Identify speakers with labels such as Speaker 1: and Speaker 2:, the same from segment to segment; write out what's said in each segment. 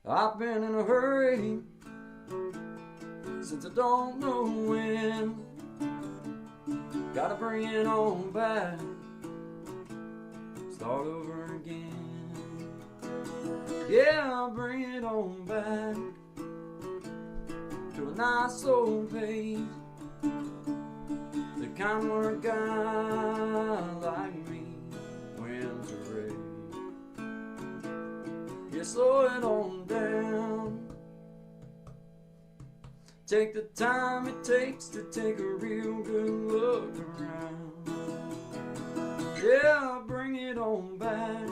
Speaker 1: I've been in a hurry since I don't know when. Gotta bring it on back, start over again. Yeah, I'll bring it on back to a nice old pace, the kind where a guy like me wins a race. Yeah, slow it on down. Take the time it takes to take a real good look around. Yeah, I'll bring it on back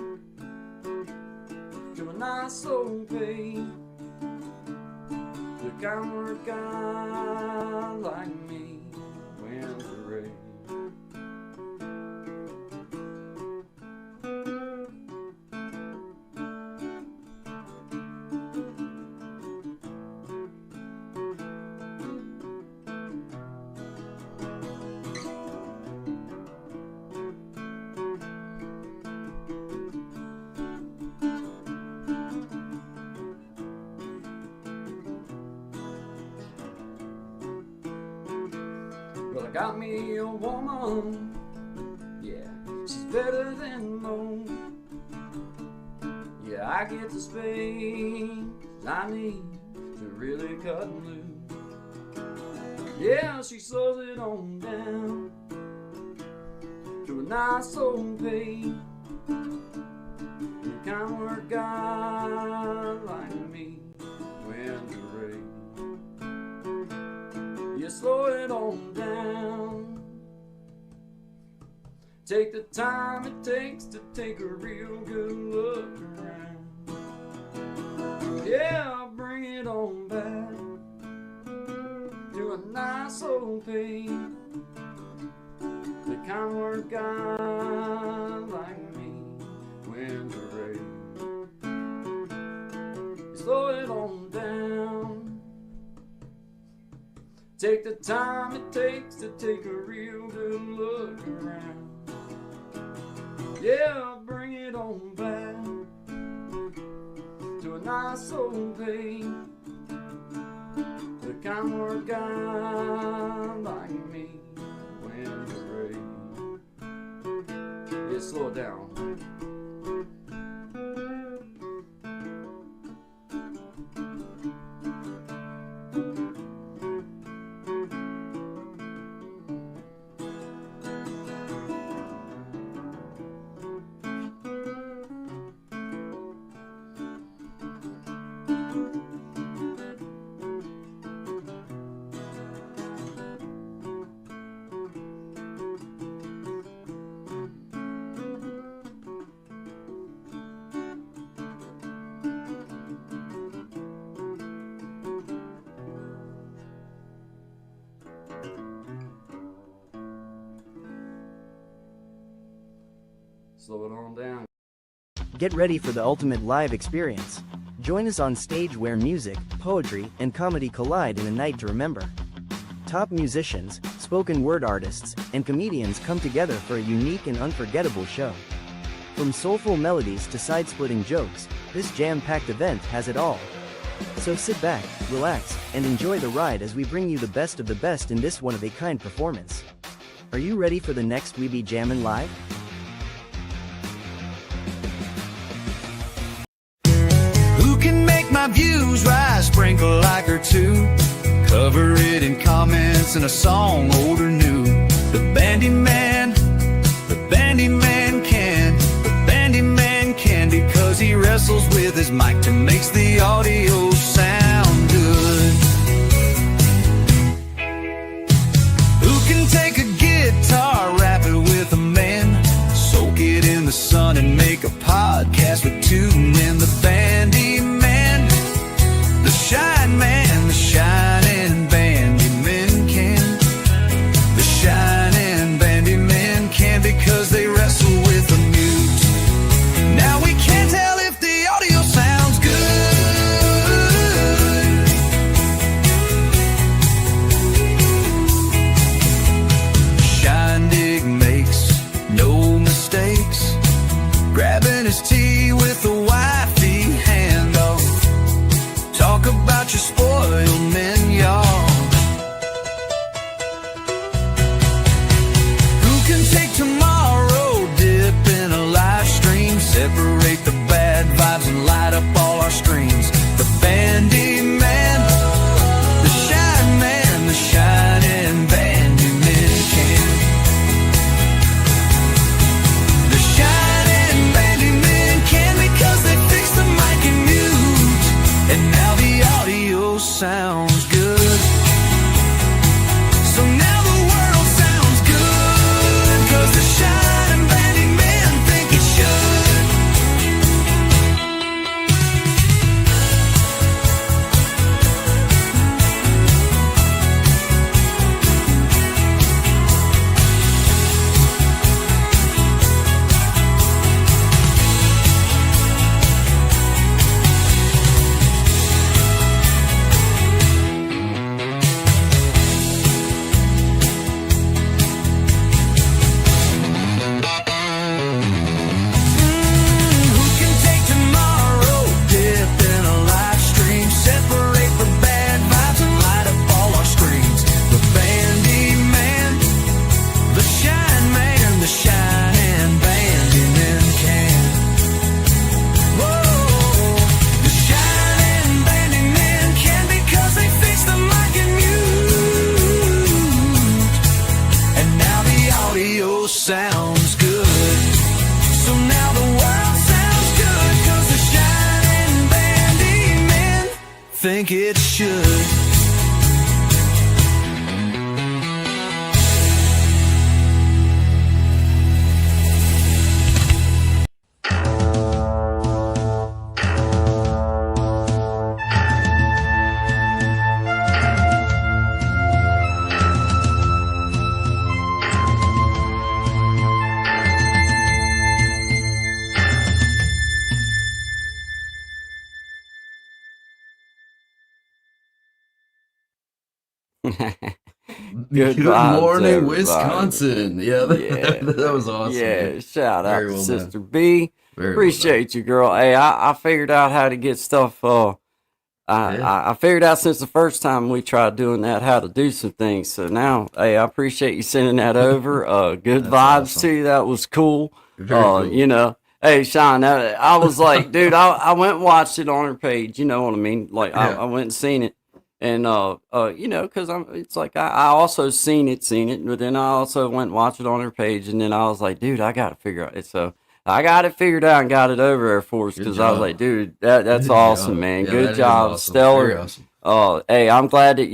Speaker 1: to a nice old pace, the kind where a guy like me wins the race. Well, I got me a woman, yeah, she's better than most. Yeah, I get the space I need to really cut loose. Yeah, she slows it on down to a nice old pace, the kind where a guy like me wins the race. You slow it on down. Take the time it takes to take a real good look around. Yeah, I'll bring it on back to a nice old pace, the kind where a guy like me wins a race. You slow it on down. Take the time it takes to take a real good look around. Yeah, I'll bring it on back to a nice old pace, the kind where a guy like me wins the race. Yeah, slow it down. Slow it on down.
Speaker 2: Get ready for the ultimate live experience. Join us on stage where music, poetry, and comedy collide in a night to remember. Top musicians, spoken word artists, and comedians come together for a unique and unforgettable show. From soulful melodies to side-splitting jokes, this jam-packed event has it all. So sit back, relax, and enjoy the ride as we bring you the best of the best in this one-of-a-kind performance. Are you ready for the next We Be Jammin' Live?
Speaker 3: My views rise, sprinkle like or two, cover it in comments and a song old or new. The Bandy Man can because he wrestles with his mic to makes the audio sound good. Who can take a guitar, rap it with a man, soak it in the sun and make a podcast with two men? The Bandy Man, the Shine Man, the shining Bandy Men can. The shining Bandy Men can because they wrestle with a mute. Now we can't tell if the audio sounds good, sounds good. So now the world sounds good, 'cause the Shine and Banding men think it should. Who can take tomorrow, dip in a live stream, separate the bad vibes and light up all our screens? The Bandy Man, the Shine Man, the Shine and Bandy men can. Whoa, the Shine and Bandy men can, because they fix the mic and mute, and now the audio sounds good. So now the world sounds good, 'cause the Shine and Bandy men think it should.
Speaker 1: Good
Speaker 4: Good
Speaker 1: vibes,
Speaker 4: morning,
Speaker 1: everybody.
Speaker 4: Wisconsin. Yeah, that,
Speaker 1: Yeah.
Speaker 4: that was awesome.
Speaker 1: Yeah, shout out
Speaker 4: Very
Speaker 1: to
Speaker 4: well
Speaker 1: Sister
Speaker 4: done.
Speaker 1: B.
Speaker 4: Very well
Speaker 1: Appreciate you, girl. Hey, I figured out how to get stuff.
Speaker 4: Yeah.
Speaker 1: I figured out since the first time we tried doing that how to do some things. So now, hey, I appreciate you sending that over. Good
Speaker 4: That's
Speaker 1: vibes
Speaker 4: awesome.
Speaker 1: to you. That was cool.
Speaker 4: Very cool.
Speaker 1: You know, hey, Sean, I was like, dude, I went and watched it on her page. You know what I mean? Like,
Speaker 4: Yeah.
Speaker 1: I went and seen it. And you know, because it's like I also seen it, but then I also went and watched it on her page, and then I was like, dude, I gotta figure out it. So I got it figured out and got it over there for us,
Speaker 4: Good
Speaker 1: because I was
Speaker 4: job.
Speaker 1: like, dude, that's
Speaker 4: Good
Speaker 1: awesome,
Speaker 4: job.
Speaker 1: man.
Speaker 4: Yeah,
Speaker 1: Good
Speaker 4: that is
Speaker 1: job,
Speaker 4: awesome.
Speaker 1: stellar.
Speaker 4: Very awesome.
Speaker 1: Hey, I'm glad that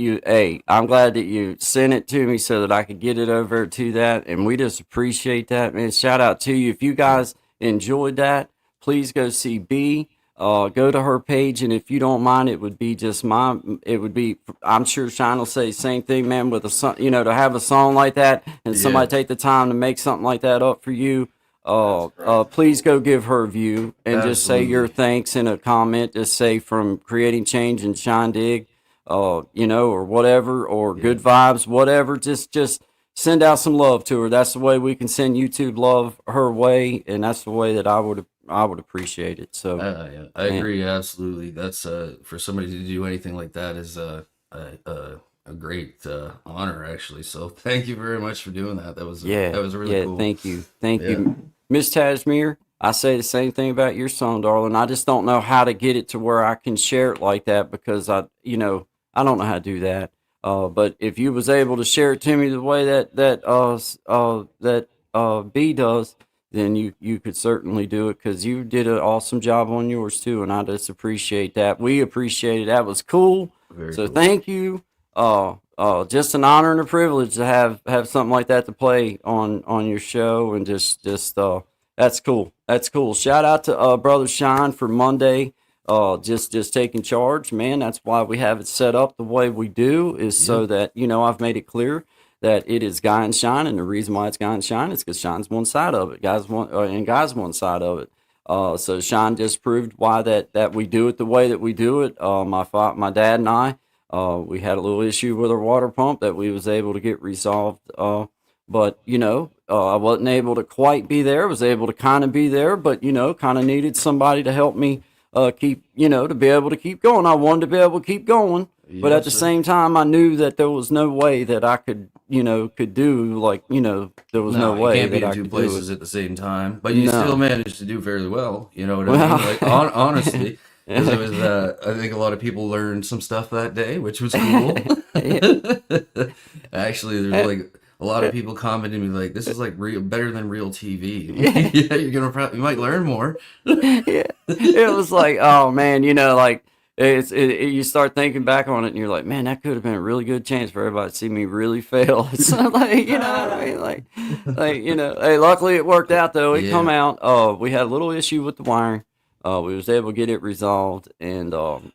Speaker 1: you sent it to me so that I could get it over to that, and we just appreciate that, man. Shout out to you. If you guys enjoyed that, please go see B. Go to her page, and if you don't mind, it would be I'm sure Shine will say the same thing, man, with a song, you know, to have a song like that and somebody take the time to make something like that up for you. Please go give her a view and just say your thanks in a comment. Just say from Creating Change and Shine Dig, you know, or whatever, or good vibes, whatever. Just send out some love to her. That's the way we can send YouTube love her way, and that's the way that I would appreciate it. So
Speaker 4: Yeah, I agree absolutely. That's for somebody to do anything like that is a great honor, actually. So thank you very much for doing that. That was really cool.
Speaker 1: Thank you, Miss Tashmere. I say the same thing about your song, darling. I just don't know how to get it to where I can share it like that, because I don't know how to do that. But if you was able to share it to me the way that B does, then you could certainly do it, because you did an awesome job on yours too, and I just appreciate that. We appreciate it. That was cool.
Speaker 4: Very
Speaker 1: So
Speaker 4: cool.
Speaker 1: thank you. Just an honor and a privilege to have something like that to play on your show, and just that's cool. That's cool. Shout out to Brother Shine for Monday. Just taking charge, man. That's why we have it set up the way we do, is so that, I've made it clear that it is Guy and Shine, and the reason why it's Guy and Shine is because Shine's one side of it, Guy's one side of it. So Shine just proved why that we do it the way that we do it. My dad and I, we had a little issue with our water pump that we was able to get resolved. But I wasn't able to quite be there. I was able to kind of be there, but kind of needed somebody to help me keep, to be able to keep going. I wanted to be able to keep going, but at the same time, I knew that there was no way that I could do, like, there was no way
Speaker 4: you can't be
Speaker 1: that I
Speaker 4: in two
Speaker 1: could
Speaker 4: places
Speaker 1: do it.
Speaker 4: at the same time, but you
Speaker 1: No.
Speaker 4: still managed to do fairly well. You know what I mean? Like, honestly, because it was, I think a lot of people learned some stuff that day, which was cool. Actually, there's like a lot of people commenting me like, "This is like better than real TV." Yeah, you might learn more.
Speaker 1: Yeah. It was like, oh man, like
Speaker 5: you start thinking back on it, and you're like, man, that could have been a really good chance for everybody to see me really fail. It's like, you know what I mean? Like, you know, hey, luckily it worked out though. It come out. We had a little issue with the wiring. We was able to get it resolved and,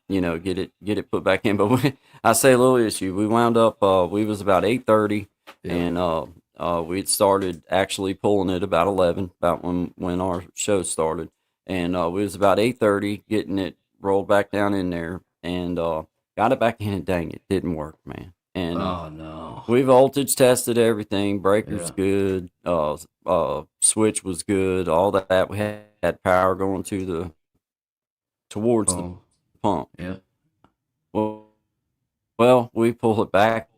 Speaker 5: you know, get it put back in. But I say a little issue. We wound up, we was about 8:30 and, we'd started actually pulling it about 11, about when our show started. And, we was about 8:30 getting it rolled back down in there and, got it back in and dang, it didn't work, man. And
Speaker 4: oh no,
Speaker 5: we voltage tested everything. Breaker's good. Switch was good. All that. We had power going towards the pump.
Speaker 4: Yeah.
Speaker 5: Well, we pull it back.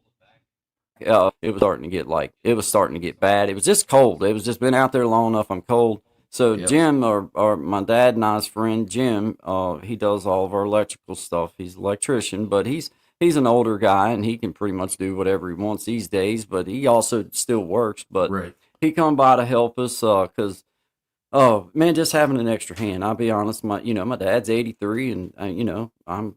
Speaker 5: It was starting to get bad. It was just cold. It was just been out there long enough. I'm cold. So Jim, or my dad and I's friend Jim, he does all of our electrical stuff. He's an electrician, but he's an older guy and he can pretty much do whatever he wants these days. But he also still works. But he come by to help us because, oh man, just having an extra hand. I'll be honest, my dad's 83 and you know I'm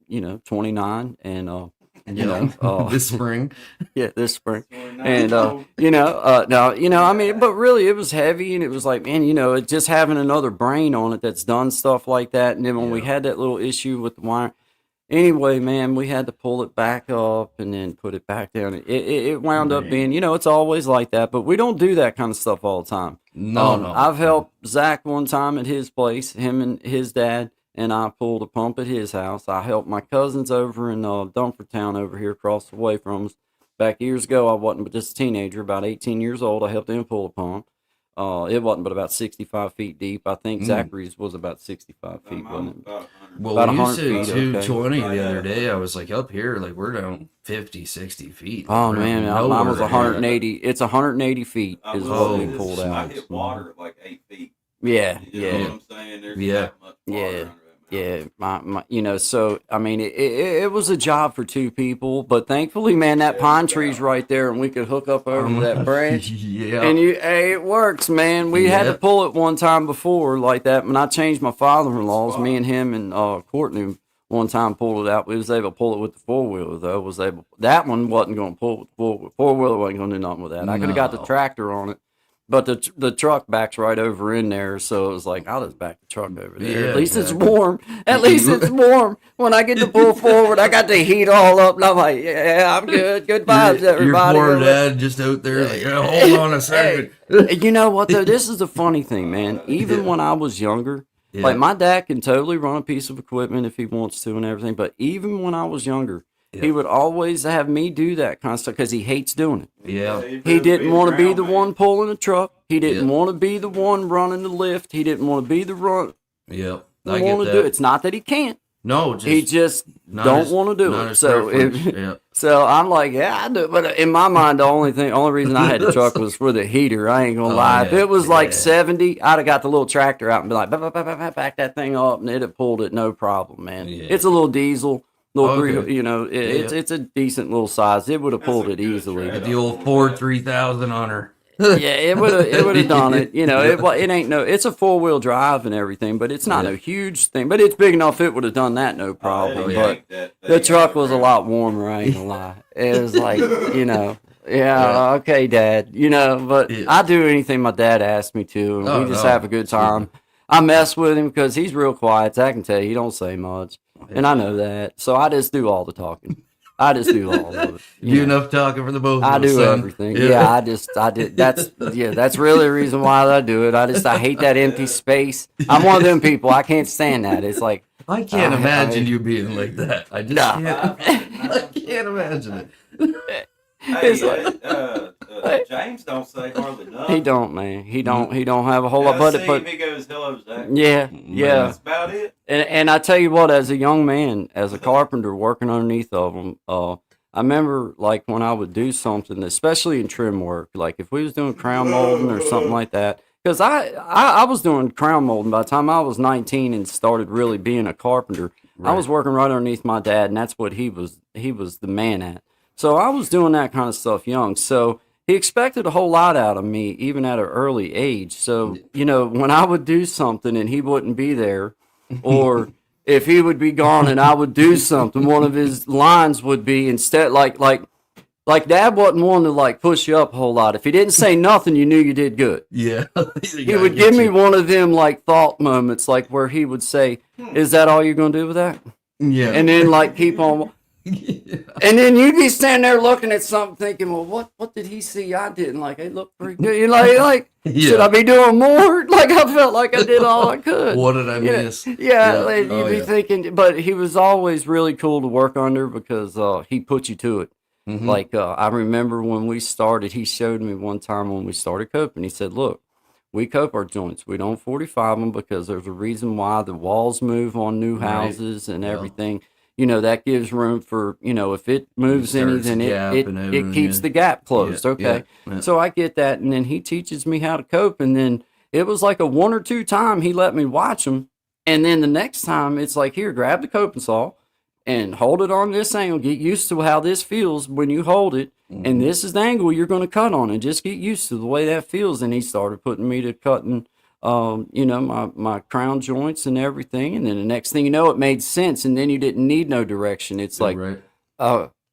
Speaker 5: 29 and you know,
Speaker 4: this spring.
Speaker 5: Yeah, this spring. And, now, I mean, but really it was heavy and it was like, man, you know, it just having another brain on it that's done stuff like that. And then when we had that little issue with the wire, anyway, man, we had to pull it back up and then put it back down. It wound up being, you know, it's always like that, but we don't do that kind of stuff all the time.
Speaker 4: No.
Speaker 5: I've helped Zach one time at his place, him and his dad. And I pulled a pump at his house. I helped my cousins over in Dunfordtown over here across the way from us. Back years ago, I wasn't but just a teenager, about 18 years old. I helped them pull a pump. It wasn't but about 65 feet deep. I think Zachary's was about 65 feet, wasn't it?
Speaker 4: Well,
Speaker 5: about
Speaker 4: when you
Speaker 5: 100
Speaker 4: said
Speaker 5: feet,
Speaker 4: 220 the other day, I was like, up here, like we're down 50, 60 feet. Like,
Speaker 5: oh, man, mine was 180. It's 180 feet is what we pulled out.
Speaker 6: I hit water at like 8 feet.
Speaker 5: Yeah,
Speaker 6: You know what I'm saying? There's not much water under that.
Speaker 5: Yeah, my you know, so I mean, it was a job for two people, but thankfully, man, that pine tree's right there, and we could hook up over that branch. And it works, man. We had to pull it one time before like that. When I changed my father-in-law's, me and him and Courtney one time pulled it out. We was able to pull it with the 4-wheeler though. That one wasn't going to pull with the 4-wheeler. Wasn't going to do nothing with that. I could have got the tractor on it. But the truck backs right over in there, so it was like, I'll just back the truck over there. At least it's warm. At least it's warm. When I get to pull forward, I got the heat all up, and I'm like, yeah, I'm good. Good vibes, everybody.
Speaker 4: Your poor dad just out there, like, hold on a second.
Speaker 5: You know what, though? This is the funny thing, man. Even when I was younger, like my dad can totally run a piece of equipment if he wants to and everything, but even when I was younger, he would always have me do that kind of stuff because he hates doing it.
Speaker 4: Yeah.
Speaker 5: He didn't want to be the one pulling the truck. He didn't want to be the one running the lift. He didn't want to be the run.
Speaker 4: Yep.
Speaker 5: I want to do it. It's not that he can't.
Speaker 4: No,
Speaker 5: he just don't want to do it. So I'm like, yeah, I do. But in my mind, the only reason I had the truck was for the heater. I ain't gonna lie. If it was like 70, I'd have got the little tractor out and be like, back that thing up, and it'd have pulled it no problem, man. It's a little diesel. You know, it's a decent little size. It would have pulled it easily.
Speaker 4: The old Ford 3000 on her.
Speaker 5: Yeah, it would have done it. You know, it ain't it's a 4-wheel drive and everything, but it's not a huge thing. But it's big enough it would have done that no problem. But the truck was a lot warmer. I ain't gonna lie. It was like, you know. Yeah, okay, Dad. You know, but I do anything my dad asks me to, and we just have a good time. I mess with him because he's real quiet. I can tell you, he don't say much. And I know that. So I just do all the talking. I just do all of it.
Speaker 4: You enough talking for the both of us.
Speaker 5: I do everything. Yeah, I did. That's really the reason why I do it. I hate that empty space. I'm one of them people. I can't stand that. It's like,
Speaker 4: I can't imagine you being like that. I just can't. I can't imagine it.
Speaker 6: James don't say hardly nothing.
Speaker 5: He don't, man. He don't have a whole lot. But
Speaker 6: he goes, hello, Zach.
Speaker 5: Yeah.
Speaker 6: That's about it.
Speaker 5: And I tell you what, as a young man, as a carpenter working underneath of them, I remember like when I would do something, especially in trim work, like if we was doing crown molding or something like that. Because I was doing crown molding by the time I was 19 and started really being a carpenter. Right. I was working right underneath my dad, and that's what he was the man at. So I was doing that kind of stuff young. So he expected a whole lot out of me, even at an early age. So, you know, when I would do something and he wouldn't be there, or, if he would be gone and I would do something, one of his lines would be instead like Dad wasn't one to like push you up a whole lot. If he didn't say nothing, you knew you did good.
Speaker 4: Yeah.
Speaker 5: He would give me one of them like thought moments, like where he would say, "Is that all you're gonna do with that?"
Speaker 4: Yeah.
Speaker 5: And then like keep on. Yeah. And then you'd be standing there looking at something, thinking, "Well, what did he see I didn't?" Like, it looked pretty good. You're like, should I be doing more? Like, I felt like I did all I could.
Speaker 4: What did I miss?
Speaker 5: Yeah, like, you'd be thinking, but he was always really cool to work under because he put you to it. Mm-hmm. Like, I remember when we started, he showed me one time when we started coping. He said, "Look, we cope our joints. We don't 45 them because there's a reason why the walls move on new houses and everything. You know, that gives room for, you know, if it moves any, then it keeps the gap closed." Okay. Yeah. So I get that. And then he teaches me how to cope. And then it was like a 1 or 2 time he let me watch him. And then the next time it's like, here, grab the coping saw and hold it on this angle. Get used to how this feels when you hold it. Mm-hmm. And this is the angle you're going to cut on, and just get used to the way that feels. And he started putting me to cutting, you know, my crown joints and everything. And then the next thing you know, it made sense. And then you didn't need no direction. It's like,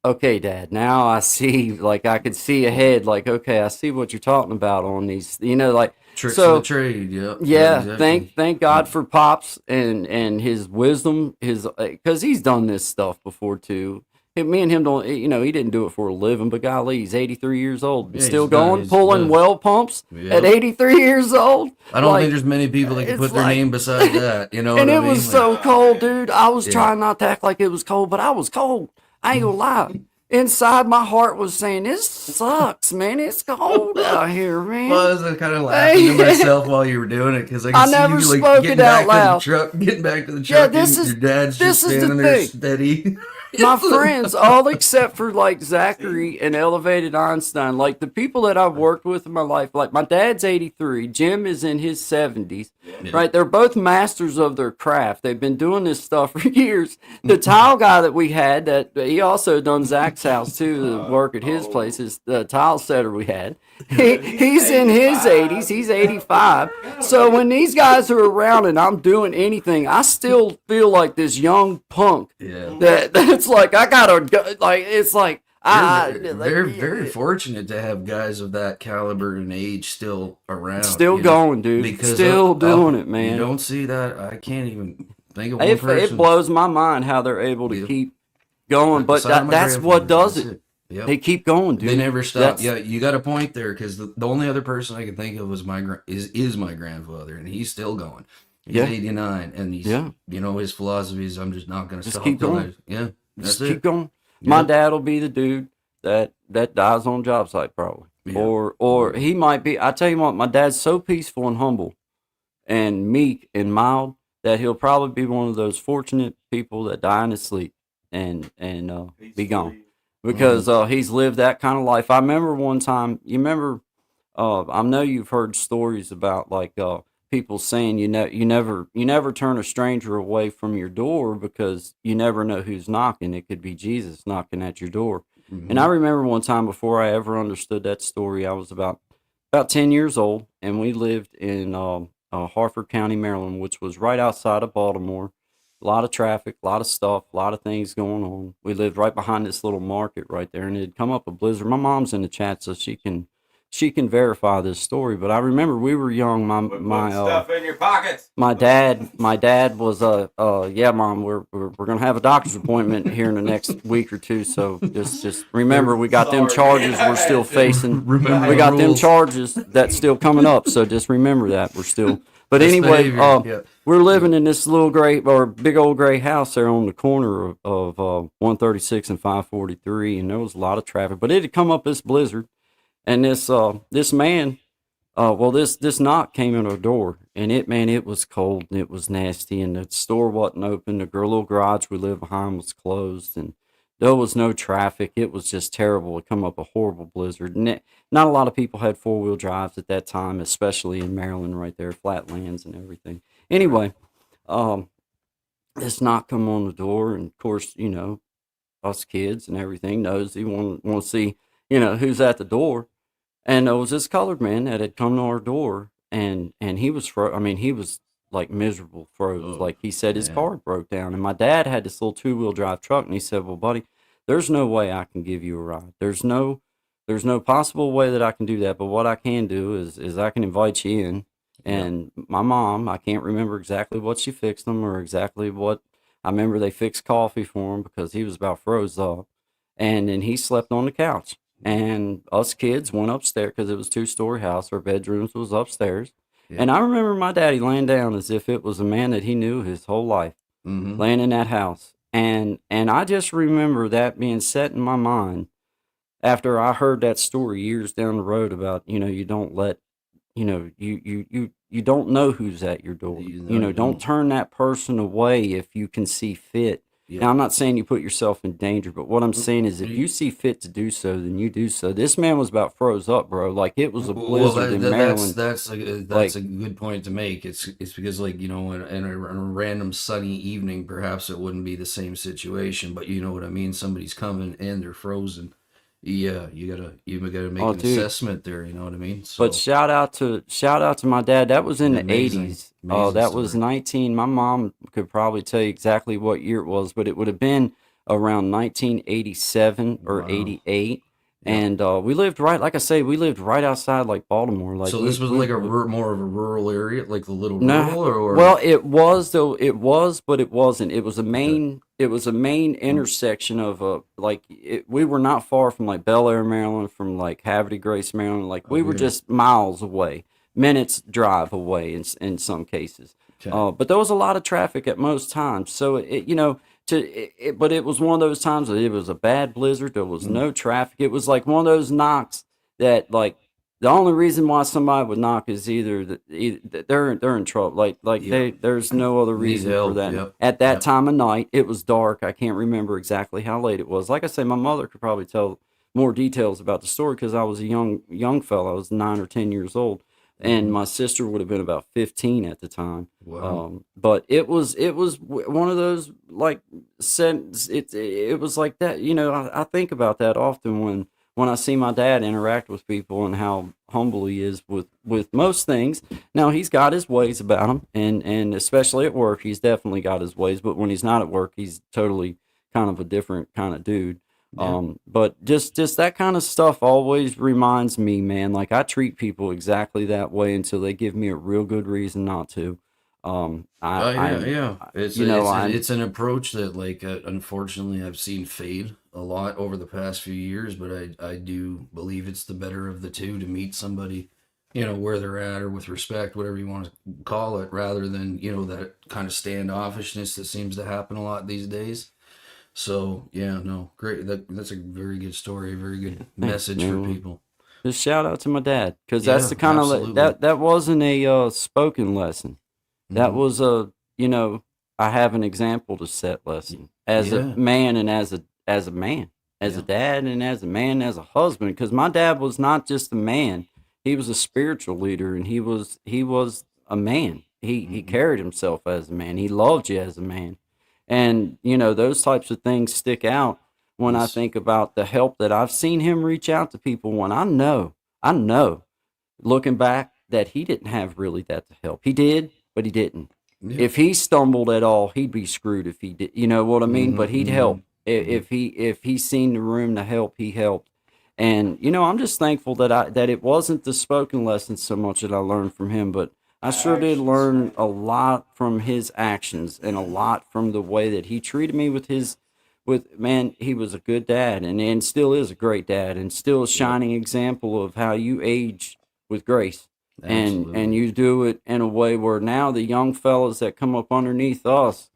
Speaker 5: okay, Dad, now I see, like, I could see ahead. Like, okay, I see what you're talking about on these, you know, like,
Speaker 4: tricks of the trade.
Speaker 5: Yeah. Exactly. Thank God for Pops and his wisdom, because he's done this stuff before too. Me and him don't, you know, he didn't do it for a living, but golly, he's 83 years old. Yeah, still going, pulling well pumps at 83 years old.
Speaker 4: I don't think there's many people that can put their name beside that, you know.
Speaker 5: And it was so cold, dude. I was trying not to act like it was cold, but I was cold. I ain't gonna lie. Inside, my heart was saying, "This sucks, man. It's cold out here, man."
Speaker 4: Well, I was kind of laughing to myself while you were doing it because I
Speaker 5: never
Speaker 4: see you
Speaker 5: spoke it out loud.
Speaker 4: Getting back to the truck, and your dad's just standing there steady.
Speaker 5: My friends, all except for like Zachary and Elevated Einstein, like the people that I've worked with in my life, like my dad's 83, Jim is in his 70s, right? They're both masters of their craft. They've been doing this stuff for years. The tile guy that we had, that he also done Zach's house too, the work at his place, is the tile setter we had. He's in his 80s. He's 85. So when these guys are around and I'm doing anything, I still feel like this young punk. Yeah. That's like, I gotta go. Like, it's like,
Speaker 4: very fortunate to have guys of that caliber and age still around.
Speaker 5: Still going, dude.
Speaker 4: Because
Speaker 5: still doing it, man.
Speaker 4: You don't see that. I can't even think of one person.
Speaker 5: It blows my mind how they're able to keep going, but that's what does it. Yep. They keep going, dude.
Speaker 4: They never stop. Yeah, you got a point there, because the only other person I can think of was my grandfather, and he's still going. He's 89, and he's you know, his philosophy is, I'm just not going to stop.
Speaker 5: Keep going.
Speaker 4: Just
Speaker 5: keep going. Yep. My dad will be the dude that dies on job site probably, or he might be. I tell you what, my dad's so peaceful and humble, and meek and mild that he'll probably be one of those fortunate people that die in his sleep and be gone. Because he's lived that kind of life. I remember one time, you remember, I know you've heard stories about like people saying you never turn a stranger away from your door because you never know who's knocking. It could be Jesus knocking at your door. Mm-hmm. And I remember one time, before I ever understood that story, I was about 10 years old, and we lived in Harford County, Maryland, which was right outside of Baltimore. A lot of traffic, a lot of stuff, a lot of things going on. We lived right behind this little market right there, and it had come up a blizzard. My mom's in the chat, so she can verify this story. But I remember we were young. My
Speaker 6: stuff in your pockets.
Speaker 5: My dad was Mom, we're gonna have a doctor's appointment here in the next week or two. So just remember, we got them charges we're still facing. We got them charges that's still coming up. So just remember that we're still. But anyway, we're living in this little big old gray house there on the corner of 136 and 543, and there was a lot of traffic. But it had come up this blizzard, and this man, this knock came in our door, and it was cold and it was nasty, and the store wasn't open. The little garage we lived behind was closed, and there was no traffic. It was just terrible. It come up a horrible blizzard. And not a lot of people had four-wheel drives at that time, especially in Maryland right there, flatlands and everything. Anyway, this knock come on the door, and of course, you know, us kids and everything knows you want to see, you know, who's at the door. And there was this colored man that had come to our door, and he was like miserable, froze. Like he said, his car broke down, and my dad had this little 2-wheel drive truck, and he said, "Well, buddy, there's no way I can give you a ride. There's no possible way that I can do that. But what I can do is I can invite you in." And my mom, I can't remember exactly what she fixed them or exactly what. I remember they fixed coffee for him because he was about froze up, and then he slept on the couch. And us kids went upstairs because it was 2-story house. Our bedrooms was upstairs. Yeah. And I remember my daddy laying down as if it was a man that he knew his whole life, laying in that house. And I just remember that being set in my mind after I heard that story years down the road about, you don't let, you don't know who's at your door. Don't turn that person away if you can see fit. Yeah. Now, I'm not saying you put yourself in danger, but what I'm saying is if you see fit to do so, then you do so. This man was about froze up, bro. Like, it was a blizzard in Maryland.
Speaker 4: That's a good point to make. It's because, like, in a random sunny evening, perhaps it wouldn't be the same situation, but you know what I mean? Somebody's coming and they're frozen. Yeah, you gotta make an assessment there. You know what I mean? So,
Speaker 5: but shout out to my dad. That was in the 80s. Oh, that was 19. My mom could probably tell you exactly what year it was, but it would have been around 1987 or 88. And we lived right, like I say, we lived right outside like Baltimore. Like,
Speaker 4: so this was like more of a rural area, like the little rural, or
Speaker 5: well, it was though. It was, but it wasn't. It was a main. It was a main intersection of we were not far from like Bel Air, Maryland, from like Havre Grace, Maryland. Like we were just miles away, minutes drive away in some cases. Okay. But there was a lot of traffic at most times. So but it was one of those times that it was a bad blizzard. There was no traffic. It was like one of those knocks that, like, the only reason why somebody would knock is either they're in trouble. There's no other reason for that. Yep. At that time of night, it was dark. I can't remember exactly how late it was. Like I say, my mother could probably tell more details about the story because I was a young fellow. I was 9 or 10 years old. And my sister would have been about 15 at the time. Wow. But it was one of those, like, it was like that. I think about that often when I see my dad interact with people and how humble he is with most things. Now, he's got his ways about him, and especially at work, he's definitely got his ways. But when he's not at work, he's totally kind of a different kind of dude. Yeah. But just that kind of stuff always reminds me, man, like I treat people exactly that way until they give me a real good reason not to.
Speaker 4: It's an approach that, like, unfortunately I've seen fade a lot over the past few years, but I do believe it's the better of the two to meet somebody, where they're at, or with respect, whatever you want to call it, rather than, that kind of standoffishness that seems to happen a lot these days. So, yeah, no, great. That's a very good story, a very good message for people.
Speaker 5: Just shout out to my dad, because that's the kind of, that wasn't a spoken lesson. That was I have an example to set lesson as a man and as a man, as a dad and as a man, as a husband, because my dad was not just a man. He was a spiritual leader, and he was a man. He carried himself as a man. He loved you as a man. And, those types of things stick out when I think about the help that I've seen him reach out to people when I know, looking back, that he didn't have really that to help. He did, but he didn't. Yeah. If he stumbled at all, he'd be screwed if he did. You know what I mean? But he'd help. If he seen the room to help, he helped. And, I'm just thankful that it wasn't the spoken lessons so much that I learned from him, but I sure did learn a lot from his actions and a lot from the way that he treated me man, he was a good dad and still is a great dad and still a shining example of how you age with grace. And you do it in a way where now the young fellas that come up underneath us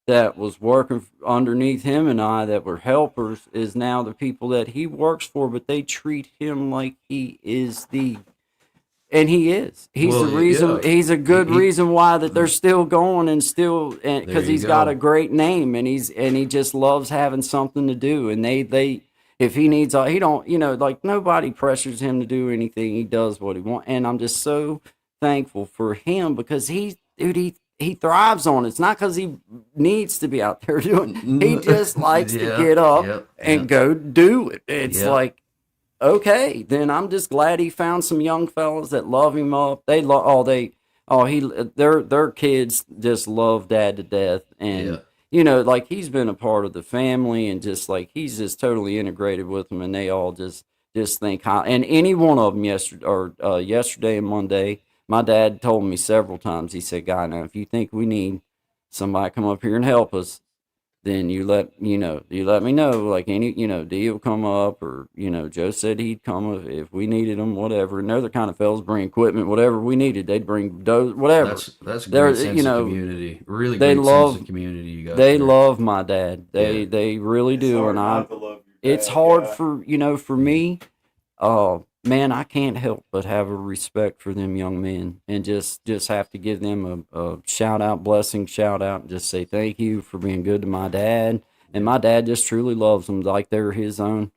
Speaker 5: that was working underneath him and I that were helpers is now the people that he works for, but they treat him like he is and he is. He's the reason. Yeah. He's a good reason why that they're still going and because he's got a great name and he just loves having something to do. And they if he needs, he don't, like nobody pressures him to do anything. He does what he wants, and I'm just so thankful for him because he thrives on it. It's not because he needs to be out there doing. He just likes to get up and go do it. It's like, okay, then I'm just glad he found some young fellas that love him up. Oh, their kids just love dad to death, and
Speaker 4: Yeah.
Speaker 5: like he's been a part of the family, and just like he's just totally integrated with them, and they all just think high. And any one of them yesterday and Monday, my dad told me several times. He said, "Guy, now if you think we need somebody to come up here and help us, then you let me know. Like any, D will come up, or Joe said he'd come if we needed them, whatever. And they're the kind of fellas bring equipment, whatever we needed, they'd bring whatever.
Speaker 4: That's a
Speaker 5: They're,
Speaker 4: great sense of community. Really
Speaker 5: they
Speaker 4: great
Speaker 5: love-
Speaker 4: sense of community you got.
Speaker 5: They
Speaker 4: there.
Speaker 5: love my dad.
Speaker 4: Yeah.
Speaker 5: They really
Speaker 6: It's
Speaker 5: do,
Speaker 6: hard
Speaker 5: and
Speaker 6: not to love your
Speaker 5: it's
Speaker 6: dad,
Speaker 5: hard
Speaker 6: guy.
Speaker 5: for me. Man, I can't help but have a respect for them young men, and just have to give them a shout out, blessing, shout out, and just say thank you for being good to my dad. And my dad just truly loves them like they're his own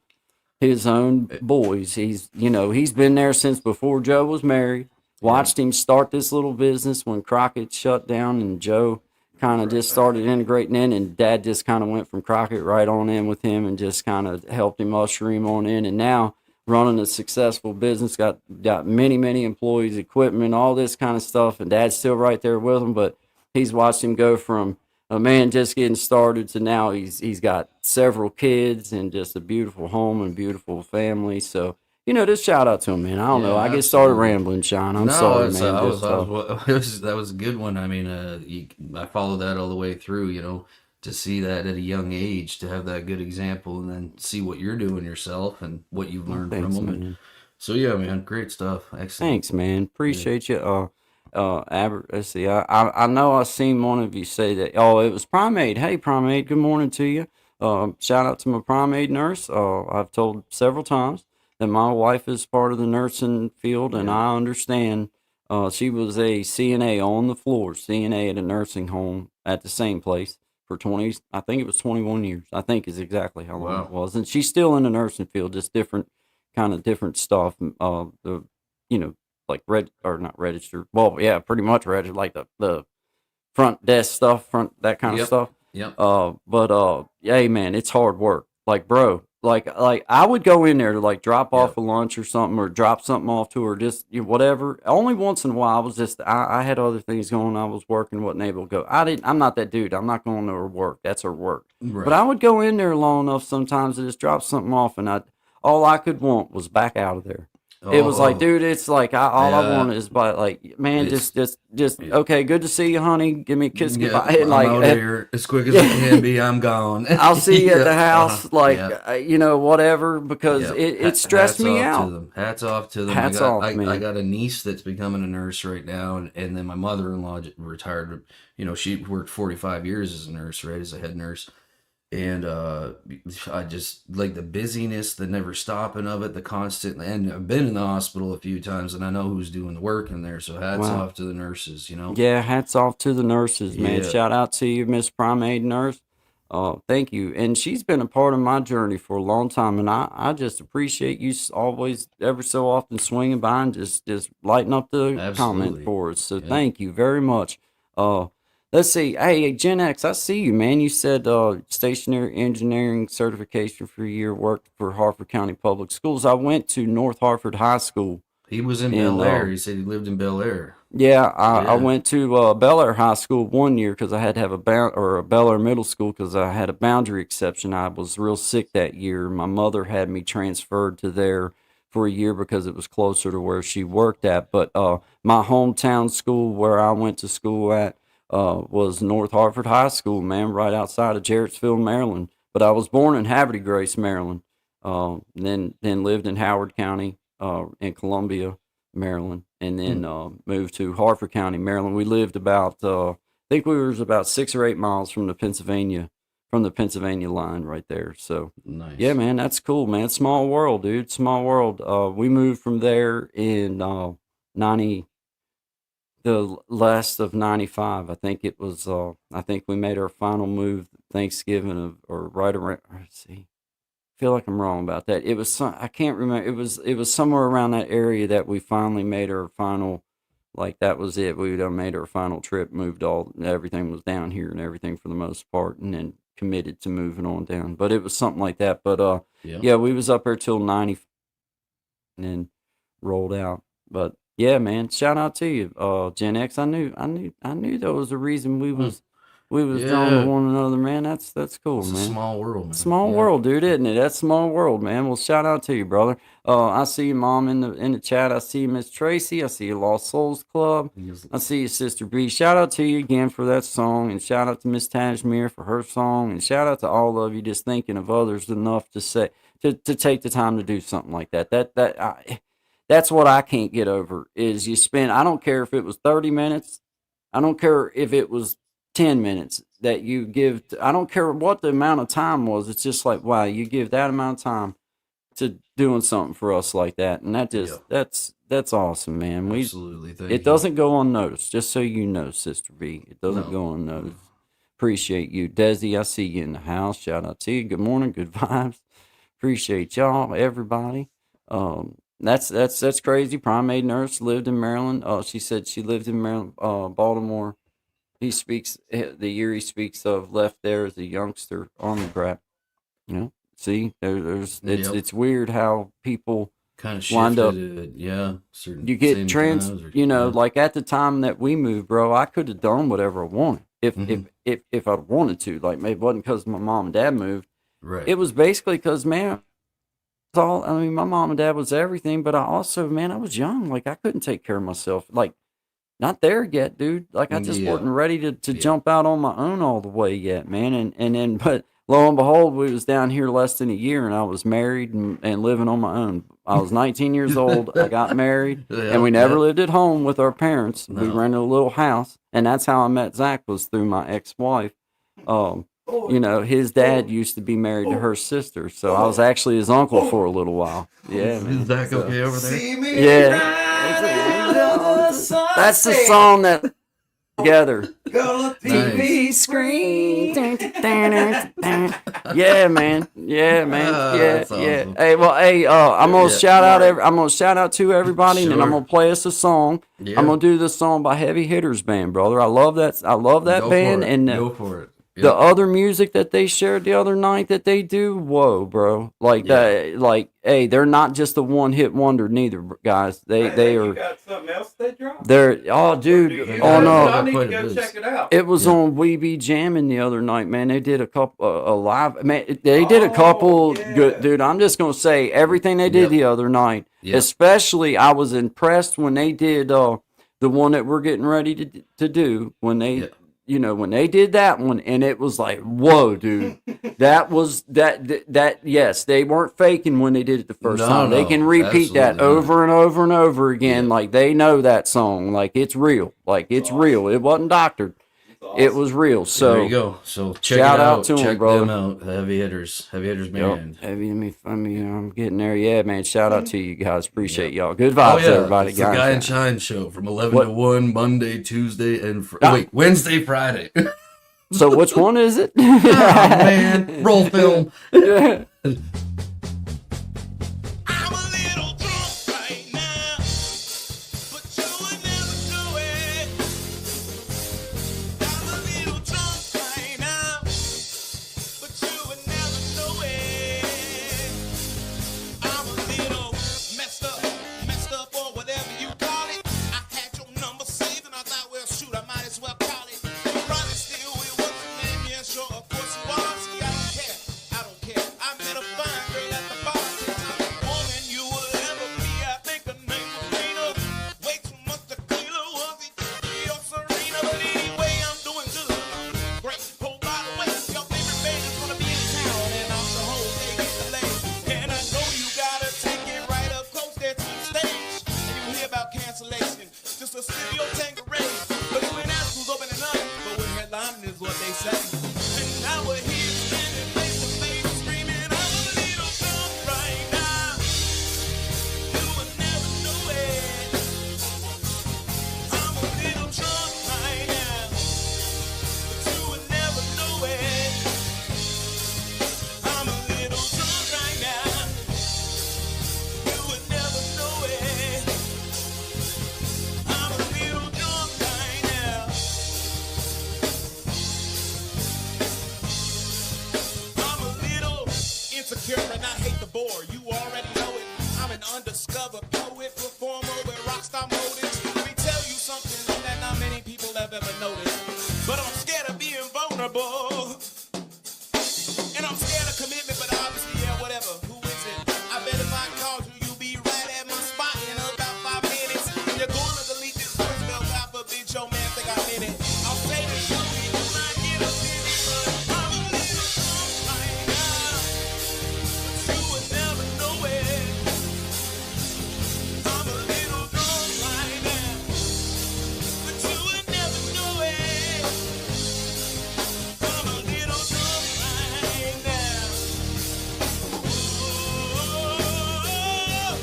Speaker 5: boys. He's been there since before Joe was married. Watched him start this little business when Crockett shut down, and Joe kind of just started integrating in, and dad just kind of went from Crockett right on in with him, and just kind of helped him usher him on in, and now running a successful business, got many employees, equipment, all this kind of stuff, and dad's still right there with him. But he's watched him go from a man just getting started to now he's got several kids and just a beautiful home and beautiful family. So just shout out to him, man. I don't know, I get started
Speaker 4: absolutely.
Speaker 5: rambling, Sean. I'm
Speaker 4: No,
Speaker 5: sorry,
Speaker 4: it's,
Speaker 5: man.
Speaker 4: that was a good one. I mean, I followed that all the way through. To see that at a young age, to have that good example, and then see what you're doing yourself and what you've learned
Speaker 5: Thanks,
Speaker 4: from them.
Speaker 5: man.
Speaker 4: So yeah, man, great stuff. Excellent.
Speaker 5: Thanks, man. Appreciate you. Let's see. I know I seen one of you say that. Oh, it was Primate. Hey, Primate. Good morning to you. Shout out to my Primate nurse. I've told several times that my wife is part of the nursing field, and I understand. She was a CNA on the floor, CNA at a nursing home at the same place for 20. I think it was 21 years. I think is exactly how long it was, and she's still in the nursing field, just different stuff. Like not registered. Well, yeah, pretty much registered, like the front desk stuff, that kind of stuff.
Speaker 4: Yep.
Speaker 5: Hey man, it's hard work. Like, bro, like I would go in there to like drop off a lunch or something, or drop something off to her, just whatever. Only once in a while, I was just I had other things going. I was working, wasn't able to go. I'm not that dude. I'm not going to her work. That's her work.
Speaker 4: Right.
Speaker 5: But I would go in there long enough sometimes to just drop something off, and all I could want was back out of there. It was like, dude, it's like all I want is, like, man, just okay, good to see you, honey. Give me a kiss goodbye. And
Speaker 4: I'm out here as quick as I can be. I'm gone.
Speaker 5: I'll see you at the house, whatever, because it stressed me out.
Speaker 4: Hats off to them.
Speaker 5: Hats off, man.
Speaker 4: I got a niece that's becoming a nurse right now, and then my mother-in-law retired. She worked 45 years as a nurse, right, as a head nurse. And I just like the busyness, the never stopping of it, the constant. And I've been in the hospital a few times, and I know who's doing the work in there. So hats off to the nurses,
Speaker 5: Yeah, hats off to the nurses, man.
Speaker 4: Yeah.
Speaker 5: Shout out to you, Miss Primate Nurse. Thank you. And she's been a part of my journey for a long time, and I just appreciate you always, ever so often, swinging by and just lighting up the comment for us. So thank you very much. Let's see. Hey, Gen X, I see you, man. You said stationary engineering certification for a year, worked for Harford County Public Schools. I went to North Harford High School.
Speaker 4: He was in Bel Air. He said he lived in Bel Air.
Speaker 5: Yeah, I went to Bel Air High School 1 year because I had to have a Bel Air Middle School because I had a boundary exception. I was real sick that year. My mother had me transferred to there for a year because it was closer to where she worked at. But my hometown school where I went to school at, was North Harford High School, man, right outside of Jarrettsville, Maryland. But I was born in Haverty Grace, Maryland. Then lived in Howard County, in Columbia, Maryland, and then moved to Harford County, Maryland. We lived about, I think we were about 6 or 8 miles from the Pennsylvania line right there. So
Speaker 4: nice.
Speaker 5: Yeah, man, that's cool, man. Small world, dude. Small world. We moved from there in the last of 95. I think it was, I think we made our final move Thanksgiving or right around, let's see. I feel like I'm wrong about that. It was I can't remember. It was somewhere around that area that we finally made our final, like that was it. We made our final trip, everything was down here and everything for the most part, and then committed to moving on down. But it was something like that. But yeah, we was up there till 90 and then rolled out. But Yeah, man. Shout out to you, Gen X. I knew there was a reason we was drawn to one another, man. That's cool,
Speaker 4: It's
Speaker 5: man.
Speaker 4: a small world, man.
Speaker 5: Small world, dude, isn't it? That's small world, man. Well, shout out to you, brother. I see you, Mom, in the chat. I see you, Miss Tracy. I see you, Lost Souls Club. I see you, Sister B. Shout out to you again for that song, and shout out to Miss Tajmir for her song, and shout out to all of you just thinking of others enough to say to take the time to do something like that. That's what I can't get over. Is you spend. I don't care if it was 30 minutes. I don't care if it was 10 minutes that you give. I don't care what the amount of time was. It's just like, wow, you give that amount of time to doing something for us like that. And that just, that's awesome, man.
Speaker 4: Absolutely. Thank
Speaker 5: it doesn't go unnoticed, just so you know, Sister B. It doesn't go unnoticed. Appreciate you. Desi, I see you in the house. Shout out to you. Good morning. Good vibes. Appreciate y'all, everybody. That's crazy. Primate nurse lived in Maryland. She said she lived in Maryland, Baltimore. He speaks, the year he speaks of, left there as a youngster Army brat. You know, see, it's weird how people
Speaker 4: kind of
Speaker 5: wind up.
Speaker 4: Certain
Speaker 5: you get like at the time that we moved, bro, I could have done whatever I wanted if I wanted to. Like, maybe it wasn't because my mom and dad moved.
Speaker 4: Right.
Speaker 5: It was basically because, man, my mom and dad was everything, but I also, man, I was young. Like, I couldn't take care of myself. Like, not there yet, dude. Like, I just wasn't ready to jump out on my own all the way yet, man. And then, but lo and behold, we was down here less than a year, and I was married and living on my own. I was 19 years old. I got married, and we never lived at home with our parents. No. We rented a little house, and that's how I met Zach, was through my ex-wife. You know, his dad used to be married to her sister, so I was actually his uncle for a little while. Yeah, man.
Speaker 4: Is Zach okay over there?
Speaker 3: See me
Speaker 5: that's the song that together.
Speaker 3: TV
Speaker 5: screen. Yeah, man. Yeah.
Speaker 4: Awesome.
Speaker 5: Hey, I'm gonna shout out I'm gonna shout out to everybody, and then I'm gonna play us a song.
Speaker 4: Yeah.
Speaker 5: I'm gonna do this song by Heavy Hitters Band, brother. I love that
Speaker 4: Go
Speaker 5: band,
Speaker 4: for it.
Speaker 5: and
Speaker 4: Go for it.
Speaker 5: the other music that they shared the other night that they do, whoa, bro! That, like, hey, they're not just a one-hit wonder, neither, guys. They are.
Speaker 6: You got something else they dropped?
Speaker 5: They're dude.
Speaker 6: I need to go check it out.
Speaker 5: It was on We Be Jamming the other night, man. They did a couple a live. Man, they did a couple good, dude. I'm just gonna say everything they did the other night. Especially, I was impressed when they did the one that we're getting ready to do when they. You know, when they did that one, and it was like, whoa, dude, that yes, they weren't faking when they did it the first time. They can repeat that over and over and over again. Like, they know that song. Like, it's real. Like, it's real. It wasn't doctored. Awesome. It was real. So
Speaker 4: there you go. So check
Speaker 5: shout
Speaker 4: it out.
Speaker 5: out to
Speaker 4: check
Speaker 5: them, bro.
Speaker 4: Them out. Heavy Hitters Band.
Speaker 5: I'm getting there. Yeah, man. Shout out to you guys. Appreciate y'all. Good vibes, everybody.
Speaker 4: It's the Guy and Shine show from 11 to 1, Monday, Tuesday, and Wednesday, Friday.
Speaker 5: So which one is it?
Speaker 4: Oh, man. Roll film.
Speaker 5: Yeah.
Speaker 7: insecure and I hate the bore. You already know it. I'm an undiscovered poet, performer with rockstar motives. Let me tell you something that not many people have ever noticed. But I'm scared of being vulnerable. And I'm scared of commitment, but obviously, yeah, whatever. Who is it? I bet if I called you, you'll be right at my spot in about 5 minutes. And you're going to delete this voicemail, God forbid your man think I meant it. I'll say this, you might get offended, but I'm a little drunk right now. But you would never know it. I'm a little drunk right now. But you would never know it. I'm a little drunk right now. Oh,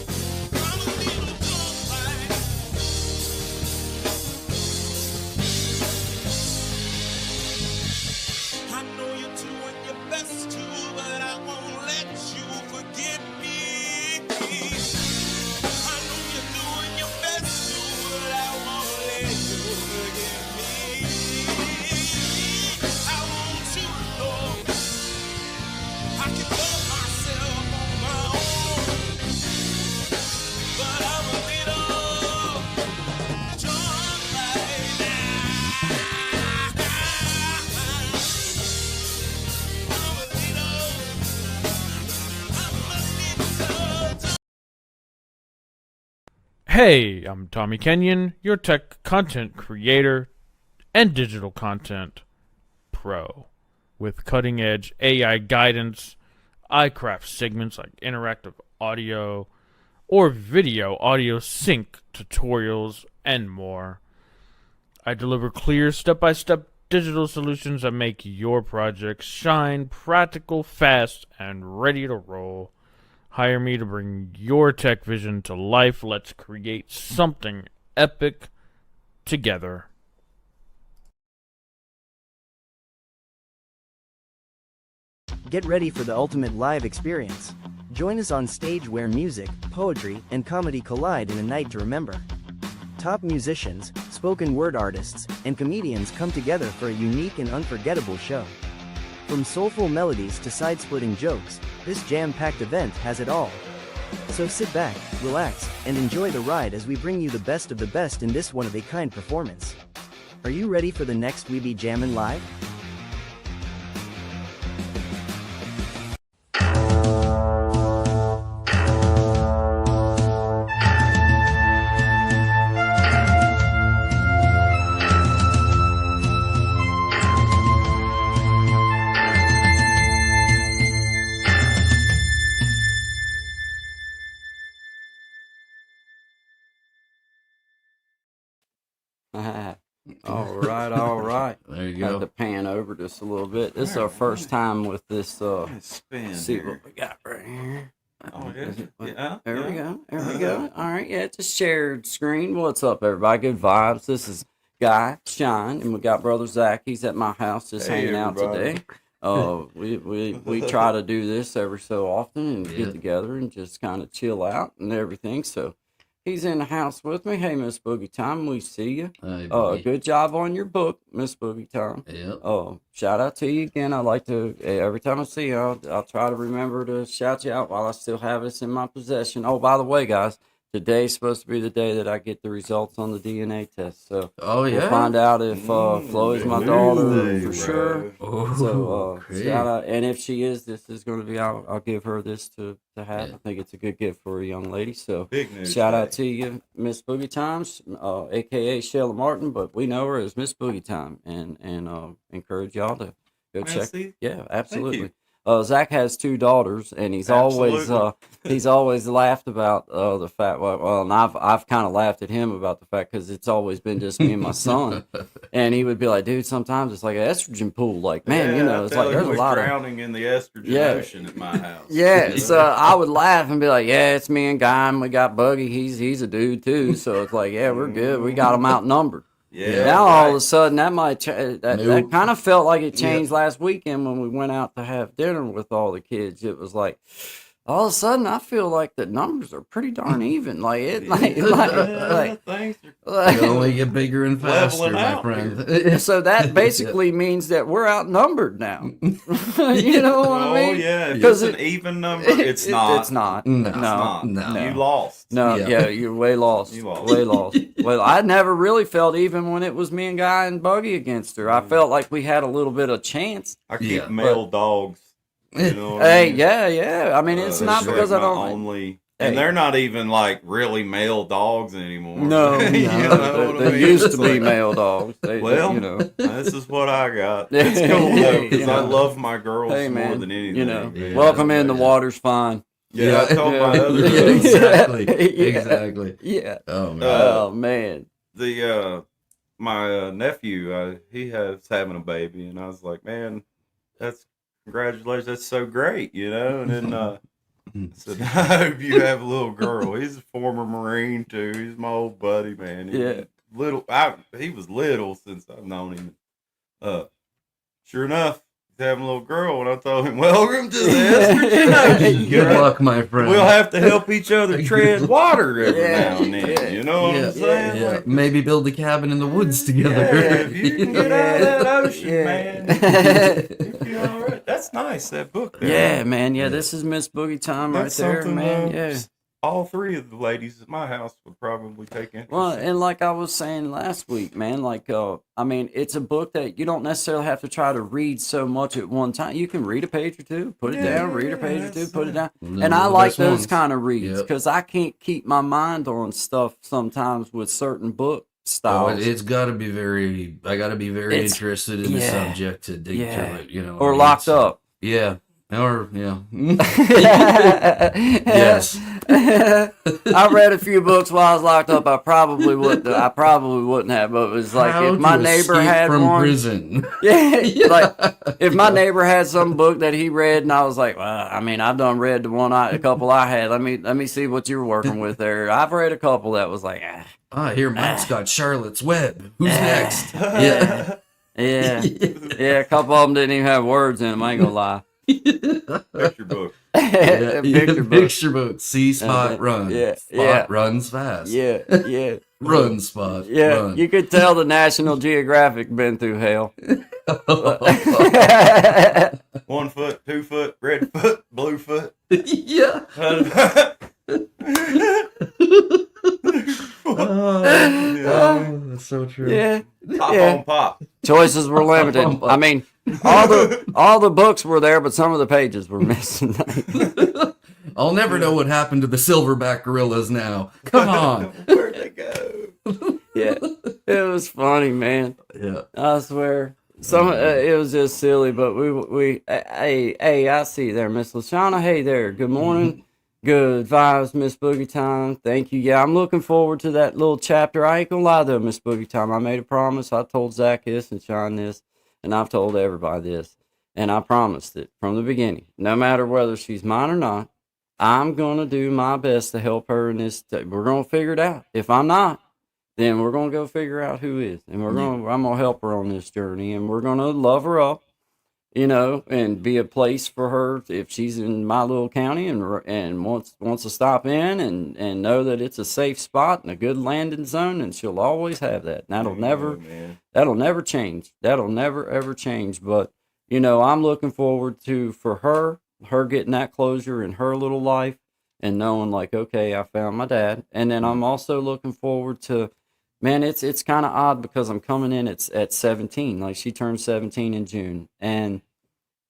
Speaker 7: I'm a little drunk right now. I know you're doing your best to, but I won't let you forget me. I know you're doing your best to, but I won't let you forget me. I want you to know I can love myself on my own, but I'm a little drunk right now. I'm a little drunk.
Speaker 8: Hey, I'm Tommy Kenyon, your tech content creator and digital content pro. With cutting edge AI guidance, I craft segments like interactive audio or video audio sync tutorials and more. I deliver clear step-by-step digital solutions that make your projects shine, practical, fast, and ready to roll. Hire me to bring your tech vision to life. Let's create something epic together.
Speaker 2: Get ready for the ultimate live experience. Join us on stage where music, poetry, and comedy collide in a night to remember. Top musicians, spoken word artists, and comedians come together for a unique and unforgettable show. From soulful melodies to side-splitting jokes, this jam-packed event has it all. So sit back, relax, and enjoy the ride as we bring you the best of the best in this one-of-a-kind performance. Are you ready for the next We Be Jammin' Live?
Speaker 5: All right, all right.
Speaker 4: There you
Speaker 5: Had
Speaker 4: go.
Speaker 5: to pan over just a little bit. This is our first time with this.
Speaker 6: Spin
Speaker 5: See
Speaker 6: here.
Speaker 5: what we got right here.
Speaker 6: Oh, yeah.
Speaker 5: Is it-
Speaker 6: Yeah.
Speaker 5: There we go. There we go. All right, yeah, it's a shared screen. What's up, everybody? Good vibes. This is Guy Shine, and we got brother Zach. He's at my house just
Speaker 6: Hey,
Speaker 5: hanging out
Speaker 6: everybody.
Speaker 5: today. We try to do this every so often and
Speaker 4: Yeah.
Speaker 5: get together and just kind of chill out and everything. So he's in the house with me. Hey, Miss Boogie Time, we see you.
Speaker 4: Hey, buddy.
Speaker 5: Good job on your book, Miss Boogie Time.
Speaker 4: Yep.
Speaker 5: Shout out to you again. I like to every time I see you, I'll try to remember to shout you out while I still have this in my possession. Oh, by the way, guys, today's supposed to be the day that I get the results on the DNA test. So
Speaker 4: Oh, yeah.
Speaker 5: we'll find out if Chloe's my daughter for sure.
Speaker 4: Oh,
Speaker 5: So
Speaker 4: great.
Speaker 5: shout out, and if she is, this is going to be. I'll give her this to have.
Speaker 4: Yeah.
Speaker 5: I think it's a good gift for a young lady. So
Speaker 6: Big news.
Speaker 5: shout out
Speaker 6: today.
Speaker 5: to you, Miss Boogie Times, aka Sheila Martin, but we know her as Miss Boogie Time, and encourage y'all to go check.
Speaker 6: Merci.
Speaker 5: Yeah, absolutely.
Speaker 6: you.
Speaker 5: Zach has 2 daughters, and he's always he's always laughed about the fact. Well, and I've kind of laughed at him about the fact because it's always been just me and my son, and he would be like, "Dude, sometimes it's like an estrogen pool. Like, man,
Speaker 6: Yeah, I
Speaker 5: it's
Speaker 6: tell
Speaker 5: like
Speaker 6: you,
Speaker 5: there's a
Speaker 6: we're
Speaker 5: lot of."
Speaker 6: drowning in the estrogen
Speaker 5: Yeah.
Speaker 6: ocean at my house.
Speaker 5: Yeah, so I would laugh and be like, "Yeah, it's me and Guy, and we got Buggy. He's a dude too." So it's like, "Yeah, we're good. We got him outnumbered."
Speaker 6: Yeah.
Speaker 5: Now all of
Speaker 6: right.
Speaker 5: a sudden that might that
Speaker 4: Nope.
Speaker 5: kind of felt like it changed last weekend when we went out to have dinner with all the kids. It was like, all of a sudden I feel like the numbers are pretty darn even. Like it,
Speaker 6: Things are
Speaker 5: like
Speaker 4: They only get bigger and faster,
Speaker 6: Leveling
Speaker 4: my
Speaker 6: out
Speaker 4: friend.
Speaker 5: so that basically means that we're outnumbered now. You know what I
Speaker 6: Oh
Speaker 5: mean?
Speaker 6: yeah, if
Speaker 5: 'Cause
Speaker 6: it's an even number, it's not.
Speaker 5: It's not.
Speaker 4: No,
Speaker 6: It's
Speaker 5: no,
Speaker 6: not.
Speaker 4: no.
Speaker 6: You lost.
Speaker 5: no.
Speaker 4: Yeah.
Speaker 5: Yeah, you're way lost.
Speaker 6: You lost.
Speaker 5: Way lost. Well, I never really felt even when it was me and Guy and Buggy against her. I felt like we had a little bit of chance.
Speaker 6: I keep
Speaker 4: Yeah,
Speaker 6: male dogs. You know what I
Speaker 5: Hey,
Speaker 6: mean?
Speaker 5: yeah. I mean, it's
Speaker 6: That's
Speaker 5: not because I
Speaker 6: my
Speaker 5: don't.
Speaker 6: only.
Speaker 5: Hey.
Speaker 6: And they're not even like really male dogs anymore.
Speaker 5: No,
Speaker 6: You know what I
Speaker 5: they
Speaker 6: mean?
Speaker 5: used
Speaker 6: It's
Speaker 5: to be
Speaker 6: like,
Speaker 5: male dogs.
Speaker 6: Well,
Speaker 5: you know.
Speaker 6: this is what I got. It's cool though because
Speaker 5: You know.
Speaker 6: I love my girls
Speaker 5: Hey,
Speaker 6: more
Speaker 5: man.
Speaker 6: than anything.
Speaker 5: You know,
Speaker 4: Yeah.
Speaker 5: welcome in. The
Speaker 6: Yeah.
Speaker 5: water's fine.
Speaker 6: Yeah, I told my
Speaker 5: Yeah.
Speaker 6: other
Speaker 5: Yeah.
Speaker 6: dogs.
Speaker 4: Exactly.
Speaker 5: Yeah.
Speaker 4: Exactly.
Speaker 5: Yeah.
Speaker 4: Oh man.
Speaker 5: Oh man.
Speaker 6: My nephew, he has having a baby, and I was like, man, that's congratulations, that's so great, you know. And then I said, I hope you have a little girl. He's a former Marine too. He's my old buddy, man.
Speaker 5: Yeah.
Speaker 6: He was little since I've known him. Sure enough, he's having a little girl, and I told him, welcome to the Esper
Speaker 4: Good luck, my friend.
Speaker 6: We'll have to help each other tread water every
Speaker 5: Yeah,
Speaker 6: now and then.
Speaker 5: yeah,
Speaker 6: You know what
Speaker 4: yeah,
Speaker 6: I'm saying?
Speaker 4: yeah.
Speaker 6: Like,
Speaker 4: Maybe build a cabin in the woods together.
Speaker 6: yeah, if you can get out of that ocean,
Speaker 5: Yeah.
Speaker 6: man. If you're all right. That's nice, that book there.
Speaker 5: Yeah, man. Yeah, this is Miss Boogie time
Speaker 6: That's
Speaker 5: right there,
Speaker 6: something,
Speaker 5: man. Yeah.
Speaker 6: all three of the ladies at my house would probably take interest.
Speaker 5: Well,
Speaker 6: in.
Speaker 5: and like I was saying last week, man, like I mean, it's a book that you don't necessarily have to try to read so much at one time. You can read a page or two, put it
Speaker 6: Yeah,
Speaker 5: down, read a page or two,
Speaker 6: that's
Speaker 5: put it down.
Speaker 4: Those
Speaker 5: And
Speaker 4: are
Speaker 5: I
Speaker 4: the
Speaker 5: like
Speaker 4: best
Speaker 5: those
Speaker 4: ones.
Speaker 5: kind of reads
Speaker 4: Yep.
Speaker 5: because I can't keep my mind on stuff sometimes with certain book
Speaker 4: Oh,
Speaker 5: styles.
Speaker 4: it's got to be very. I got to be very
Speaker 5: It's-
Speaker 4: interested in the
Speaker 5: yeah,
Speaker 4: subject to dig
Speaker 5: yeah.
Speaker 4: to it. You know,
Speaker 5: or
Speaker 4: I mean,
Speaker 5: locked
Speaker 4: it's-
Speaker 5: up.
Speaker 4: Yeah. Or yeah.
Speaker 5: Yes.
Speaker 4: Yes.
Speaker 5: I read a few books while I was locked up. I probably wouldn't have, but it was like
Speaker 4: How
Speaker 5: if my
Speaker 4: to
Speaker 5: neighbor
Speaker 4: escape
Speaker 5: had
Speaker 4: from
Speaker 5: one.
Speaker 4: prison.
Speaker 5: Yeah, like if my neighbor had some book that he read, and I was like, well, I mean, I've done read a couple I had. Let me see what you were working with there. I've read a couple that was like,
Speaker 4: I hear Mike's got Charlotte's Web. Who's next? Yeah.
Speaker 5: yeah, a couple of them didn't even have words in them. I ain't gonna lie.
Speaker 6: Picture book.
Speaker 4: Yeah,
Speaker 5: Picture book.
Speaker 4: Picture book. See Spot runs.
Speaker 5: Yeah,
Speaker 4: Spot
Speaker 5: yeah.
Speaker 4: runs fast.
Speaker 5: Yeah.
Speaker 4: Run Spot.
Speaker 5: Yeah,
Speaker 4: Run.
Speaker 5: you could tell the National Geographic been through hell.
Speaker 6: 1 foot, 2 foot, red foot, blue foot.
Speaker 4: Yeah. Oh, that's so true.
Speaker 5: Yeah,
Speaker 6: Pop
Speaker 5: yeah.
Speaker 6: on pop.
Speaker 5: Choices were limited. I mean, all the books were there, but some of the pages were missing.
Speaker 4: I'll never know what happened to the silverback gorillas now. Come on.
Speaker 6: Where'd they go?
Speaker 5: Yeah, it was funny, man.
Speaker 4: Yeah.
Speaker 5: I swear. It was just silly, but hey, I see you there, Miss Lashana. Hey there. Good morning. Good vibes, Miss Boogie Time. Thank you. Yeah, I'm looking forward to that little chapter. I ain't gonna lie though, Miss Boogie Time. I made a promise. I told Zach this and Sean this, and I've told everybody this, and I promised it from the beginning. No matter whether she's mine or not, I'm gonna do my best to help her in this. We're gonna figure it out. If I'm not, then we're gonna go figure out who is, and I'm gonna help her on this journey, and we're gonna love her up, you know, and be a place for her if she's in my little county and wants to stop in and know that it's a safe spot and a good landing zone, and she'll always have that. And that'll never change. That'll never ever change. But you know, I'm looking forward to for her getting that closure in her little life and knowing like, okay, I found my dad. And then I'm also looking forward to, man, it's kind of odd because I'm coming in at 17. Like she turned 17 in June, and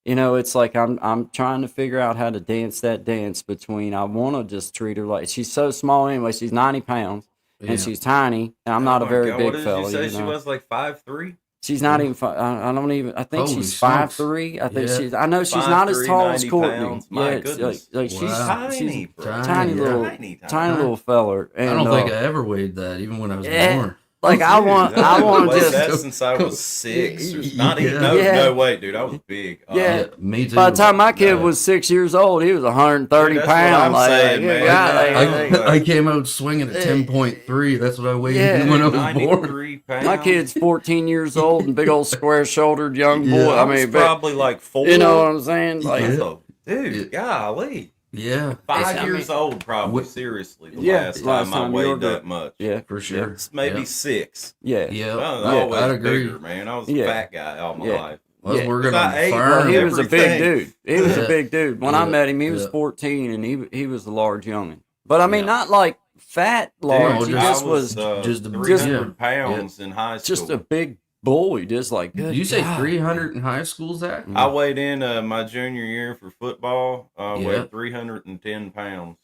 Speaker 5: you know, it's like I'm trying to figure out how to dance that dance between. I want to just treat her like she's so small anyway. She's 90 pounds and
Speaker 4: Yeah.
Speaker 5: she's tiny, and I'm not a very big
Speaker 6: What did
Speaker 5: fella.
Speaker 6: you say?
Speaker 5: You
Speaker 6: She
Speaker 5: know?
Speaker 6: was like 5'3"?
Speaker 5: She's not even. I don't even. I think
Speaker 4: Holy
Speaker 5: she's
Speaker 4: smokes.
Speaker 5: 5'3". I think
Speaker 4: Yeah.
Speaker 5: she's. I know she's not as
Speaker 6: 5'3",
Speaker 5: tall as
Speaker 6: 90
Speaker 5: Courtney.
Speaker 6: pounds. My
Speaker 5: Yeah, it's
Speaker 6: goodness.
Speaker 5: like
Speaker 4: Wow.
Speaker 5: she's
Speaker 6: Tiny, bro.
Speaker 5: tiny
Speaker 4: Yeah.
Speaker 5: little,
Speaker 6: Tiny.
Speaker 5: tiny little feller. And,
Speaker 4: I don't think I ever weighed that, even when I was
Speaker 5: Yeah.
Speaker 4: born.
Speaker 5: like I want to
Speaker 6: Wait,
Speaker 5: just.
Speaker 6: that since I was 6. Or not even.
Speaker 5: Yeah.
Speaker 6: No, wait, dude. I was big.
Speaker 5: Yeah.
Speaker 4: Me too.
Speaker 5: By the time my kid
Speaker 6: No.
Speaker 5: was 6 years old, he was 130
Speaker 6: Dude, that's what
Speaker 5: pounds.
Speaker 6: I'm
Speaker 5: Like,
Speaker 6: saying,
Speaker 5: good
Speaker 6: man.
Speaker 5: God, like,
Speaker 4: I came out swinging at 10.3. That's what I weighed
Speaker 5: Yeah.
Speaker 4: when I was born.
Speaker 6: 93 pounds.
Speaker 5: my kid's 14 years old and big old square shouldered young boy.
Speaker 4: Yeah.
Speaker 5: I
Speaker 6: I was
Speaker 5: mean, but,
Speaker 6: probably like 4.
Speaker 5: you know what I'm saying? Like,
Speaker 6: Oh, dude, golly.
Speaker 4: Yeah,
Speaker 6: 5 years old, probably.
Speaker 4: What-
Speaker 6: seriously, the
Speaker 5: Yeah,
Speaker 6: last
Speaker 5: last
Speaker 6: time I
Speaker 5: time you were
Speaker 6: weighed that much.
Speaker 5: Yeah,
Speaker 4: for sure.
Speaker 6: It's maybe
Speaker 4: Yeah.
Speaker 6: 6.
Speaker 5: yeah.
Speaker 4: Yeah,
Speaker 6: I was
Speaker 4: yeah,
Speaker 6: always
Speaker 4: I'd agree.
Speaker 6: bigger, man. I was
Speaker 5: Yeah.
Speaker 6: a fat guy all my
Speaker 5: Yeah.
Speaker 6: life.
Speaker 4: I was
Speaker 5: Yeah.
Speaker 4: working
Speaker 6: Because
Speaker 4: on
Speaker 6: I
Speaker 4: the
Speaker 6: ate
Speaker 4: farm.
Speaker 5: Well, he was a big
Speaker 6: everything.
Speaker 5: dude. He was
Speaker 4: Yeah.
Speaker 5: a big dude. When I
Speaker 4: Yeah.
Speaker 5: met him, he was
Speaker 4: Yeah.
Speaker 5: 14, and he was a large youngin. But I mean,
Speaker 4: Yeah.
Speaker 5: not like fat large.
Speaker 6: Dude,
Speaker 5: he
Speaker 4: just-
Speaker 5: just was
Speaker 4: just a-
Speaker 6: 300
Speaker 4: yeah.
Speaker 6: pounds in high school.
Speaker 5: just a big boy. Just like, good
Speaker 4: Did you say
Speaker 5: God.
Speaker 4: 300 in high school, Zach?
Speaker 6: I weighed in my junior year for football. I
Speaker 4: Yeah.
Speaker 6: weighed 310 pounds.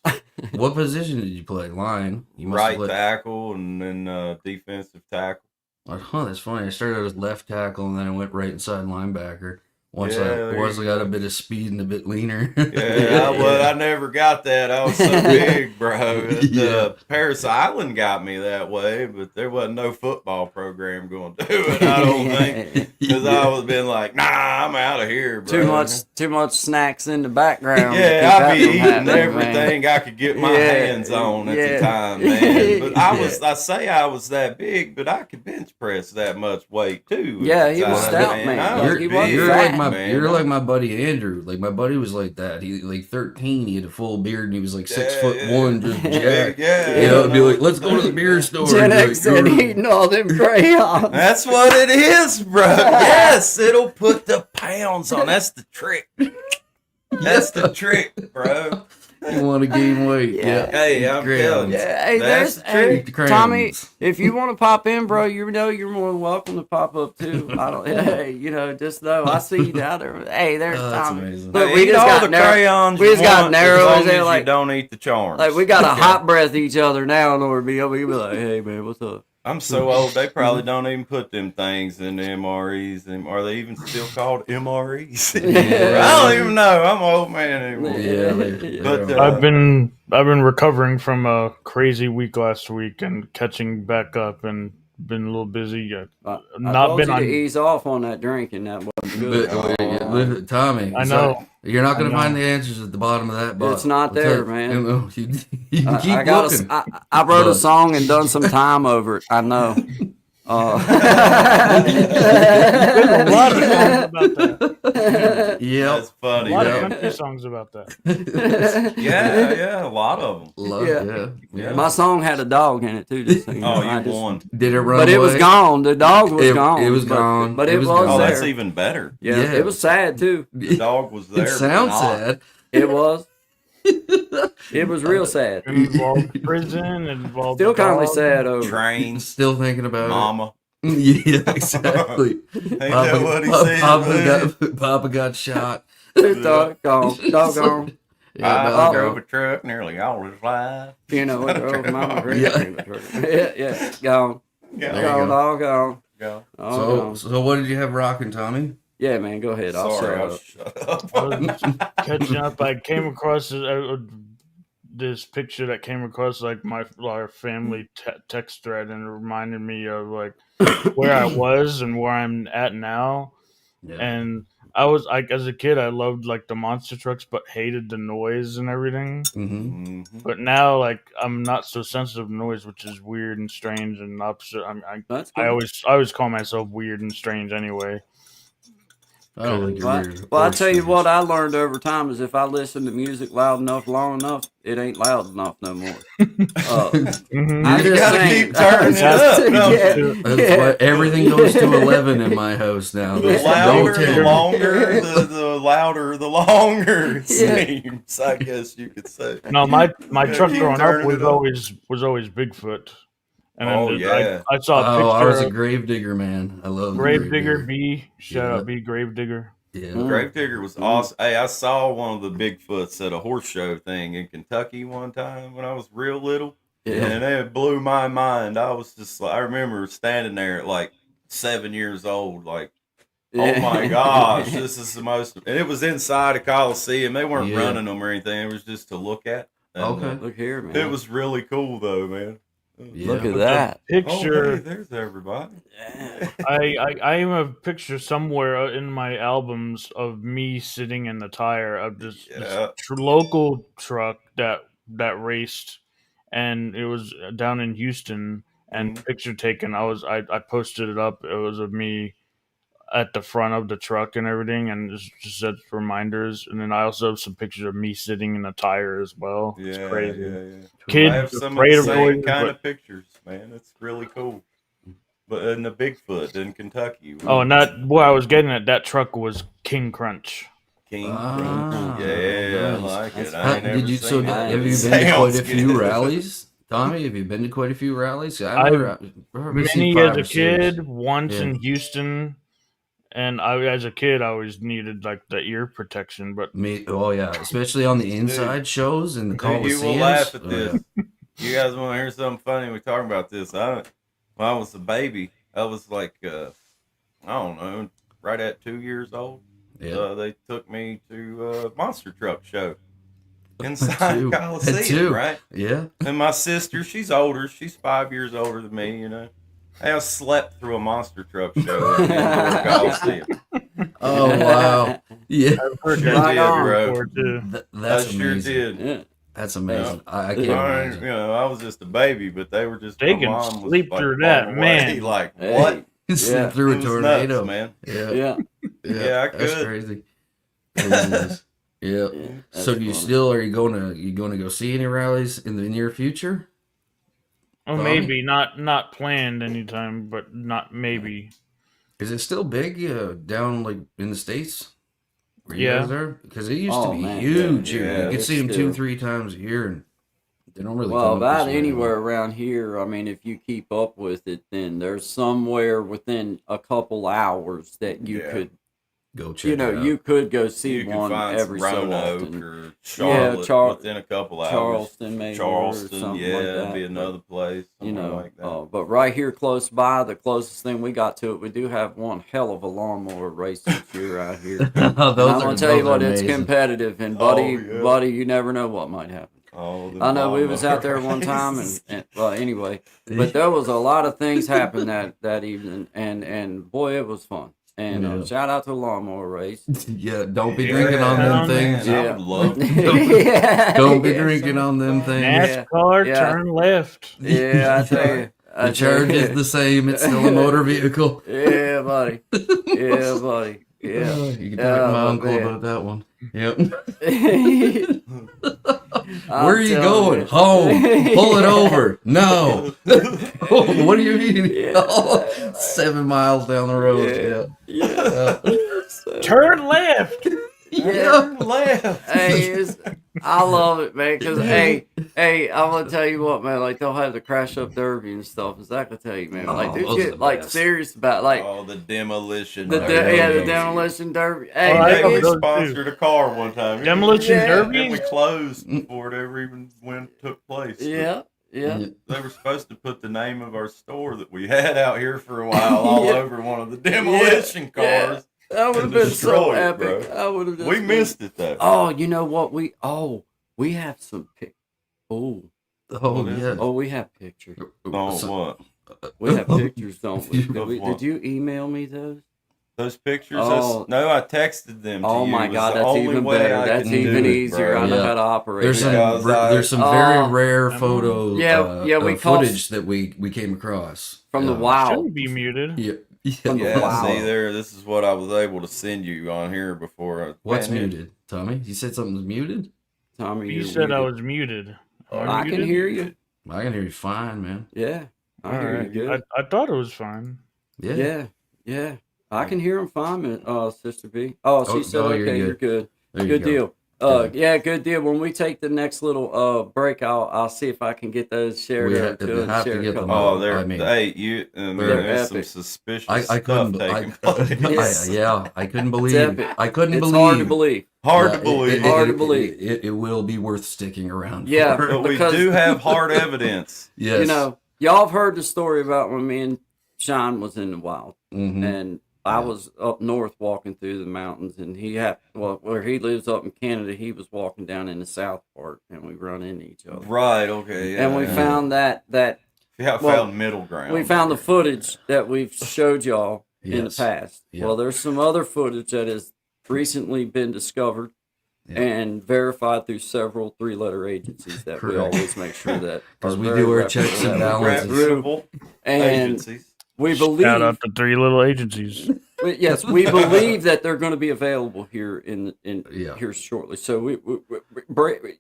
Speaker 4: What position did you play? Line. You must
Speaker 6: Right
Speaker 4: have played.
Speaker 6: tackle and then defensive tackle.
Speaker 4: Oh, that's funny. I started as left tackle and then I went right inside linebacker. Once
Speaker 6: Yeah,
Speaker 4: I
Speaker 6: there you
Speaker 4: got a
Speaker 6: go.
Speaker 4: bit of speed and a bit leaner.
Speaker 6: I never got that. I was so big, bro.
Speaker 4: Yeah.
Speaker 6: Paris Island got me that way, but there wasn't no football program going to do it. I don't think because I was been like, nah, I'm out of here, bro.
Speaker 5: Too much snacks in the background. to
Speaker 6: Yeah,
Speaker 5: keep
Speaker 6: I'd
Speaker 5: that
Speaker 6: be
Speaker 5: from
Speaker 6: eating
Speaker 5: happening, man.
Speaker 6: everything I could get my
Speaker 5: Yeah,
Speaker 6: hands on at
Speaker 5: yeah.
Speaker 6: the time, man. But I say I was that big, but I could bench press that much weight too. at
Speaker 5: Yeah,
Speaker 6: the
Speaker 5: he was
Speaker 6: time,
Speaker 5: stout, man.
Speaker 6: I was
Speaker 5: Like, he wasn't
Speaker 6: big,
Speaker 4: You're
Speaker 5: fat.
Speaker 4: like my
Speaker 6: man.
Speaker 4: you're like my buddy Andrew. Like my buddy was like that. He like 13. He had a full beard and he was like 6'1", just jacked.
Speaker 6: Yeah,
Speaker 4: You know, it'd be like, let's go to the beer store.
Speaker 5: Gen
Speaker 4: He'd be
Speaker 5: X
Speaker 4: like,
Speaker 5: said
Speaker 4: "You're-"
Speaker 5: eating all them crayons.
Speaker 6: That's what it is, bro. Yes, it'll put the pounds on. That's the trick. That's the trick, bro.
Speaker 4: You want to gain weight? Yeah.
Speaker 6: Hey, I'm telling you.
Speaker 5: Yeah, hey,
Speaker 6: That's
Speaker 5: there's
Speaker 6: the trick.
Speaker 4: The crayons.
Speaker 5: Tommy. If you want to pop in, bro, you know you're more than welcome to pop up too. I don't. Hey, just know I see you down there. Hey, there's
Speaker 4: Oh, that's
Speaker 5: Tommy.
Speaker 4: amazing.
Speaker 5: Look,
Speaker 6: Hey,
Speaker 5: we
Speaker 6: eat
Speaker 5: just
Speaker 6: all
Speaker 5: got
Speaker 6: the
Speaker 5: narrow.
Speaker 6: crayons.
Speaker 5: we
Speaker 6: you
Speaker 5: just got
Speaker 6: want,
Speaker 5: narrow
Speaker 6: as
Speaker 5: as
Speaker 6: long
Speaker 5: they
Speaker 6: as
Speaker 5: like-
Speaker 6: you don't eat the charms.
Speaker 5: Like we got to hot breath each other now in order to be able to be like, hey man, what's up?
Speaker 6: I'm so old, they probably don't even put them things in the MREs. Are they even still called MREs? I don't even know. I'm an old man anymore.
Speaker 4: Yeah,
Speaker 6: But,
Speaker 8: I've been recovering from a crazy week last week and catching back up and been a little busy.
Speaker 5: I
Speaker 8: Not
Speaker 5: told
Speaker 8: been
Speaker 5: you
Speaker 8: on.
Speaker 5: to ease off on that drinking. That wasn't good.
Speaker 4: But, Tommy,
Speaker 8: I
Speaker 4: it's
Speaker 8: know.
Speaker 4: like, you're not going to
Speaker 8: I know.
Speaker 4: find the answers at the bottom of that box.
Speaker 5: It's not there, man.
Speaker 4: You can keep
Speaker 5: I got
Speaker 4: looking.
Speaker 5: I wrote a
Speaker 4: But-
Speaker 5: song and done some time over it. I know.
Speaker 8: A lot of songs about that.
Speaker 4: Yep.
Speaker 6: That's funny.
Speaker 8: A lot of
Speaker 6: man.
Speaker 8: country songs about that.
Speaker 6: Yeah, a lot of them.
Speaker 4: Love,
Speaker 5: Yeah.
Speaker 4: yeah.
Speaker 5: My song had a dog in it too. Just so you know.
Speaker 6: Oh,
Speaker 5: I
Speaker 6: you
Speaker 5: just-
Speaker 6: won.
Speaker 4: Did it run
Speaker 5: But it was
Speaker 4: away?
Speaker 5: gone. The dog was gone.
Speaker 4: It was
Speaker 5: but-
Speaker 4: gone.
Speaker 5: But
Speaker 4: It
Speaker 5: it
Speaker 4: was
Speaker 5: was
Speaker 4: gone.
Speaker 6: Oh,
Speaker 5: there.
Speaker 6: that's even better.
Speaker 5: Yeah,
Speaker 4: Yeah.
Speaker 5: it was sad too.
Speaker 6: The dog was there.
Speaker 4: It
Speaker 6: but
Speaker 4: sounds
Speaker 6: not.
Speaker 4: sad.
Speaker 5: It was. It was real sad.
Speaker 8: It involved prison. It involved
Speaker 5: Still kind of
Speaker 8: dog.
Speaker 5: sad over.
Speaker 6: Trains,
Speaker 4: Still thinking about
Speaker 6: mama.
Speaker 4: it. Yeah, exactly.
Speaker 6: Ain't that what he said?
Speaker 4: Papa got shot.
Speaker 5: Dog gone. Dog gone.
Speaker 4: Yeah,
Speaker 6: I
Speaker 4: dog
Speaker 6: drove
Speaker 4: gone.
Speaker 6: a truck nearly all his life.
Speaker 5: You know what drove mama crazy.
Speaker 4: Yeah.
Speaker 5: Yeah. Gone.
Speaker 4: There you
Speaker 5: Gone.
Speaker 4: go.
Speaker 5: All gone.
Speaker 6: Go.
Speaker 5: All
Speaker 4: So,
Speaker 5: gone.
Speaker 4: so what did you have rocking, Tommy?
Speaker 5: Yeah, man. Go ahead. I'll
Speaker 6: Sorry,
Speaker 5: shut
Speaker 6: I'll
Speaker 5: up.
Speaker 6: shut up.
Speaker 8: I was catching up. I came across this picture that came across like our family text thread, and it reminded me of like where I was and where I'm at now.
Speaker 4: Yeah.
Speaker 8: And I was like, as a kid, I loved like the monster trucks, but hated the noise and everything.
Speaker 4: Mm-hmm.
Speaker 6: Mhm.
Speaker 8: But now, like, I'm not so sensitive to noise, which is weird and strange and opposite.
Speaker 5: That's
Speaker 8: I
Speaker 5: good.
Speaker 8: always call myself weird and strange anyway.
Speaker 4: I don't think you're
Speaker 5: Well,
Speaker 4: weird.
Speaker 5: well, I
Speaker 4: or
Speaker 5: tell you
Speaker 4: strange.
Speaker 5: what I learned over time is if I listen to music loud enough, long enough, it ain't loud enough no more.
Speaker 8: Mhm.
Speaker 5: I
Speaker 6: You
Speaker 5: just
Speaker 6: gotta
Speaker 5: think-
Speaker 6: keep turning it up, don't you?
Speaker 4: That's why everything goes to 11 in my house now.
Speaker 6: The
Speaker 4: There's
Speaker 6: louder,
Speaker 4: no
Speaker 6: the
Speaker 4: 10.
Speaker 6: longer, the louder, the longer it seems. I guess you could say.
Speaker 8: No, my
Speaker 6: Yeah,
Speaker 8: truck
Speaker 6: keep
Speaker 8: growing up
Speaker 6: turning
Speaker 8: was
Speaker 6: it up.
Speaker 8: always Bigfoot. And
Speaker 6: Oh,
Speaker 8: then
Speaker 6: yeah.
Speaker 8: I saw a
Speaker 4: Oh, I
Speaker 8: picture
Speaker 4: was a
Speaker 8: of
Speaker 4: Gravedigger man. I love
Speaker 8: Gravedigger B. Shout
Speaker 4: Yeah.
Speaker 8: out B Gravedigger.
Speaker 4: Yeah.
Speaker 6: Gravedigger was awesome. Hey, I saw one of the Bigfoots at a horse show thing in Kentucky one time when I was real little.
Speaker 5: Yeah.
Speaker 6: And it blew my mind. I was just like, I remember standing there at like 7 years old, like, oh my gosh, this is the most. And it was inside a Coliseum. They weren't
Speaker 4: Yeah.
Speaker 6: running them or anything. It was just to look at. And,
Speaker 4: Okay.
Speaker 5: Look here, man.
Speaker 6: it was really cool though, man.
Speaker 4: Yeah.
Speaker 5: Look at that.
Speaker 6: Oh,
Speaker 8: Picture.
Speaker 6: hey, there's everybody.
Speaker 8: I have a picture somewhere in my albums of me sitting in the tire of this
Speaker 6: Yeah.
Speaker 8: local truck that raced, and it was down in Houston. And picture taken, I posted it up. It was of me at the front of the truck and everything, and just said reminders. And then I also have some pictures of me sitting in a tire as well.
Speaker 6: Yeah,
Speaker 8: It's crazy.
Speaker 6: yeah.
Speaker 8: Kids
Speaker 6: I have some of
Speaker 8: afraid
Speaker 6: the
Speaker 8: of
Speaker 6: same
Speaker 8: voices,
Speaker 6: kind
Speaker 8: but-
Speaker 6: of pictures, man. It's really cool. But in the Bigfoot in Kentucky.
Speaker 8: Oh, and that what I was getting at, that truck was King Crunch.
Speaker 6: King
Speaker 4: Ah,
Speaker 6: Crunch. Yeah,
Speaker 4: nice.
Speaker 6: I like it.
Speaker 5: That's-
Speaker 6: I ain't never
Speaker 4: So
Speaker 6: seen that.
Speaker 4: have you
Speaker 6: It
Speaker 4: been to quite a
Speaker 6: sounds
Speaker 4: few
Speaker 6: good.
Speaker 4: rallies? Tommy, have you been to quite a few rallies?
Speaker 8: Many
Speaker 4: seen
Speaker 8: as
Speaker 4: 5
Speaker 8: a
Speaker 4: or 6.
Speaker 8: kid, once
Speaker 4: Yeah.
Speaker 8: in Houston, and as a kid, I always needed like the ear protection. But
Speaker 4: Oh yeah, especially on the inside shows and the
Speaker 6: Dude,
Speaker 4: Coliseums.
Speaker 6: you will laugh at
Speaker 4: Oh,
Speaker 6: this.
Speaker 4: yeah.
Speaker 6: You guys want to hear something funny? We're talking about this. When I was a baby, I was like, I don't know, right at 2 years old.
Speaker 4: Yeah.
Speaker 6: They took me to a monster truck show
Speaker 4: At
Speaker 6: inside
Speaker 4: 2.
Speaker 6: Coliseum,
Speaker 4: At 2.
Speaker 6: right?
Speaker 4: Yeah.
Speaker 6: And my sister, she's older. She's 5 years older than me, you know. I slept through a monster truck show at the indoor Coliseum.
Speaker 4: Oh wow. Yeah.
Speaker 8: I've heard
Speaker 6: Sure
Speaker 8: that
Speaker 6: did, bro.
Speaker 8: before too.
Speaker 4: That's
Speaker 6: I sure
Speaker 4: amazing.
Speaker 6: did.
Speaker 5: Yeah.
Speaker 4: That's amazing. I can't
Speaker 6: You
Speaker 4: imagine.
Speaker 6: know, I was just a baby, but they were just.
Speaker 8: They
Speaker 6: my
Speaker 8: can
Speaker 6: mom was,
Speaker 8: sleep
Speaker 6: like,
Speaker 8: through
Speaker 6: blown
Speaker 8: that,
Speaker 6: away,
Speaker 8: man.
Speaker 6: Like
Speaker 5: Hey.
Speaker 6: what?
Speaker 4: Slip
Speaker 5: Yeah.
Speaker 4: through
Speaker 6: It
Speaker 4: a
Speaker 6: was
Speaker 4: tornado,
Speaker 6: nuts, man.
Speaker 4: Yeah.
Speaker 5: Yeah.
Speaker 6: Yeah, I
Speaker 4: That's
Speaker 6: could.
Speaker 4: crazy. Goodness. Yeah.
Speaker 5: Yeah,
Speaker 4: So
Speaker 5: that's
Speaker 4: do you
Speaker 5: funny.
Speaker 4: still are you going to go see any rallies in the near future?
Speaker 8: Oh,
Speaker 4: Tommy?
Speaker 8: maybe not planned anytime, but not maybe.
Speaker 4: Is it still big down like in the States? Where you
Speaker 8: Yeah.
Speaker 4: guys are? Because it used
Speaker 5: Oh,
Speaker 4: to be
Speaker 5: man,
Speaker 4: huge
Speaker 6: yeah,
Speaker 4: here.
Speaker 6: yeah,
Speaker 4: You could
Speaker 5: it's
Speaker 4: see them
Speaker 5: still-
Speaker 4: 2-3 times a year, and they don't really.
Speaker 5: Well,
Speaker 4: come up
Speaker 5: about
Speaker 4: this way
Speaker 5: anywhere around here, I mean, if you keep up with it, then there's somewhere within a couple hours that you
Speaker 6: Yeah.
Speaker 5: could,
Speaker 4: Go check.
Speaker 5: you know,
Speaker 4: it out.
Speaker 5: you could go see
Speaker 6: You can
Speaker 5: one
Speaker 6: find
Speaker 5: every
Speaker 6: some
Speaker 5: so
Speaker 6: Roanoke
Speaker 5: often.
Speaker 6: or Charlotte within a couple hours.
Speaker 5: Charleston, maybe, or
Speaker 6: Charleston,
Speaker 5: something
Speaker 6: yeah,
Speaker 5: like
Speaker 6: it'd
Speaker 5: that.
Speaker 6: be another place.
Speaker 5: You know,
Speaker 6: like that.
Speaker 5: but right here close by, the closest thing we got to it, we do have one hell of a lawnmower race this year out here.
Speaker 4: Those
Speaker 5: And I'm gonna tell you
Speaker 4: those are
Speaker 5: what, it's
Speaker 4: amazing.
Speaker 5: competitive, and buddy,
Speaker 6: Oh, yeah.
Speaker 5: buddy, you never know what might happen.
Speaker 6: Oh, the
Speaker 5: I know we was out there
Speaker 6: lawnmower
Speaker 5: one time,
Speaker 6: races.
Speaker 5: and well, anyway, but there was a lot of things happened that evening, and boy, it was fun. And
Speaker 4: Yeah.
Speaker 5: shout out to the lawnmower race.
Speaker 4: Yeah, don't be
Speaker 6: Yeah,
Speaker 4: drinking on them
Speaker 8: man,
Speaker 4: things.
Speaker 6: I
Speaker 5: Yeah.
Speaker 6: would love to.
Speaker 5: Yeah.
Speaker 4: Don't be
Speaker 5: Yeah,
Speaker 4: drinking on them things.
Speaker 5: Yeah.
Speaker 8: NASCAR,
Speaker 5: Yeah.
Speaker 8: turn left.
Speaker 5: Yeah, I tell you.
Speaker 4: The charge is the same. It's still a motor vehicle.
Speaker 5: Yeah, buddy. Yeah, buddy. Yeah.
Speaker 4: You can talk to my
Speaker 5: Oh,
Speaker 4: uncle
Speaker 5: man.
Speaker 4: about that one. Yep.
Speaker 5: I'm
Speaker 4: Where are you
Speaker 5: telling
Speaker 4: going? Home. Pull it over. No. What do you mean?
Speaker 5: Yeah.
Speaker 4: 7 miles down the road.
Speaker 5: Yeah.
Speaker 4: Yeah.
Speaker 5: Yeah.
Speaker 8: Turn left.
Speaker 5: Yeah.
Speaker 6: Left.
Speaker 5: Hey, I love it, man. Because hey, I'm gonna tell you what, man. Like they'll have the crash up derby and stuff. And Zach will tell you, man. Like
Speaker 4: Oh,
Speaker 5: dudes
Speaker 4: those are
Speaker 5: get
Speaker 4: the
Speaker 5: like
Speaker 4: best.
Speaker 5: serious about like
Speaker 6: Oh, the demolition.
Speaker 5: the
Speaker 6: derby.
Speaker 5: the demolition derby. Hey,
Speaker 8: Oh, I
Speaker 6: Hey,
Speaker 8: know
Speaker 6: we
Speaker 5: they
Speaker 8: those
Speaker 5: get,
Speaker 6: sponsored a car one time.
Speaker 8: Demolition
Speaker 5: Yeah.
Speaker 8: derby.
Speaker 6: And we closed before it ever even took place.
Speaker 5: yeah, yeah.
Speaker 6: They were supposed to put the name of our store that we had out here for a while all
Speaker 5: Yeah.
Speaker 6: over one of the demolition
Speaker 5: Yeah.
Speaker 6: cars.
Speaker 5: That would have
Speaker 6: And
Speaker 5: been
Speaker 6: destroy
Speaker 5: so
Speaker 6: it,
Speaker 5: epic.
Speaker 6: bro.
Speaker 5: I would have.
Speaker 6: We missed it though.
Speaker 5: Oh, you know what? We have some pic. Oh,
Speaker 4: Oh,
Speaker 6: What is
Speaker 4: yeah.
Speaker 5: we have pictures.
Speaker 6: Oh,
Speaker 4: So-
Speaker 6: what?
Speaker 5: We have pictures, don't we?
Speaker 6: Of what?
Speaker 5: Did you email me those?
Speaker 6: Those pictures?
Speaker 5: Oh.
Speaker 6: No, I texted them to
Speaker 5: Oh
Speaker 6: you.
Speaker 5: my
Speaker 6: It was
Speaker 5: God,
Speaker 6: the
Speaker 5: that's
Speaker 6: only
Speaker 5: even
Speaker 6: way
Speaker 5: better.
Speaker 6: I
Speaker 5: That's
Speaker 6: can do
Speaker 5: even
Speaker 6: it,
Speaker 5: easier.
Speaker 6: bro.
Speaker 5: I know
Speaker 4: Yeah.
Speaker 5: how to operate.
Speaker 4: There's
Speaker 5: it.
Speaker 4: some
Speaker 6: Because I-
Speaker 4: there's some
Speaker 5: Oh.
Speaker 4: very rare photo
Speaker 5: Yeah, we call-
Speaker 4: footage that we came across
Speaker 5: From the
Speaker 4: Yeah.
Speaker 5: wild.
Speaker 8: Shouldn't be muted.
Speaker 4: Yeah.
Speaker 5: From the
Speaker 6: Yeah,
Speaker 5: Wow.
Speaker 6: see there, this is what I was able to send you on here before.
Speaker 4: What's
Speaker 6: Man,
Speaker 4: muted, Tommy? You said something's muted?
Speaker 5: Tommy,
Speaker 8: You
Speaker 5: you're
Speaker 8: said I
Speaker 5: muted.
Speaker 8: was muted.
Speaker 5: I can hear you.
Speaker 4: I can hear you fine, man.
Speaker 5: Yeah, I
Speaker 8: All
Speaker 5: hear
Speaker 8: right.
Speaker 5: you good.
Speaker 8: I thought it was fine.
Speaker 4: Yeah.
Speaker 5: Yeah. I can hear him fine, man, Sister B. Oh, she
Speaker 4: Oh,
Speaker 5: said,
Speaker 4: oh,
Speaker 5: okay,
Speaker 4: you're
Speaker 5: you're good.
Speaker 4: There you
Speaker 5: Good
Speaker 4: go.
Speaker 5: deal.
Speaker 4: Good.
Speaker 5: Yeah, good deal. When we take the next little break, I'll see if I can get those shared
Speaker 4: We
Speaker 5: out
Speaker 4: have to-
Speaker 5: to and
Speaker 4: have to
Speaker 5: share a
Speaker 4: get them
Speaker 5: couple.
Speaker 4: out.
Speaker 6: Oh, there.
Speaker 4: I mean,
Speaker 6: Hey, you.
Speaker 5: They're
Speaker 6: There's some
Speaker 5: epic.
Speaker 6: suspicious
Speaker 4: I
Speaker 6: stuff
Speaker 4: couldn't.
Speaker 6: taking
Speaker 4: I,
Speaker 6: place.
Speaker 4: I couldn't believe.
Speaker 5: epic.
Speaker 4: I couldn't
Speaker 5: It's
Speaker 4: believe.
Speaker 5: hard to believe.
Speaker 6: Hard
Speaker 4: Yeah,
Speaker 6: to believe.
Speaker 5: Hard to believe.
Speaker 4: It will be worth sticking around.
Speaker 5: Yeah,
Speaker 4: for.
Speaker 6: But we
Speaker 5: because-
Speaker 6: do have hard evidence.
Speaker 4: Yes.
Speaker 5: You know, y'all have heard the story about when me and Sean was in the wild,
Speaker 4: Mhm.
Speaker 5: and I was up north walking through the mountains, and he had where he lives up in Canada. He was walking down in the south part, and we run into each other.
Speaker 6: Right. Okay. Yeah.
Speaker 5: And we
Speaker 6: yeah.
Speaker 5: found that
Speaker 6: Yeah, I
Speaker 5: well,
Speaker 6: found middle ground.
Speaker 5: we found the footage that we've showed y'all in the
Speaker 4: Yes.
Speaker 5: past.
Speaker 4: Yeah.
Speaker 5: Well, there's some other footage that has recently been discovered
Speaker 4: Yeah.
Speaker 5: and verified through several 3-letter agencies that we
Speaker 4: Correct.
Speaker 5: always make sure that
Speaker 4: 'Cause
Speaker 5: are
Speaker 4: we
Speaker 5: very
Speaker 4: do our
Speaker 5: reputable,
Speaker 4: checks and
Speaker 5: that we
Speaker 4: balances.
Speaker 5: grab through.
Speaker 6: reputable
Speaker 5: And
Speaker 6: agencies.
Speaker 5: we
Speaker 8: Shout
Speaker 5: believe
Speaker 8: out to 3 little agencies.
Speaker 5: Yes, we believe that they're going to be available here in
Speaker 4: Yeah.
Speaker 5: here shortly. So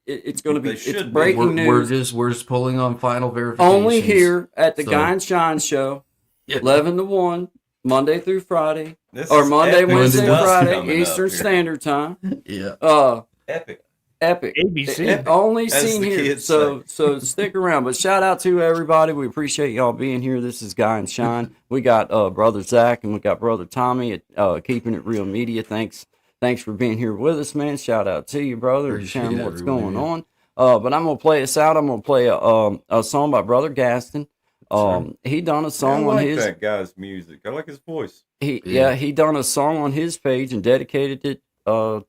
Speaker 5: it's going to be
Speaker 6: They should
Speaker 5: it's
Speaker 6: be.
Speaker 5: breaking
Speaker 4: We're
Speaker 5: news.
Speaker 4: we're just pulling on final verifications.
Speaker 5: Only here at the
Speaker 4: So-
Speaker 5: Guy and Shine Show,
Speaker 4: Yeah.
Speaker 5: 11 to 1, Monday through Friday,
Speaker 6: This
Speaker 5: or
Speaker 6: is
Speaker 5: Monday,
Speaker 6: epic
Speaker 5: Wednesday,
Speaker 6: stuff
Speaker 5: Friday,
Speaker 6: coming up
Speaker 5: Eastern
Speaker 6: here.
Speaker 5: Standard Time.
Speaker 4: Yeah.
Speaker 6: Epic.
Speaker 5: Epic.
Speaker 8: ABC.
Speaker 5: Only
Speaker 6: As
Speaker 5: seen
Speaker 6: the
Speaker 5: here.
Speaker 6: kids
Speaker 5: So stick around. But shout out to everybody. We appreciate y'all being here. This is Guy and Shine. We got brother Zach and we got brother Tommy at Keeping It Real Media. Thanks for being here with us, man. Shout out to you, brother, and
Speaker 4: Appreciate
Speaker 5: sharing what's
Speaker 4: everyone,
Speaker 5: going
Speaker 4: yeah.
Speaker 5: on. But I'm gonna play us out. I'm gonna play a song by Brother Gaston. He done a song
Speaker 6: I like
Speaker 5: on his
Speaker 6: that guy's music. I like his voice.
Speaker 5: he done a song on his page and dedicated it to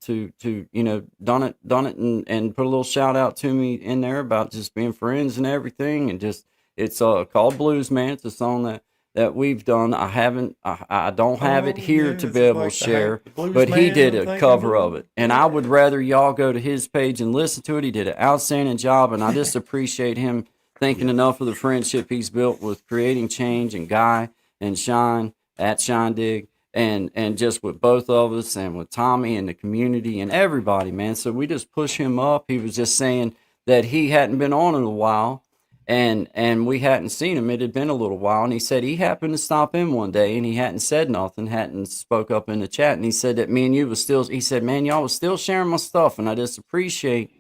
Speaker 5: done it and put a little shout out to me in there about just being friends and everything, and just it's called Blues Man. It's a song that we've done. I don't have it here to be able to share, but he did a cover of it, and I would rather y'all go to his page and listen to it. He did an outstanding job, and I just appreciate him thinking enough of the friendship he's built with Creating Change and Guy and Shine at Shine Dig. And just with both of us and with Tommy and the community and everybody, man. So we just push him up. He was just saying that he hadn't been on in a while, and we hadn't seen him. It had been a little while, and he said he happened to stop in one day, and he hadn't said nothing, hadn't spoke up in the chat, and he said that me and you was still. He said, man, y'all was still sharing my stuff, and I just appreciate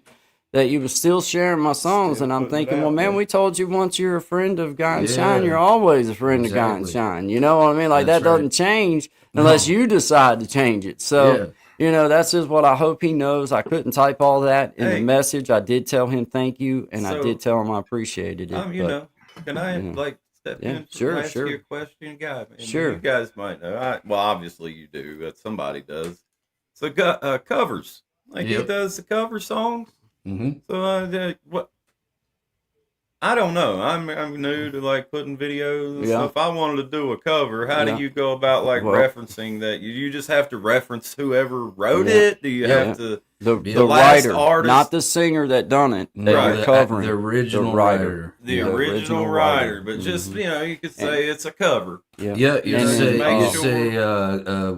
Speaker 5: that you was still sharing my songs.
Speaker 6: Still
Speaker 5: And I'm
Speaker 6: putting it
Speaker 5: thinking,
Speaker 6: out
Speaker 5: well, man,
Speaker 6: there.
Speaker 5: we told you once you're a friend of Guy and
Speaker 4: Yeah.
Speaker 5: Shine, you're always a friend of Guy and
Speaker 4: Exactly.
Speaker 5: Shine. You know what I mean? Like
Speaker 4: That's
Speaker 5: that doesn't
Speaker 4: right.
Speaker 5: change unless you decide to change it. So,
Speaker 4: Yeah.
Speaker 5: that's just what I hope he knows. I couldn't type all that in the
Speaker 6: Hey.
Speaker 5: message. I did tell him thank you, and I
Speaker 6: So,
Speaker 5: did tell him I appreciated it.
Speaker 6: You
Speaker 5: but
Speaker 6: can I
Speaker 5: you know.
Speaker 6: like step
Speaker 5: Yeah,
Speaker 6: in?
Speaker 5: sure,
Speaker 6: Ask
Speaker 5: sure.
Speaker 6: you a question, guy. And
Speaker 5: Sure.
Speaker 6: You guys might know. Well, obviously you do, but somebody does. So, covers. Like he
Speaker 4: Yep.
Speaker 6: does the cover songs.
Speaker 4: Mm-hmm.
Speaker 6: So, what? I don't know. I'm new to like putting videos and
Speaker 5: Yeah.
Speaker 6: stuff. If I wanted to do a cover, how
Speaker 5: Yeah.
Speaker 6: do you go about like
Speaker 5: Well-
Speaker 6: referencing that? You just have to reference whoever wrote
Speaker 5: Yeah.
Speaker 6: it. Do you
Speaker 5: Yeah.
Speaker 6: have to?
Speaker 5: the
Speaker 6: last
Speaker 5: writer,
Speaker 6: artist-
Speaker 5: not the singer that done it, that
Speaker 6: Right.
Speaker 5: you're covering.
Speaker 4: The original
Speaker 5: the writer.
Speaker 4: writer.
Speaker 6: The
Speaker 5: Yeah,
Speaker 6: original writer, but just you could say it's a cover.
Speaker 5: Yeah,
Speaker 4: Yeah, you
Speaker 5: And
Speaker 4: say
Speaker 5: then,
Speaker 4: you
Speaker 6: make
Speaker 4: say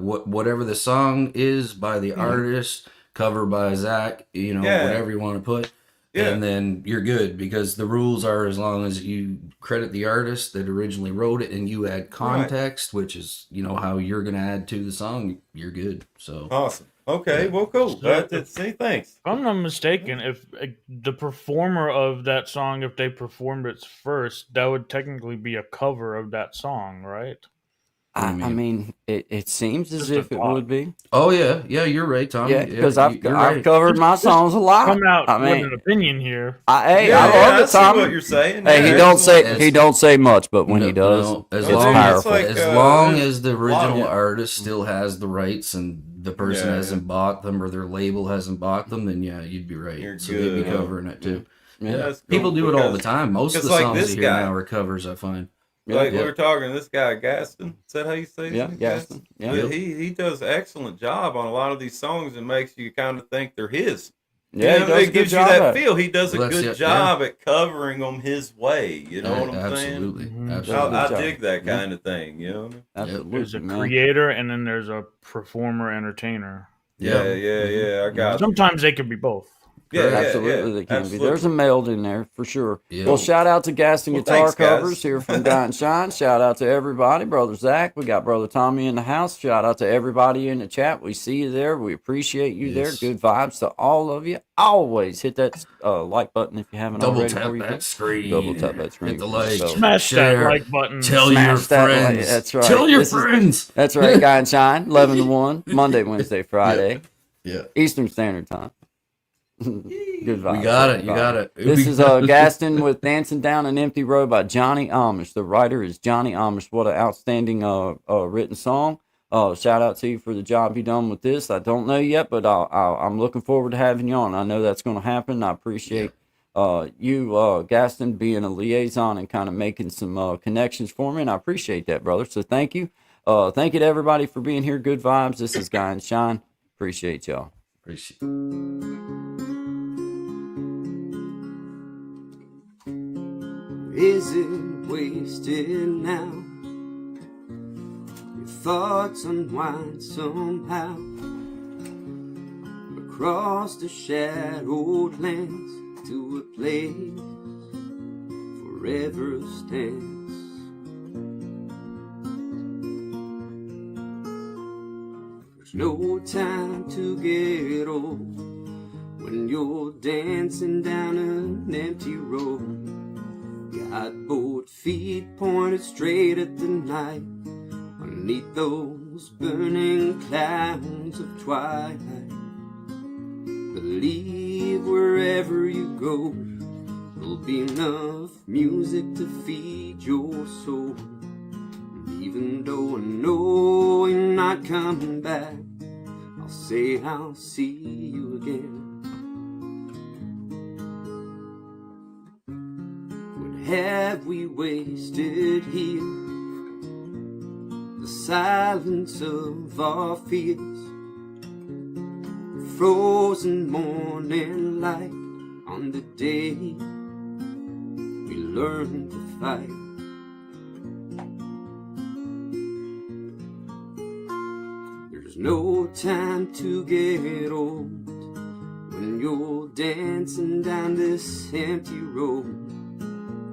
Speaker 4: whatever the song is by the artist, cover by Zach,
Speaker 6: Yeah.
Speaker 4: whatever you want to put.
Speaker 6: Yeah.
Speaker 4: And then you're good, because the rules are, as long as you credit the artist that originally wrote it and you add context, which is how you're gonna add to the song, you're good. So
Speaker 6: Awesome. Okay, well, cool. See, thanks.
Speaker 8: If I'm not mistaken, if the performer of that song, if they performed it first, that would technically be a cover of that song, right?
Speaker 5: I
Speaker 4: I
Speaker 5: mean, it seems as
Speaker 8: Just a
Speaker 5: if it
Speaker 8: thought.
Speaker 5: would be.
Speaker 4: oh yeah, you're right, Tom.
Speaker 5: Yeah, because I've
Speaker 4: you're
Speaker 5: I've covered my songs a lot.
Speaker 8: Come out
Speaker 5: I
Speaker 8: with
Speaker 5: mean,
Speaker 8: an opinion here.
Speaker 5: I
Speaker 6: Yeah,
Speaker 5: love
Speaker 6: I
Speaker 5: it,
Speaker 6: see
Speaker 5: Tommy.
Speaker 6: what you're saying.
Speaker 5: Hey,
Speaker 6: Yeah,
Speaker 5: he don't say
Speaker 4: it's-
Speaker 5: he don't say much, but when he
Speaker 4: No,
Speaker 5: does,
Speaker 4: no, as
Speaker 5: it's
Speaker 4: long
Speaker 5: powerful.
Speaker 6: like,
Speaker 4: as long
Speaker 6: there's
Speaker 4: as the
Speaker 6: a lot of
Speaker 4: original
Speaker 6: it.
Speaker 4: artist still has the rights and the person
Speaker 6: Yeah,
Speaker 4: hasn't bought them or their label hasn't bought them, then yeah, you'd be right.
Speaker 6: You're
Speaker 4: So they'd be
Speaker 6: good.
Speaker 4: covering it too.
Speaker 5: Yeah.
Speaker 6: That's cool,
Speaker 4: People do it all the
Speaker 6: because-
Speaker 4: time. Most of the
Speaker 6: because, like,
Speaker 4: songs
Speaker 6: this
Speaker 4: you hear
Speaker 6: guy-
Speaker 4: now are covers, I find.
Speaker 6: Like
Speaker 4: Yeah.
Speaker 6: we were talking, this guy Gaston. Is that how you say? his
Speaker 5: Yeah,
Speaker 6: name?
Speaker 5: Gaston. Yeah.
Speaker 6: Yeah, he does an excellent job on a lot of these songs and makes you kind of think they're his.
Speaker 5: Yeah, he does a
Speaker 6: it
Speaker 5: good
Speaker 6: gives you
Speaker 5: job
Speaker 6: that
Speaker 5: at it.
Speaker 6: feel. He does a
Speaker 4: Well, that's
Speaker 6: good
Speaker 4: it,
Speaker 6: job at covering them his way. You know what I'm saying?
Speaker 4: Absolutely.
Speaker 8: Mhm.
Speaker 4: Absolutely.
Speaker 6: I
Speaker 5: Good job.
Speaker 6: dig that
Speaker 5: Yeah.
Speaker 6: kind of thing. You know?
Speaker 5: Absolutely,
Speaker 8: There's a
Speaker 5: man.
Speaker 8: creator and then there's a performer entertainer.
Speaker 6: Yeah,
Speaker 4: Yeah.
Speaker 6: yeah. I got you.
Speaker 8: Sometimes they could be both.
Speaker 6: Yeah, yeah,
Speaker 5: Absolutely,
Speaker 6: yeah.
Speaker 5: they can
Speaker 6: Absolutely.
Speaker 5: be. There's a meld in there for sure.
Speaker 4: Yeah.
Speaker 5: Well, shout out to Gaston
Speaker 6: Well,
Speaker 5: Guitar
Speaker 6: thanks, guys.
Speaker 5: Covers here from Guy and Shine. Shout out to everybody, brother Zach. We got brother Tommy in the house. Shout out to everybody in the chat. We see you there. We appreciate you
Speaker 4: Yes.
Speaker 5: there. Good vibes to all of you. Always hit that like button if you haven't
Speaker 4: Double
Speaker 5: already.
Speaker 4: tap
Speaker 5: before you go.
Speaker 4: that screen.
Speaker 5: Double tap that screen.
Speaker 4: Hit the like.
Speaker 5: So-
Speaker 8: Smash
Speaker 4: share,
Speaker 8: that like button.
Speaker 4: Tell
Speaker 5: Smash
Speaker 4: your
Speaker 5: that like-
Speaker 4: friends.
Speaker 5: that's right.
Speaker 4: Tell your
Speaker 5: This is-
Speaker 4: friends.
Speaker 5: That's right, Guy and Shine, 11 to 1, Monday, Wednesday, Friday,
Speaker 4: Yeah.
Speaker 5: Eastern Standard Time. Good vibes.
Speaker 4: We got it.
Speaker 5: good
Speaker 4: You
Speaker 5: vibes.
Speaker 4: got it.
Speaker 5: This is Gaston with Dancing Down an Empty Road by Johnny Amish. The writer is Johnny Amish. What an outstanding written song. Shout out to you for the job you done with this. I don't know yet, but I'm looking forward to having you on. I know that's going to happen. I appreciate you, Gaston, being a liaison and kind of making some connections for me, and I appreciate that, brother. So thank you. Thank you to everybody for being here. Good vibes. This is Guy and Shine. Appreciate y'all.
Speaker 4: Appreciate
Speaker 1: Is it wasted now? If thoughts unwind somehow across the shadowed lands to a place forever stands. There's no time to get old when you're dancing down an empty road. Got both feet pointed straight at the night underneath those burning clouds of twilight. Believe wherever you go, there'll be enough music to feed your soul. And even though I know you're not coming back, I'll say I'll see you again. What have we wasted here? The silence of our fears, frozen morning light on the day we learn to fight. There's no time to get old when you're dancing down this empty road.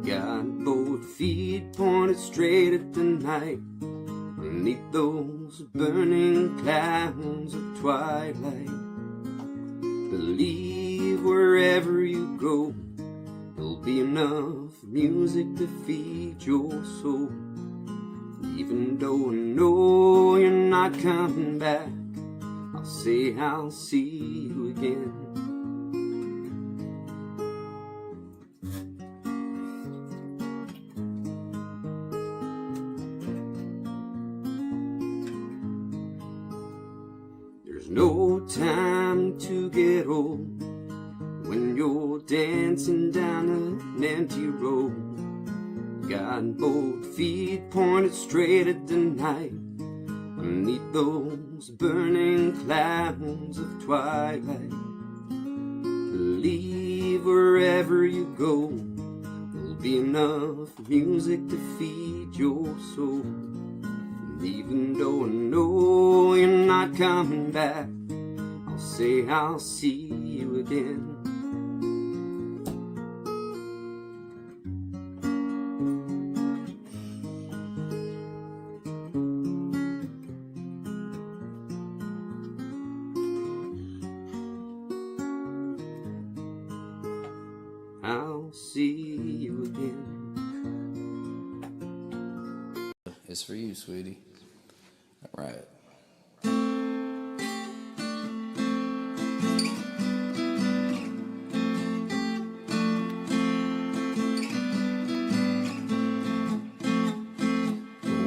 Speaker 1: Got both feet pointed straight at the night underneath those burning clouds of twilight. Believe wherever you go, there'll be enough music to feed your soul. Even though I know you're not coming back, I'll say I'll see you again. There's no time to get old when you're dancing down an empty road. Got both feet pointed straight at the night underneath those burning clouds of twilight. Believe wherever you go, there'll be enough music to feed your soul. And even though I know you're not coming back, I'll say I'll see you again. I'll see you again.
Speaker 4: It's for you, sweetie. All right.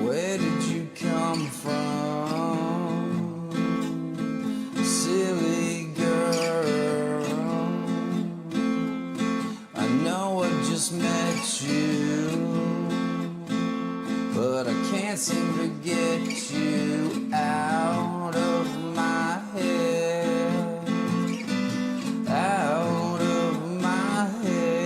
Speaker 3: Where did you come from, silly girl? I know I just met you, but I can't seem to get you out of my head, out of my head.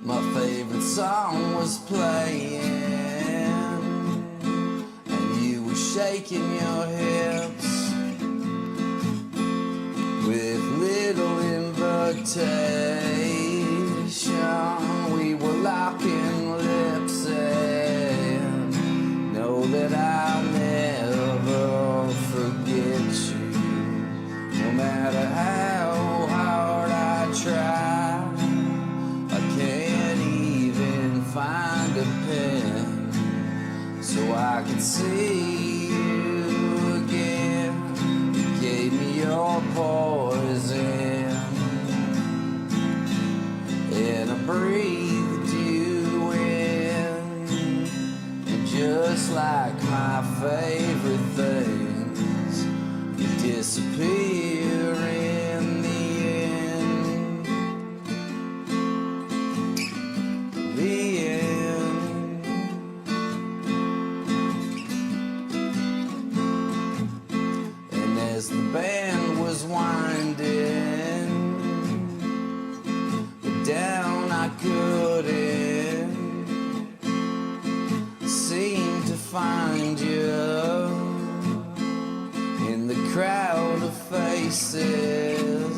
Speaker 3: My favorite song was playing, and you were shaking your hips with little invitation. We were locking lips, and know that I'll never forget you. No matter how hard I try, I can't even find a pen so I can see you again. You gave me your poison, and I breathed you in. And just like my favorite things, you disappear in the end. The end. And as the find you in the crowd of faces.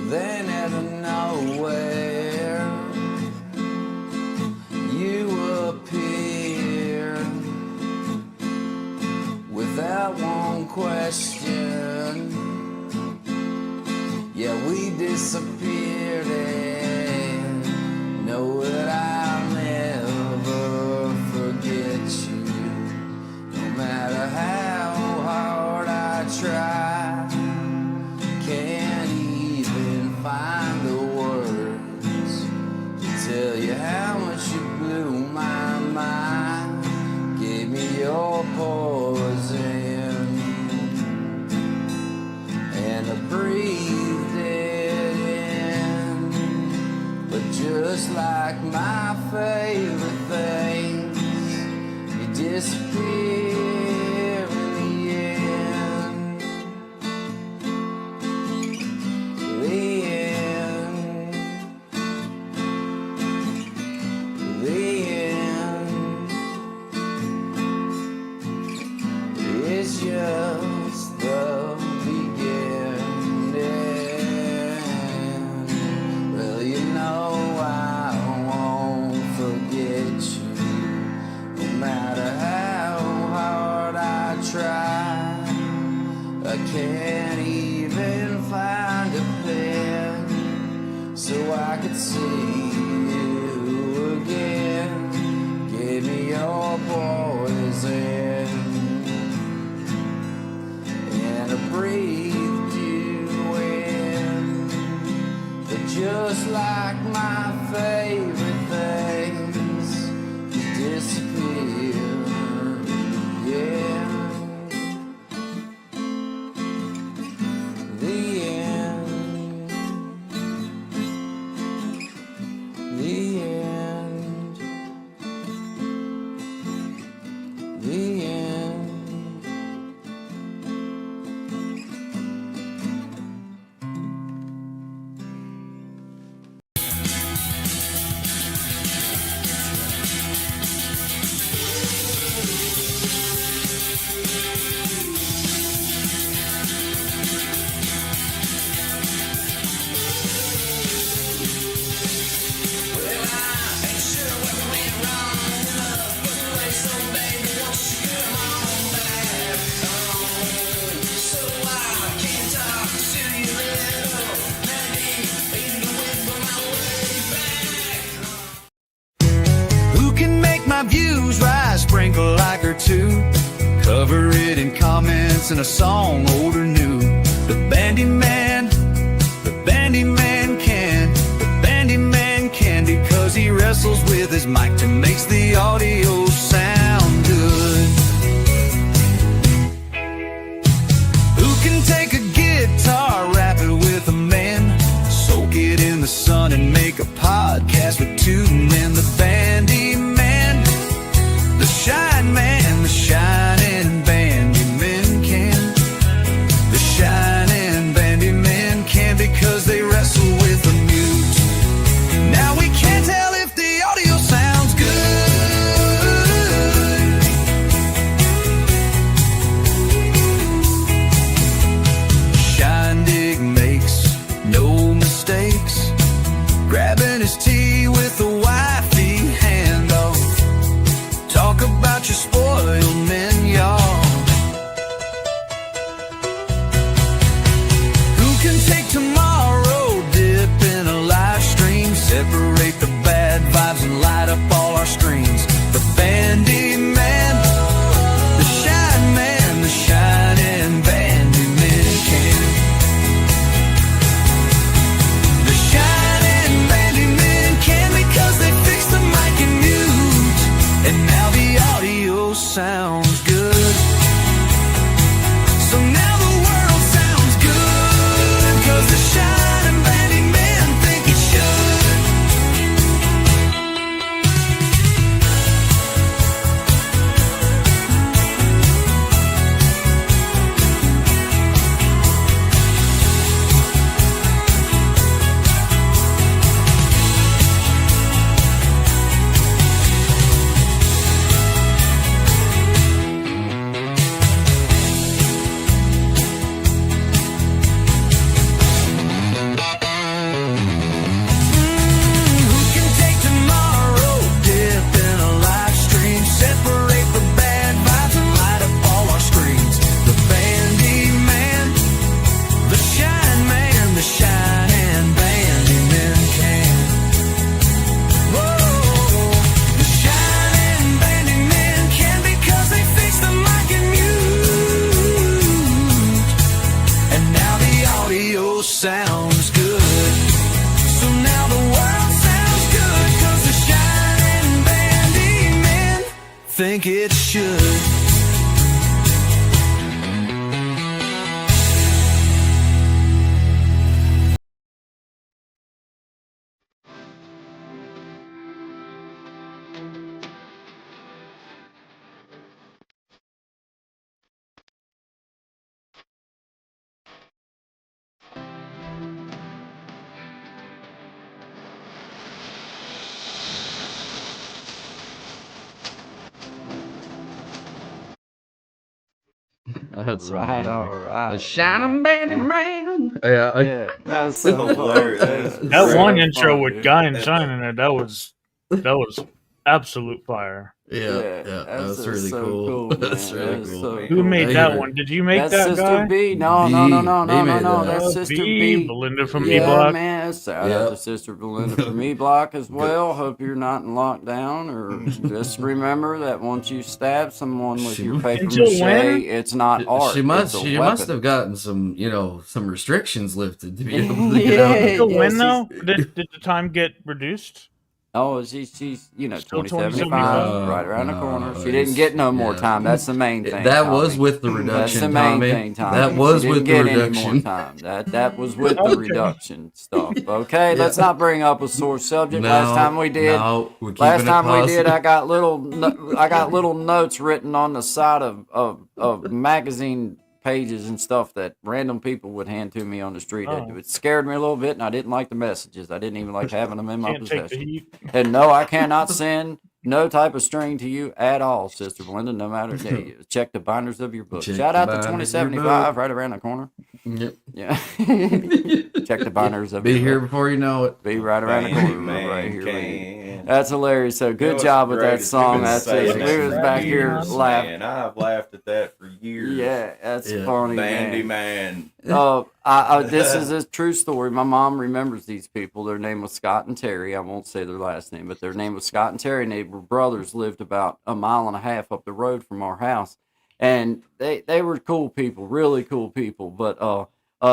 Speaker 3: Then out of nowhere you appear without one question. Yeah, we disappeared and know that I'll never forget you. No matter how hard I try, can't even find the words to tell you how much you blew my mind. Gave me your poison and I breathed it in. But just like my favorite things, you disappear in the end. The end. The end. It's just the beginning. Well, you know I won't forget you, no matter how hard I try. I can't even find a pen so I could see you again. Give me your poison and I breathed you in. But just like my favorite things, you disappear again. The end. The end. The end. Who can make my views rise, sprinkle like her too? Cover it in comments in a song, old or new. The Bandy Man can. The Bandy Man can because he wrestles with his mic to makes the audio sound good. Who can take a guitar, rap it with a man, soak it in the sun and make a podcast with two men? The Bandy Man, the Shine Man, the shining Bandy Men can. The shining Bandy Men can because they wrestle with the mute. Now we can't tell if the audio sounds good. Shindig makes no mistakes, grabbing his tea with a wide
Speaker 4: That's
Speaker 5: Right, all right.
Speaker 4: A shining bandit man.
Speaker 5: Yeah, that's so
Speaker 6: hilarious.
Speaker 5: funny.
Speaker 8: That
Speaker 5: So
Speaker 8: one intro
Speaker 5: funny,
Speaker 8: with
Speaker 5: dude.
Speaker 8: Guy and Shine in it, that was absolute fire.
Speaker 4: Yeah, that was
Speaker 5: that's
Speaker 4: really
Speaker 5: so
Speaker 4: cool. That's
Speaker 5: man.
Speaker 4: really
Speaker 5: That's
Speaker 4: cool.
Speaker 5: so
Speaker 8: Who
Speaker 5: cool.
Speaker 8: made
Speaker 4: Hey,
Speaker 8: that
Speaker 4: man.
Speaker 8: one? Did you make
Speaker 5: That's
Speaker 8: that
Speaker 5: Sister
Speaker 8: guy?
Speaker 5: B. No,
Speaker 4: B.
Speaker 5: no.
Speaker 4: They made
Speaker 5: That's
Speaker 4: that.
Speaker 5: Sister
Speaker 8: B,
Speaker 5: B.
Speaker 8: Belinda from
Speaker 5: Yeah,
Speaker 8: E Block.
Speaker 5: man. Shout out to Sister Belinda from E Block as well. Hope you're not in lockdown, or just remember that once you stab someone with your paper
Speaker 8: Until
Speaker 5: mache,
Speaker 8: when?
Speaker 5: it's not art.
Speaker 4: She must
Speaker 5: it's a
Speaker 4: she
Speaker 5: weapon.
Speaker 4: must have gotten some some restrictions lifted to be able to get
Speaker 5: Yeah.
Speaker 4: out.
Speaker 8: Until
Speaker 5: Yeah,
Speaker 8: when
Speaker 5: she's-
Speaker 8: though? Did the time get reduced?
Speaker 5: Oh, she's
Speaker 8: Still
Speaker 5: 2075,
Speaker 8: 2075?
Speaker 5: right around the
Speaker 4: No,
Speaker 5: corner. She
Speaker 4: it's-
Speaker 5: didn't get no more
Speaker 4: yeah.
Speaker 5: time. That's the main thing.
Speaker 4: That was
Speaker 5: Tommy.
Speaker 4: with the
Speaker 5: That's
Speaker 4: reduction,
Speaker 5: the main
Speaker 4: Tommy.
Speaker 5: thing, Tommy.
Speaker 4: That was
Speaker 5: She
Speaker 4: with
Speaker 5: didn't
Speaker 4: the
Speaker 5: get any more
Speaker 4: reduction.
Speaker 5: time. That was with the
Speaker 8: Okay.
Speaker 5: reduction stuff. Okay, let's not bring up a sore subject.
Speaker 4: No,
Speaker 5: Last time we did,
Speaker 4: no, we're
Speaker 5: last
Speaker 4: keeping it
Speaker 5: time we did,
Speaker 4: positive.
Speaker 5: I got little notes written on the side of magazine pages and stuff that random people would hand to me on the street.
Speaker 8: Oh.
Speaker 5: It scared me a little bit, and I didn't like the messages. I didn't even like having them in my
Speaker 8: Can't take the
Speaker 5: possession.
Speaker 8: heat.
Speaker 5: And no, I cannot send no type of string to you at all, Sister Belinda, no matter. Check the binders of your book.
Speaker 4: Check
Speaker 5: Shout
Speaker 4: the
Speaker 5: out to
Speaker 4: binders of your
Speaker 5: 2075
Speaker 4: book.
Speaker 5: right around the corner.
Speaker 4: Yep.
Speaker 5: Yeah. Check the binders of
Speaker 4: Be
Speaker 5: your
Speaker 4: here
Speaker 5: book.
Speaker 4: before you know it.
Speaker 5: Be right around the
Speaker 6: Bandy
Speaker 5: corner.
Speaker 6: man
Speaker 5: Right here.
Speaker 6: can.
Speaker 5: That's hilarious. So
Speaker 6: You know
Speaker 5: good
Speaker 6: what's
Speaker 5: job with that
Speaker 6: greatest?
Speaker 5: song.
Speaker 6: You've been
Speaker 5: That's
Speaker 6: saying
Speaker 5: it.
Speaker 6: that
Speaker 5: We was
Speaker 6: for
Speaker 5: back here
Speaker 6: years,
Speaker 5: laughing.
Speaker 6: Man, I've laughed at that for years.
Speaker 5: Yeah, that's
Speaker 4: Yeah.
Speaker 5: funny,
Speaker 6: Bandy
Speaker 5: man.
Speaker 6: man.
Speaker 5: This is a true story. My mom remembers these people. Their name was Scott and Terry. I won't say their last name, but their name was Scott and Terry, and they were brothers, lived about a mile and a half up the road from our house. And they were cool people, really cool people. But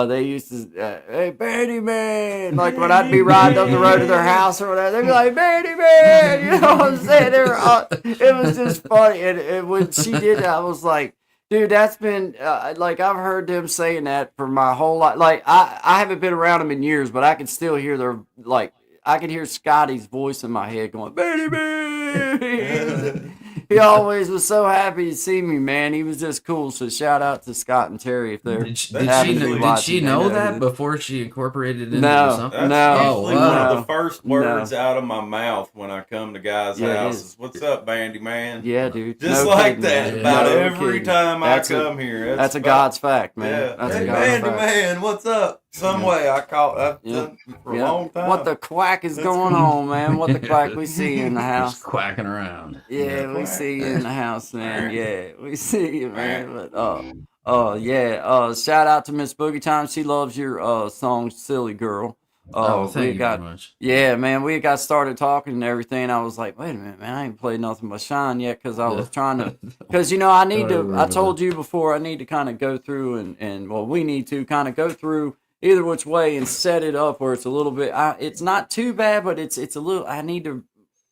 Speaker 5: they used to, hey, Bandy Man, like when I'd be riding up the road to their house or whatever, they'd be like, Bandy Man, you know what I'm saying? They were, it was just funny. And when she did that, I was like, dude, that's been, like, I've heard them saying that for my whole life. Like, I haven't been around them in years, but I can still hear their, like, I can hear Scotty's voice in my head going, Bandy Man. He always was so happy to see me, man. He was just cool. So shout out to Scott and Terry if they're
Speaker 4: Did she,
Speaker 5: happen to be
Speaker 4: did
Speaker 5: watching.
Speaker 4: she
Speaker 5: They
Speaker 4: know that
Speaker 5: it.
Speaker 4: before she incorporated it into
Speaker 5: No,
Speaker 4: something?
Speaker 6: That's
Speaker 5: no,
Speaker 6: usually
Speaker 4: wow.
Speaker 6: one of
Speaker 5: no,
Speaker 6: the first words out of my mouth when I come to guys'
Speaker 5: Yeah, it
Speaker 6: houses.
Speaker 5: is.
Speaker 6: What's up, Bandy Man?
Speaker 5: Yeah, dude.
Speaker 6: Just
Speaker 5: No
Speaker 6: like
Speaker 5: kidding,
Speaker 6: that.
Speaker 5: man.
Speaker 6: About
Speaker 5: No
Speaker 6: every
Speaker 5: kidding.
Speaker 6: time
Speaker 5: That's
Speaker 6: I
Speaker 5: a-
Speaker 6: come here.
Speaker 5: That's a
Speaker 6: about-
Speaker 5: God's fact, man.
Speaker 6: Yeah.
Speaker 5: That's
Speaker 6: Hey,
Speaker 5: a God's
Speaker 6: Bandy
Speaker 5: fact.
Speaker 6: Man, what's up? Some way I caught up
Speaker 5: Yeah.
Speaker 6: for
Speaker 5: Yeah.
Speaker 6: a long time.
Speaker 5: What the quack is
Speaker 6: That's
Speaker 5: going
Speaker 6: cool.
Speaker 5: on, man? What the quack we see in the house?
Speaker 4: Just quacking around.
Speaker 5: Yeah, we see you in the house, man. Yeah, we see you, man. But yeah. Shout out to Miss Boogie Time. She loves your song, "Silly Girl."
Speaker 4: Oh, thank
Speaker 5: we
Speaker 4: you
Speaker 5: got,
Speaker 4: very much.
Speaker 5: yeah, man. We got started talking and everything. I was like, wait a minute, man. I ain't played nothing but Shine yet because I was trying to. Because I need to. I
Speaker 4: remember
Speaker 5: told you before. I need to kind of go through and well, we need to kind of go through either which way and set it up where it's a little bit. It's not too bad, but it's a little. I need to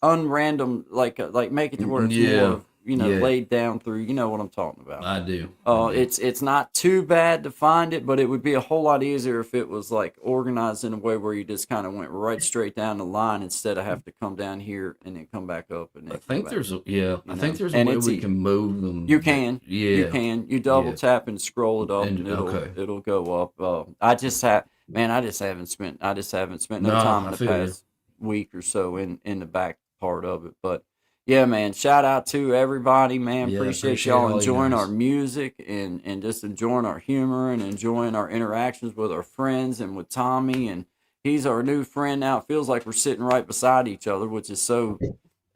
Speaker 5: unrandom like make it to where it's
Speaker 4: Yeah.
Speaker 5: more
Speaker 4: Yeah.
Speaker 5: laid down through. You know what I'm talking about.
Speaker 4: I do.
Speaker 5: It's not too bad to find it, but it would be a whole lot easier if it was like organized in a way where you just kind of went right straight down the line instead of have to come down here and then come back up. And then
Speaker 4: I think there's a I think there's a
Speaker 5: And
Speaker 4: way
Speaker 5: it's
Speaker 4: we can move them.
Speaker 5: you can,
Speaker 4: Yeah.
Speaker 5: you can, you double
Speaker 4: Yeah.
Speaker 5: tap and scroll it up,
Speaker 4: And-
Speaker 5: and
Speaker 4: okay.
Speaker 5: it'll go up. I just haven't spent no
Speaker 4: No,
Speaker 5: time
Speaker 4: I
Speaker 5: in the
Speaker 4: feel you.
Speaker 5: past week or so in the back part of it, but. Yeah, man. Shout out to everybody, man.
Speaker 4: Yeah,
Speaker 5: appreciate
Speaker 4: all
Speaker 5: y'all
Speaker 4: you
Speaker 5: enjoying
Speaker 4: guys.
Speaker 5: our music and just enjoying our humor and enjoying our interactions with our friends and with Tommy. And he's our new friend now. It feels like we're sitting right beside each other, which is so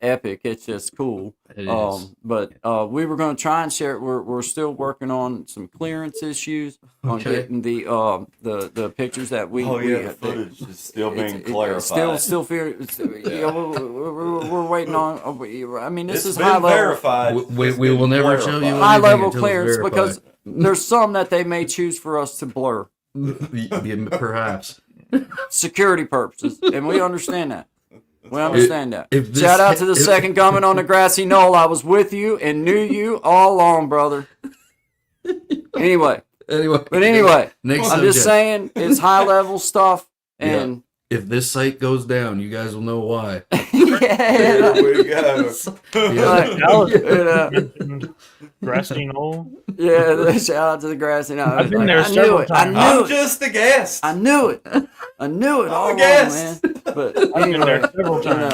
Speaker 5: epic. It's just cool.
Speaker 4: It is.
Speaker 5: But we were going to try and share it. We're still working on some clearance issues on
Speaker 4: Okay.
Speaker 5: getting the pictures that we.
Speaker 6: Oh
Speaker 5: we
Speaker 6: yeah, the footage is still being
Speaker 5: it's
Speaker 6: clarified.
Speaker 5: Still feel. We're waiting on. I mean, this
Speaker 6: It's
Speaker 5: is
Speaker 6: been
Speaker 5: high level.
Speaker 6: verified.
Speaker 4: We
Speaker 6: It's
Speaker 4: will
Speaker 6: been
Speaker 4: never show you
Speaker 6: clarified.
Speaker 5: High
Speaker 4: anything
Speaker 5: level
Speaker 4: until it's
Speaker 5: clearance
Speaker 4: verified.
Speaker 5: because there's some that they may choose for us to blur
Speaker 4: Yeah, perhaps.
Speaker 5: security purposes, and we understand that. We understand that.
Speaker 4: if this-
Speaker 5: Shout out to the
Speaker 4: if-
Speaker 5: second coming on the grassy knoll. I was with you and knew you all along, brother. Anyway,
Speaker 4: But
Speaker 5: anyway,
Speaker 4: next
Speaker 5: I'm just
Speaker 4: subject.
Speaker 5: saying it's high level stuff, and
Speaker 4: If this site goes down, you guys will know why.
Speaker 5: yeah,
Speaker 6: Here we go.
Speaker 5: like,
Speaker 8: Dallas
Speaker 5: you know,
Speaker 8: mentioned Grassy Knoll.
Speaker 5: yeah. Shout out to the grassy knoll.
Speaker 8: I've been there
Speaker 5: I knew
Speaker 8: several
Speaker 5: it. I
Speaker 8: times.
Speaker 5: knew
Speaker 6: I'm
Speaker 5: it.
Speaker 6: just a guest.
Speaker 5: I knew it. I knew it all along,
Speaker 6: guest.
Speaker 5: man. But
Speaker 8: I've been there
Speaker 5: anyway,
Speaker 8: several
Speaker 5: you know,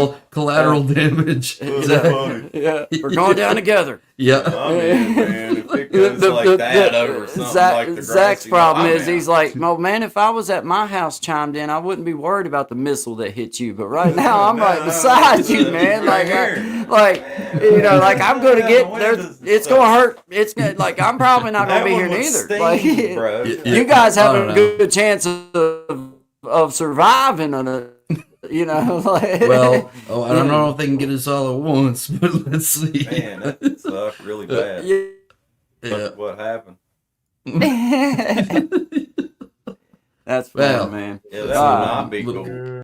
Speaker 8: times.
Speaker 4: collateral damage.
Speaker 6: That's funny.
Speaker 5: yeah, we're going down together.
Speaker 4: Yeah.
Speaker 6: I'm in, man. If it goes like that over something like the
Speaker 5: Zach's
Speaker 6: grassy
Speaker 5: problem
Speaker 6: knoll.
Speaker 5: is he's like, well, man, if I was at my house chimed in, I wouldn't be worried about the missile that hit you. But right now, I'm right beside you, man.
Speaker 6: right
Speaker 5: Like, I'm gonna get there. It's gonna hurt. It's gonna, like, I'm probably not gonna
Speaker 6: That
Speaker 5: be here
Speaker 6: one would
Speaker 5: neither.
Speaker 6: sting,
Speaker 5: Like,
Speaker 6: bro.
Speaker 5: you guys
Speaker 4: I
Speaker 5: have
Speaker 4: don't
Speaker 5: a
Speaker 4: know.
Speaker 5: good chance of surviving on a, like.
Speaker 4: Well, I don't know if they can get us all at once, but let's see.
Speaker 6: Man, that sucked really bad.
Speaker 4: Yeah.
Speaker 6: What happened?
Speaker 5: That's fun,
Speaker 4: Well,
Speaker 5: man.
Speaker 6: Yeah, that would not be cool.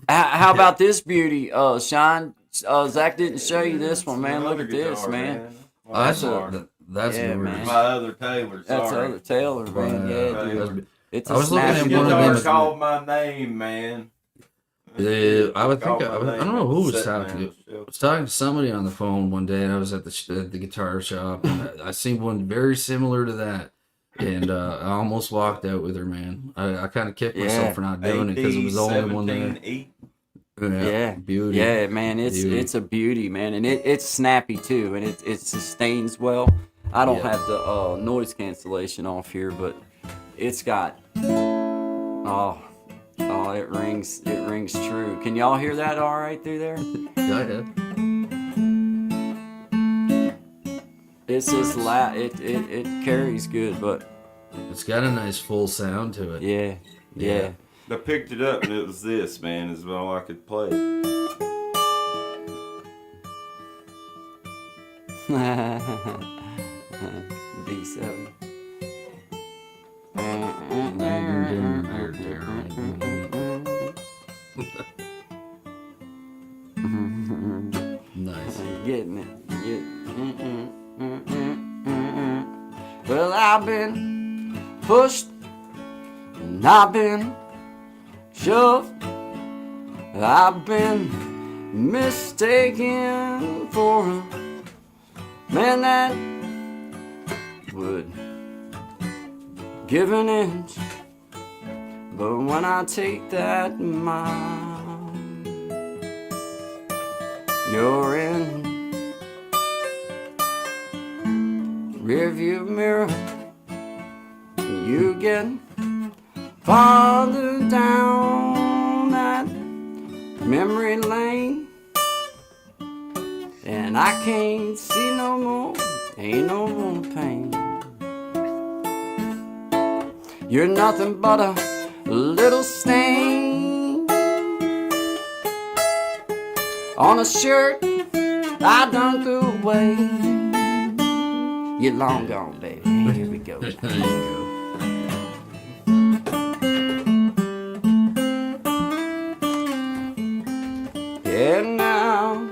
Speaker 5: How about this beauty, Sean? Zach didn't show you this one, man. Look at this,
Speaker 6: Guitar,
Speaker 5: man.
Speaker 6: Oh,
Speaker 4: That's
Speaker 6: sorry.
Speaker 4: that's
Speaker 5: Yeah,
Speaker 4: gorgeous.
Speaker 5: man.
Speaker 6: My other Taylor.
Speaker 5: That's
Speaker 6: Sorry.
Speaker 5: other Taylor, man. Yeah,
Speaker 6: Right.
Speaker 5: dude. It's a
Speaker 4: I was looking
Speaker 5: snappy
Speaker 4: at one of
Speaker 6: Guitar
Speaker 4: them.
Speaker 6: called my name, man.
Speaker 4: Yeah, I would think
Speaker 6: Called my
Speaker 4: I don't
Speaker 6: name
Speaker 4: know who was
Speaker 6: sitting
Speaker 4: talking
Speaker 6: on
Speaker 4: to.
Speaker 6: the shelf.
Speaker 4: I was talking to somebody on the phone one day, and I was at the guitar shop, and I seen one very similar to that, and I almost walked out with her, man. I kind of kicked myself
Speaker 5: Yeah.
Speaker 4: for not doing it because it was the only one there.
Speaker 6: 17E.
Speaker 5: Yeah,
Speaker 4: beauty.
Speaker 5: yeah, man.
Speaker 4: Beauty.
Speaker 5: It's a beauty, man, and it's snappy too, and it sustains well. I don't
Speaker 4: Yeah.
Speaker 5: have the noise cancellation off here, but it's got oh, it rings true. Can y'all hear that all right through there?
Speaker 4: Yeah,
Speaker 5: It's just it carries good, but
Speaker 4: it's got a nice full sound to it.
Speaker 5: yeah.
Speaker 6: I picked it up and it was this, man, is all I could play.
Speaker 5: B7.
Speaker 4: Nice.
Speaker 5: Getting it. Well, I've been pushed and I've been shoved. I've been mistaken for a man that would give an inch. But when I take that mile, you're in rearview mirror. You get farther down that memory lane, and I can't see no more, ain't no more pain. You're nothing but a little stain on a shirt I done threw away. You're long gone, baby. Here we go.
Speaker 4: There you go.
Speaker 5: Yeah, now.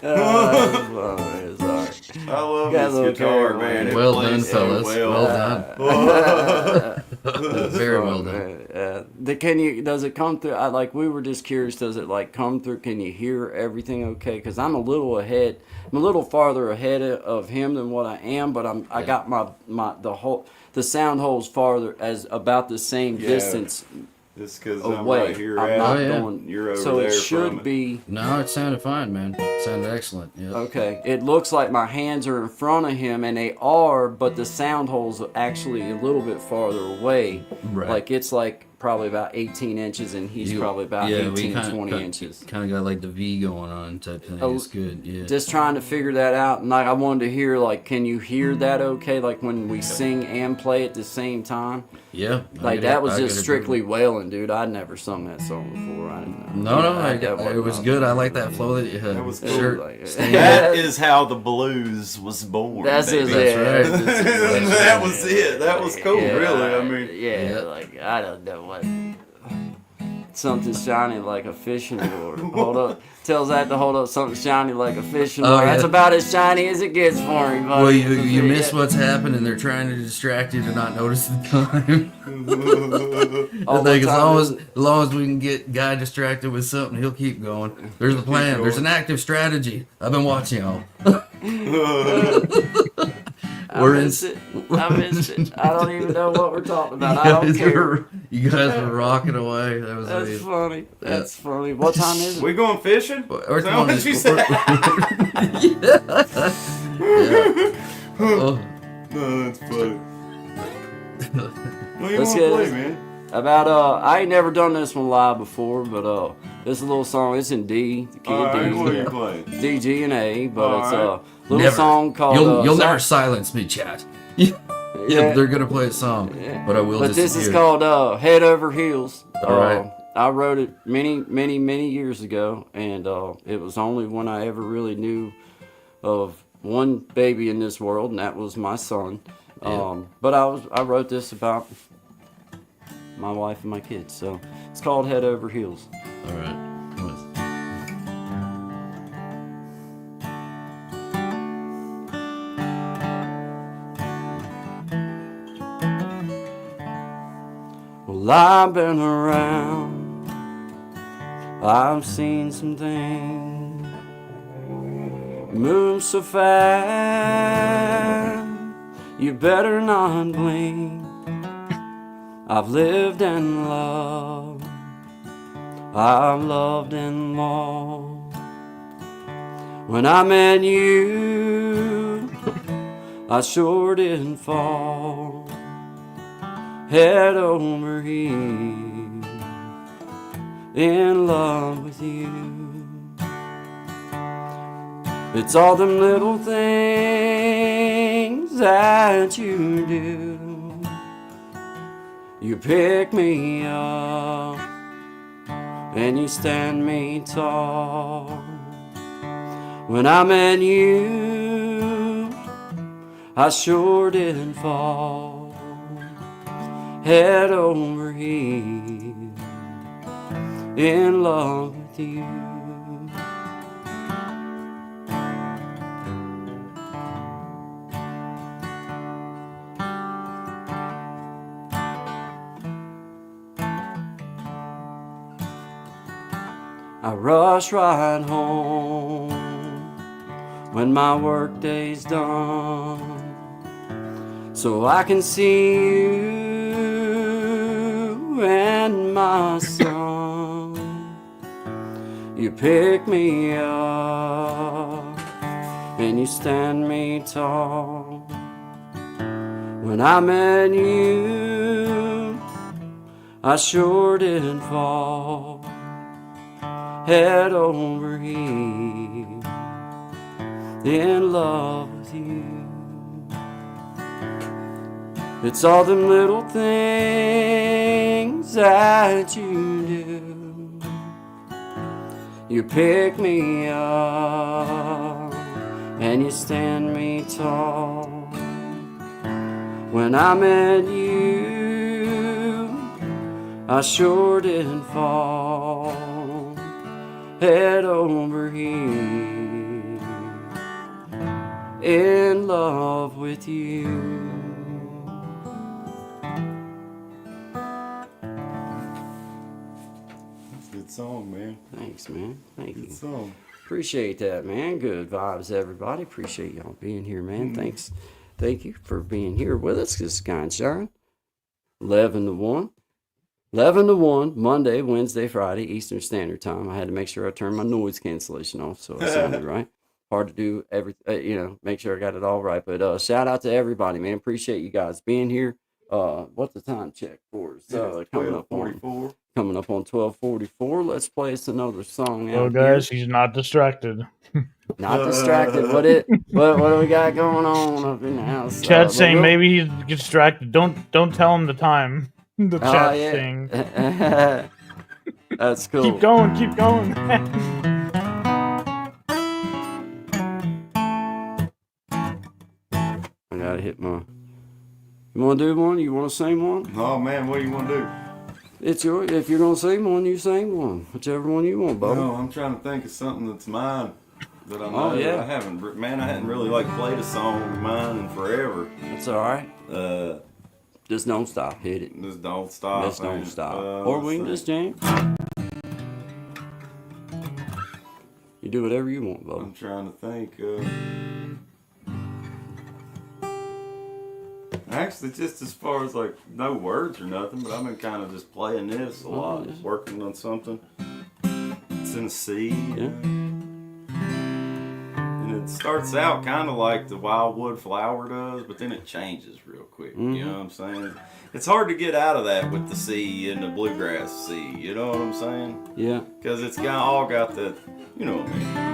Speaker 5: Oh, sorry.
Speaker 6: I love
Speaker 5: Got a
Speaker 6: this
Speaker 5: little
Speaker 6: guitar,
Speaker 5: carried
Speaker 6: man. It
Speaker 4: Well
Speaker 6: plays
Speaker 4: done,
Speaker 6: so
Speaker 4: fellas. Well done. Very well done.
Speaker 5: Does it come through? We were just curious. Does it come through? Can you hear everything okay? Because I'm a little ahead. I'm a little farther ahead of him than what I am, but I got the sound holes farther as about the same
Speaker 6: Yeah.
Speaker 5: distance
Speaker 6: Just because I'm
Speaker 5: away.
Speaker 6: right here
Speaker 5: I'm
Speaker 6: at
Speaker 5: not
Speaker 4: Oh, yeah.
Speaker 5: going.
Speaker 6: You're over
Speaker 5: so
Speaker 6: there
Speaker 5: it should
Speaker 6: from it.
Speaker 5: be.
Speaker 4: No, it sounded fine, man. It sounded excellent. Yeah.
Speaker 5: Okay, it looks like my hands are in front of him, and they are, but the sound holes are actually a little bit farther away.
Speaker 4: Right.
Speaker 5: Like it's like probably about 18 inches, and he's probably about 18 to 20 inches.
Speaker 4: Kind of got like the V going on type thing.
Speaker 5: Oh,
Speaker 4: it's good, yeah.
Speaker 5: Just trying to figure that out, and like I wanted to hear, like, can you hear that okay? Like when we sing and play at the same time.
Speaker 4: Yeah.
Speaker 5: Like that was just strictly wailing, dude. I'd never sung that song before. I didn't know.
Speaker 4: No, it was good. I like that flow that you had.
Speaker 6: That was
Speaker 4: Sure.
Speaker 6: cool. That is how the blues was born.
Speaker 5: That's
Speaker 6: baby.
Speaker 5: it.
Speaker 4: That's right.
Speaker 6: That was it. That was cool,
Speaker 5: Yeah,
Speaker 6: really. I mean,
Speaker 5: yeah, like I don't know what. Something shiny like a fishing lure. Hold up. Tells that to hold up something shiny like a fishing lure. That's about as shiny as it gets for me, buddy.
Speaker 4: Well, you miss what's happening. They're trying to distract you to not notice the time. I think as long as we can get Guy distracted with something, he'll keep going. There's a plan. There's an active strategy. I've been watching y'all.
Speaker 5: I missed it. I don't even know what we're talking about. I don't care.
Speaker 4: You guys were rocking away. That was
Speaker 5: That's
Speaker 4: amazing.
Speaker 5: funny. That's funny. What time is it?
Speaker 6: we going fishing?
Speaker 4: Or
Speaker 6: Is that what you said?
Speaker 4: Oh.
Speaker 6: No, that's funny. What do you
Speaker 5: Let's
Speaker 6: want to
Speaker 5: get
Speaker 6: play,
Speaker 5: this.
Speaker 6: man?
Speaker 5: About I ain't never done this one live before, but this is a little song. It's in D, the key
Speaker 6: All
Speaker 5: of D,
Speaker 6: right, what are you playing?
Speaker 5: D, G, and A, but
Speaker 6: All
Speaker 5: it's
Speaker 6: right.
Speaker 5: a little
Speaker 4: Never.
Speaker 5: song called.
Speaker 4: You'll never silence me, chat. Yeah, they're gonna play a song, but I will.
Speaker 5: But this is
Speaker 4: disappear.
Speaker 5: called Head Over Heels.
Speaker 4: All right.
Speaker 5: I wrote it many years ago, and it was only when I ever really knew of one baby in this world, and that was my son.
Speaker 4: Yeah.
Speaker 5: But I wrote this about my wife and my kids, so it's called Head Over Heels.
Speaker 4: All right.
Speaker 5: Well, I've been around, I've seen some things move so fast, you better not blink. I've lived and loved, I've loved and lost. When I met you, I sure didn't fall head over heels in love with you. It's all them little things that you do. You pick me up and you stand me tall. When I met you, I sure didn't fall head over heels in love with you. I rush right home when my work day's done, so I can see you and my son. You pick me up and you stand me tall. When I met you, I sure didn't fall head over heels in love with you. It's all them little things that you do. You pick me up and you stand me tall. When I met you, I sure didn't fall head over heels in love with you.
Speaker 6: That's a good song, man.
Speaker 5: Thanks, man. Thank you.
Speaker 6: Good song.
Speaker 5: Appreciate that, man. Good vibes, everybody. Appreciate y'all being here, man. Thanks. Thank you for being here with us. This is Sky and Shine. 11 to 1. 11 to 1, Monday, Wednesday, Friday, Eastern Standard Time. I had to make sure I turned my noise cancellation off so it sounded right. Hard to do make sure I got it all right. But shout out to everybody, man. Appreciate you guys being here. what's the time check for?
Speaker 6: It's
Speaker 5: Coming up on
Speaker 6: 12:44.
Speaker 5: 12:44. Let's play us another song
Speaker 8: Well,
Speaker 5: out
Speaker 8: guys,
Speaker 5: here.
Speaker 8: he's not distracted.
Speaker 5: Not distracted. What do we got going on up in the house?
Speaker 8: Chat's saying
Speaker 5: we'll-
Speaker 8: maybe he's distracted. Don't tell him the time. The chat's saying.
Speaker 5: That's cool.
Speaker 8: Keep going, keep going.
Speaker 5: I gotta hit my. You want to do one? You want to sing one?
Speaker 6: Oh man, what do you want to do?
Speaker 5: It's your. If you're gonna sing one, you sing one. Whichever one you want, Bubba.
Speaker 6: No, I'm trying to think of something that's mine that I know.
Speaker 5: Oh, yeah.
Speaker 6: I hadn't really like played a song of mine in forever.
Speaker 5: That's all right. Just don't stop. Hit it.
Speaker 6: Just don't stop.
Speaker 5: Just don't
Speaker 6: man.
Speaker 5: stop. Or we can
Speaker 6: let's
Speaker 5: just
Speaker 6: see.
Speaker 5: jam. You do whatever you want, Bubba.
Speaker 6: I'm trying to think. Actually, just as far as like no words or nothing, but I've been kind of just playing this a lot,
Speaker 5: yeah.
Speaker 6: working on something. It's in a C.
Speaker 5: Yeah.
Speaker 6: And it starts out kind of like the Wildwood Flower does, but then it changes real quick. You know what I'm saying? It's hard to get out of that with the C and the bluegrass C. You know what I'm saying?
Speaker 5: Yeah.
Speaker 6: Because it's all got that, you know what I mean?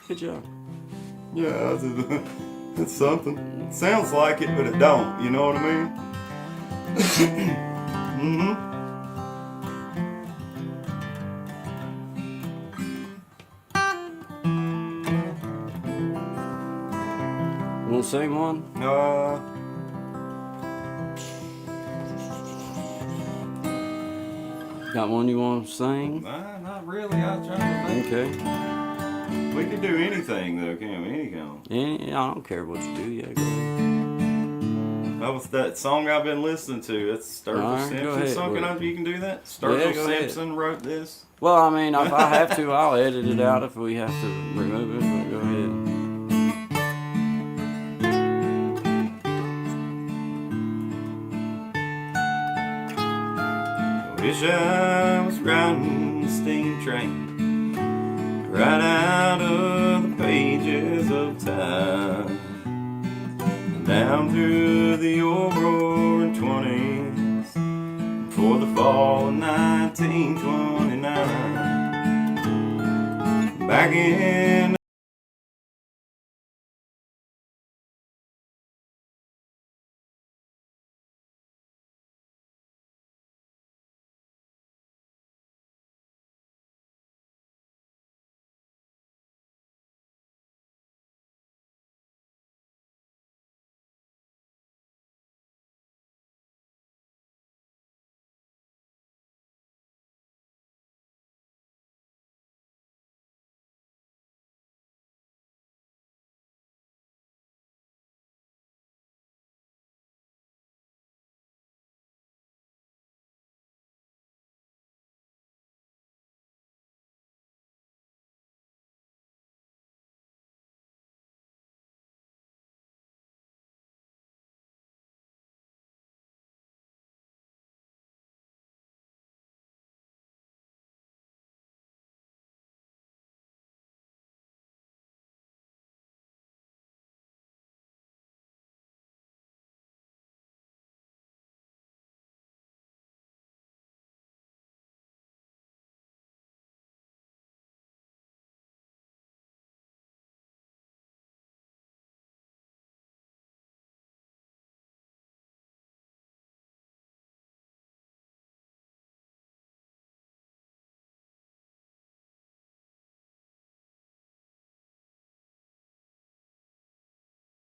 Speaker 5: Good job.
Speaker 6: Yeah, it's something. It sounds like it, but it don't. You know what I mean? Mm-hmm.
Speaker 5: You want to sing one? Got one you want to sing?
Speaker 6: Not really. I was trying to think.
Speaker 5: Okay.
Speaker 6: We could do anything though, can't we? Any kind.
Speaker 5: I don't care what you do. Yeah, go ahead.
Speaker 6: That was that song I've been listening to. It's Sturgill
Speaker 5: All right, go
Speaker 6: Simpson.
Speaker 5: ahead,
Speaker 6: Something
Speaker 5: buddy.
Speaker 6: you can do that. Sturgill
Speaker 5: go ahead.
Speaker 6: Simpson wrote this.
Speaker 5: Well, I mean, if I have to, I'll edit it out if we have to remove it. But go ahead.
Speaker 6: Wish I was riding the steam train right out of the pages of time, down through the old roaring 20s for the fall of 1929, back in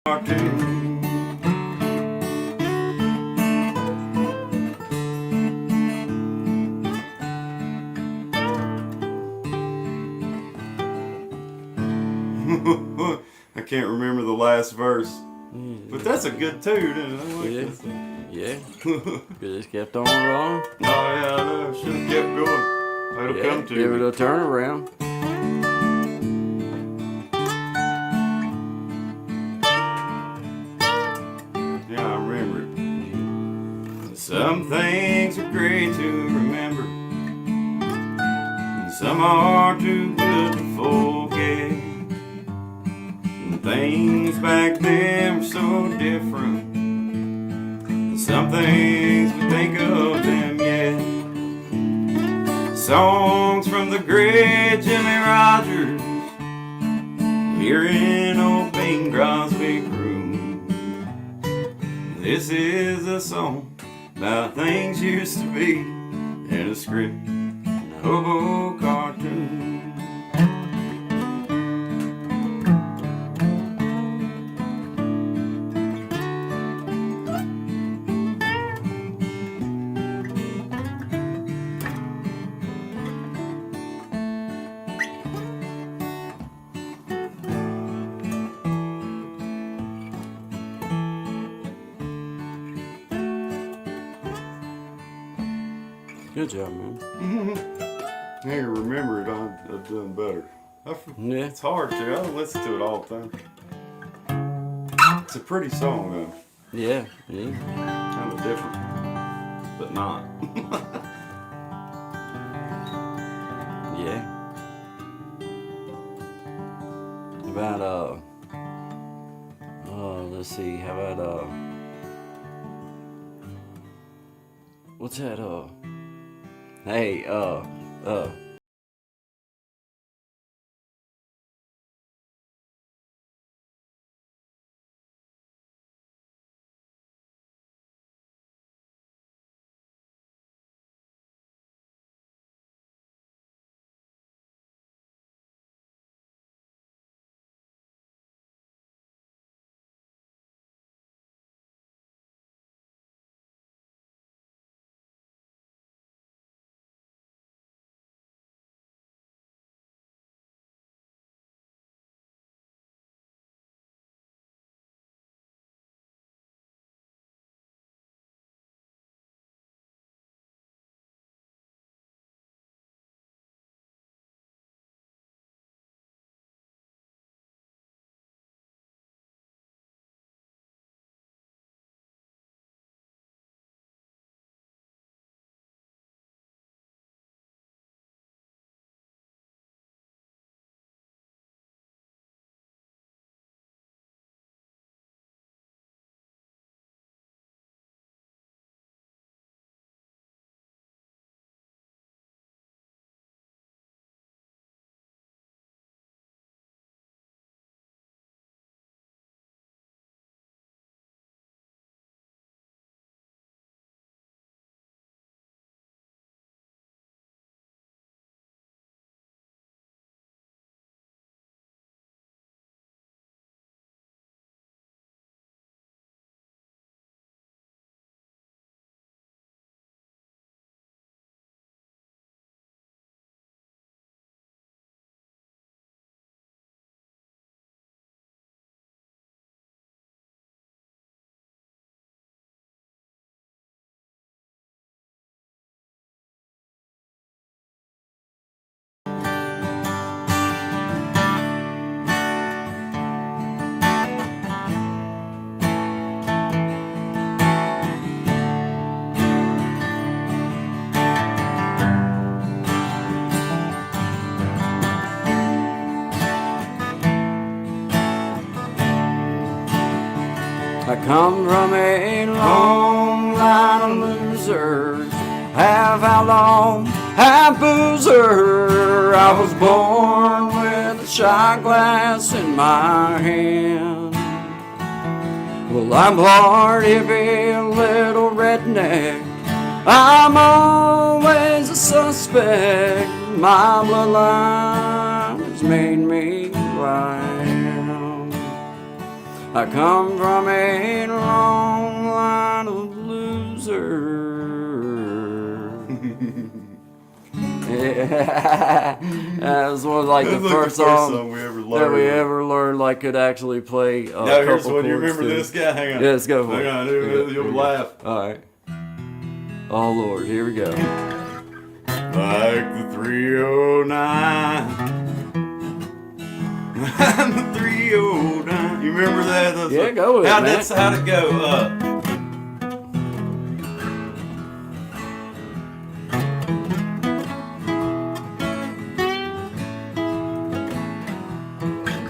Speaker 6: cartoon. I can't remember the last verse, but that's a good tune, isn't it? I like
Speaker 5: Yeah.
Speaker 6: that song.
Speaker 5: Yeah. Just kept on rolling.
Speaker 6: Oh yeah, I know. Should have kept going. It'll
Speaker 5: Yeah,
Speaker 6: come to
Speaker 5: give it
Speaker 6: me.
Speaker 5: a turnaround.
Speaker 6: Yeah, I remember it. Some things are great to remember, and some are too good to forget. And things back then were so different. And some things we think of them yet. Songs from the great Jimmy Rogers, hearing old Bing Crosby croon. This is a song about things used to be in a script, a hobo cartoon.
Speaker 5: Good job, man.
Speaker 6: I can remember it. I've done better.
Speaker 5: Yeah.
Speaker 6: It's hard to. I don't listen to it all the time. It's a pretty song, though.
Speaker 5: Yeah. Yeah.
Speaker 6: Kind of different, but not.
Speaker 5: Yeah. How about let's see, how about what's that hey I come from a long line of losers, half outlaw, half boozer. I was born with a shot glass in my hand. Well, I'm part hippie, little redneck. I'm always a suspect. My bloodline has made me right. I come from a long line of losers. Yeah. That was one of like the first song
Speaker 6: we ever
Speaker 5: that
Speaker 6: learned.
Speaker 5: we ever learned like could actually play.
Speaker 6: Now here's
Speaker 5: couple
Speaker 6: one. You
Speaker 5: chords
Speaker 6: remember
Speaker 5: to.
Speaker 6: this guy? Hang on.
Speaker 5: Yeah, let's go for
Speaker 6: Hang
Speaker 5: it.
Speaker 6: on,
Speaker 5: Okay,
Speaker 6: you'll
Speaker 5: here we
Speaker 6: laugh.
Speaker 5: go. All right. Oh Lord, here we go.
Speaker 6: Like the 309. The 309. You remember that? That's
Speaker 5: Yeah, go with it, man.
Speaker 6: How'd it go?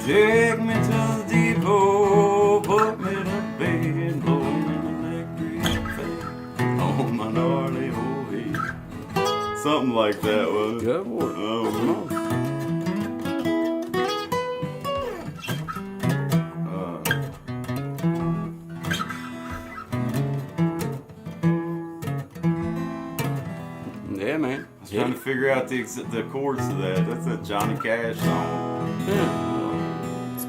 Speaker 6: Take me to the depot, put me to bed, blow me an electric fan on my gnarly old head. Something like that, wasn't it?
Speaker 5: Go for it.
Speaker 6: Oh,
Speaker 5: Come on. Yeah, man.
Speaker 6: I was trying to figure out the chords to that. That's a Johnny Cash song.
Speaker 5: Yeah.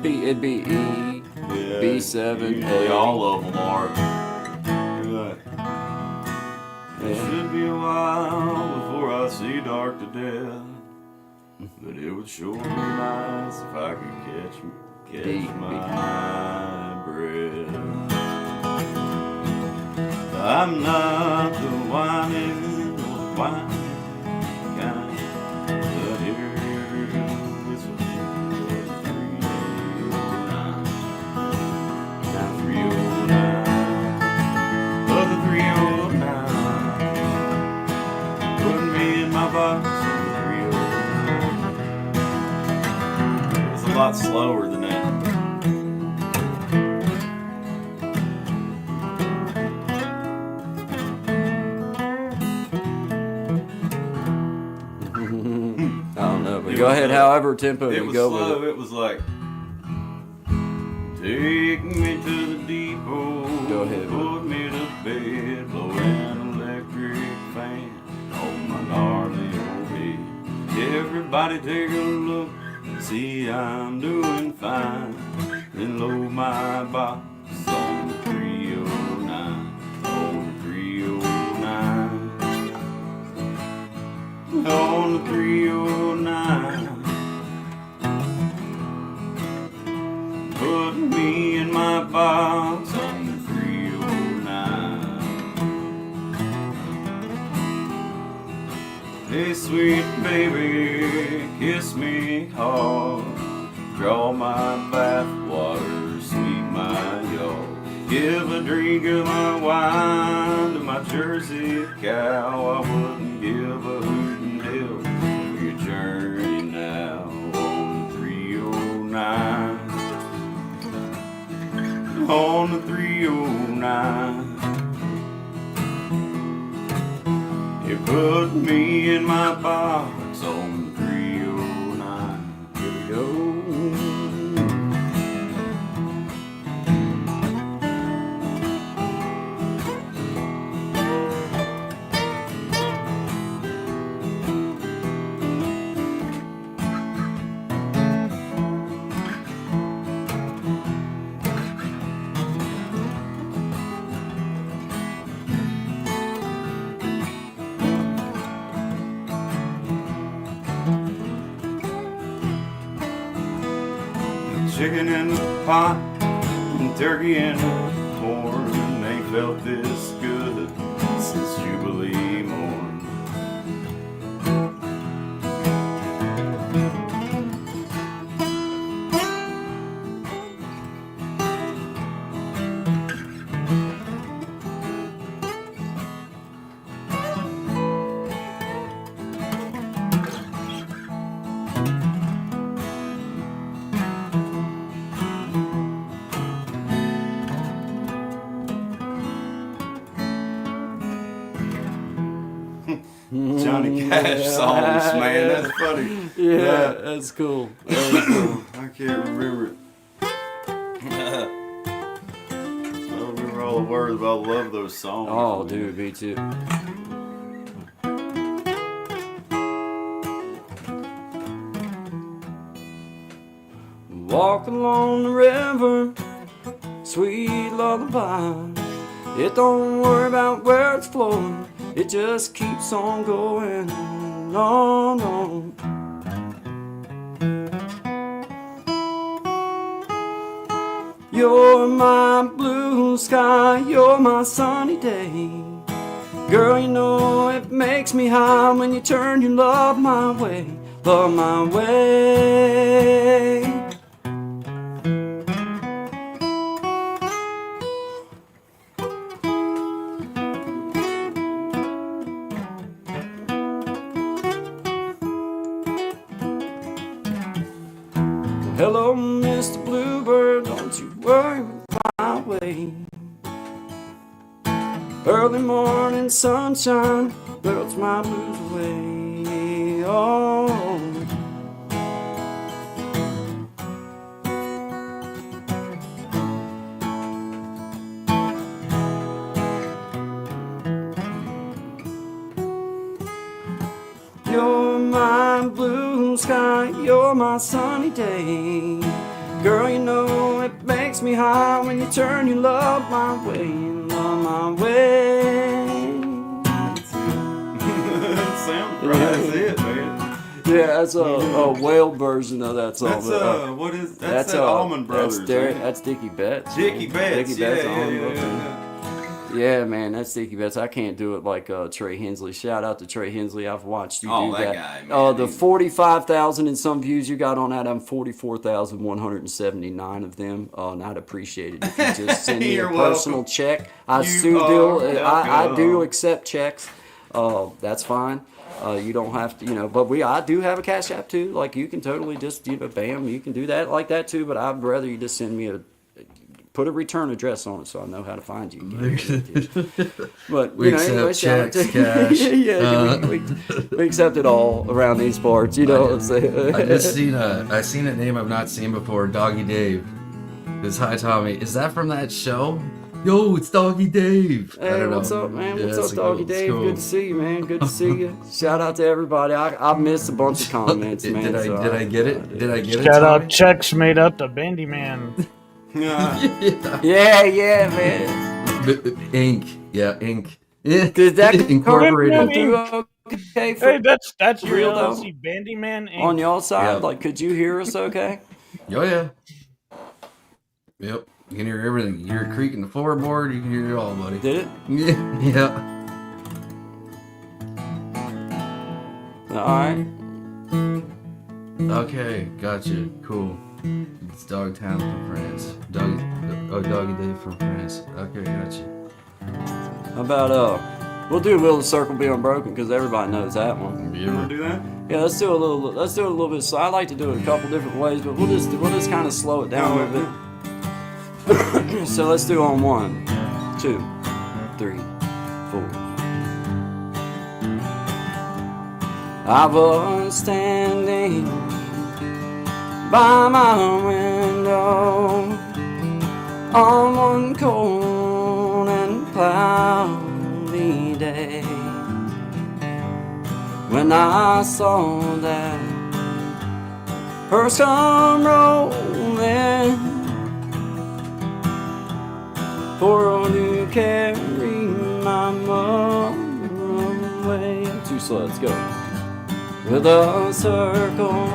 Speaker 5: It'd be E,
Speaker 6: Yeah,
Speaker 5: B7,
Speaker 6: usually
Speaker 5: A.
Speaker 6: all of them are. It
Speaker 5: Yeah.
Speaker 6: should be a while before I see dark to death, but it would sure be nice if I could catch my breath. I'm not the whining kind, but here's whistle 309. Now 309, oh the 309, putting me in my box on the 309. It's a lot slower than that.
Speaker 5: I don't know, but go ahead, however tempo
Speaker 6: It
Speaker 5: you
Speaker 6: was
Speaker 5: go
Speaker 6: slow.
Speaker 5: with it.
Speaker 6: It was like, take me to the depot.
Speaker 5: Go ahead.
Speaker 6: Put me to bed. Blow an electric fan on my gnarly old head. Everybody take a look. See I'm doing fine. Then load my box on the 309. On the 309. On the 309. Put me in my box on the 309. Hey sweet baby, kiss me hard. Draw my bathwater, sweet my y'all. Give a drink of my wine to my Jersey cow. I wouldn't give a hoot and hell for your journey now on the 309. On the 309. You put me in my box on the 309. Here we go. Chicken in the pot, and turkey in the corn. Ain't felt this good since Jubilee morn. Johnny Cash songs, man. That's funny.
Speaker 5: Yeah, that's cool. That's cool.
Speaker 6: I can't remember it. I don't remember all the words, but I love those songs.
Speaker 5: Oh, dude, me too. Walk along the river, sweet lullaby. It don't worry about where it's flowing, it just keeps on going on, on. You're my blue sky, you're my sunny day. Girl, you know it makes me high when you turn your love my way, love my way. Hello, Mr. Bluebird, don't you worry my way. Early morning sunshine melts my blues away. Oh, you're my blue sky, you're my sunny day. Girl, you know it makes me high when you turn your love my way, love my way.
Speaker 6: Sounds right. That's it, man.
Speaker 5: Yeah, that's a whale version of that song.
Speaker 6: That's what is that's that Allman Brothers?
Speaker 5: That's Dickie Betts.
Speaker 6: Dickie Betts.
Speaker 5: Dickie Betts. Yeah, man, that's Dickie Betts. I can't do it like Trey Hensley. Shout out to Trey Hensley. I've watched you do that.
Speaker 6: Guy, man.
Speaker 5: The 45,000 and some views you got on that, I'm 44,179 of them. And I'd appreciate it if you just send me a personal check. I do accept checks. That's fine. You don't have to, but I do have a Cash App too. Like you can totally just, bam, you can do that like that too. But I'd rather you just send me put a return address on it so I know how to find you again. But
Speaker 4: we accept checks, cash.
Speaker 5: We accept it all around these parts. You know what I'm saying?
Speaker 4: I just seen a name I've not seen before. Doggy Dave. Hi Tommy. Is that from that show? Yo, it's Doggy Dave.
Speaker 5: Hey, what's up, man? What's up, Doggy Dave? Cool. Good to see you, man. Good to see you. Shout out to everybody. I missed a bunch of comments, man.
Speaker 4: Did I get it? Did I get it?
Speaker 8: Shout out checks made up to Bandy Man.
Speaker 5: Yeah, man.
Speaker 4: Ink. Yeah, Ink.
Speaker 5: Did that
Speaker 4: incorporated?
Speaker 8: Okay, hey, that's your
Speaker 5: real
Speaker 8: LLC, Bandy Man Inc.
Speaker 5: On y'all side, like, could you hear us okay?
Speaker 4: Oh yeah. Yep. You can hear everything. You hear a creak in the floorboard. You can hear it all, buddy.
Speaker 5: Did it?
Speaker 4: Yeah.
Speaker 5: All right.
Speaker 4: Okay, gotcha. Cool. It's Dogtown from France. Doggy Dave from France. Okay, gotcha.
Speaker 5: How about we'll do Will the Circle Be Unbroken because everybody knows that one.
Speaker 6: You wanna do that?
Speaker 5: Yeah, let's do it a little bit. So I like to do it a couple different ways, but we'll just kind of slow it down a little bit. So let's do on 1, 2, 3, 4. I was standing by my window on one cold and cloudy day when I saw that hearse come rolling for to carry my mother away. Too slow, let's go. With a circle,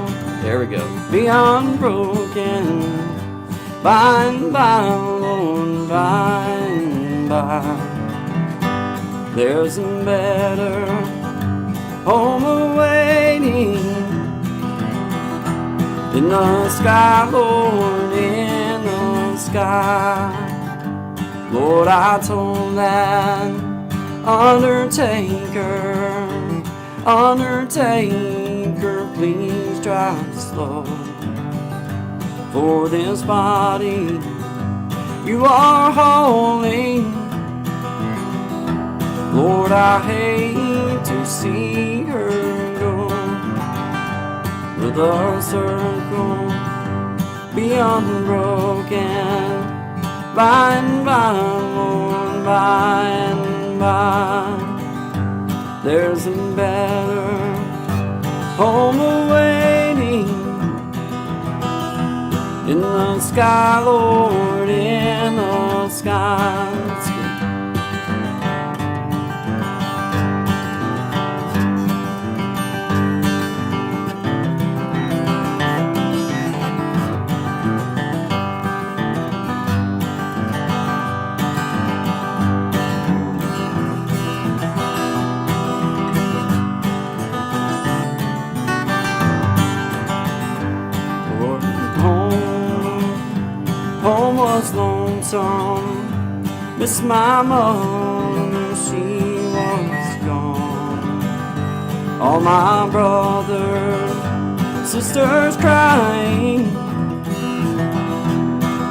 Speaker 5: there we go, be unbroken, by and by, Lord, by and by. There's a better home awaiting in the sky, Lord, in the sky. Lord, I told that Undertaker, please drive slow. For this body you are holy. Lord, I hate to see her go. With a circle be unbroken, by and by, Lord, by and by. There's a better home awaiting In the sky, Lord, in the sky. Let's go. Home was lonesome. Miss my mother, she was gone. All my brothers, sisters crying.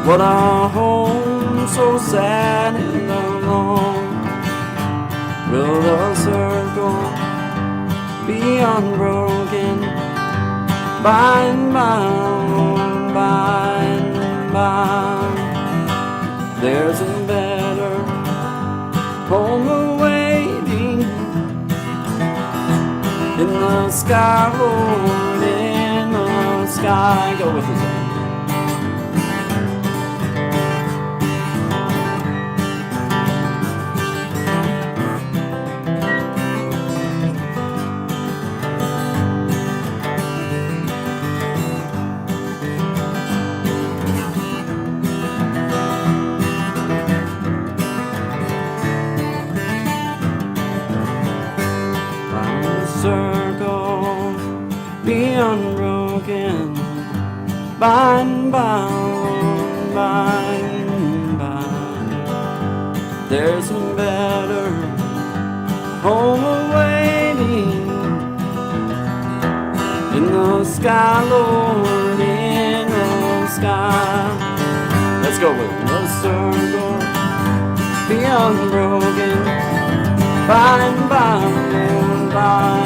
Speaker 5: What a home so sad and alone. Will the circle be unbroken by and by and by? There's a better home awaiting in the sky, Lord, in the sky. Go with us. Circle be unbroken by and by and by. There's a better home awaiting in the sky, Lord, in the sky. Let's go with it. The circle be unbroken by and by and by.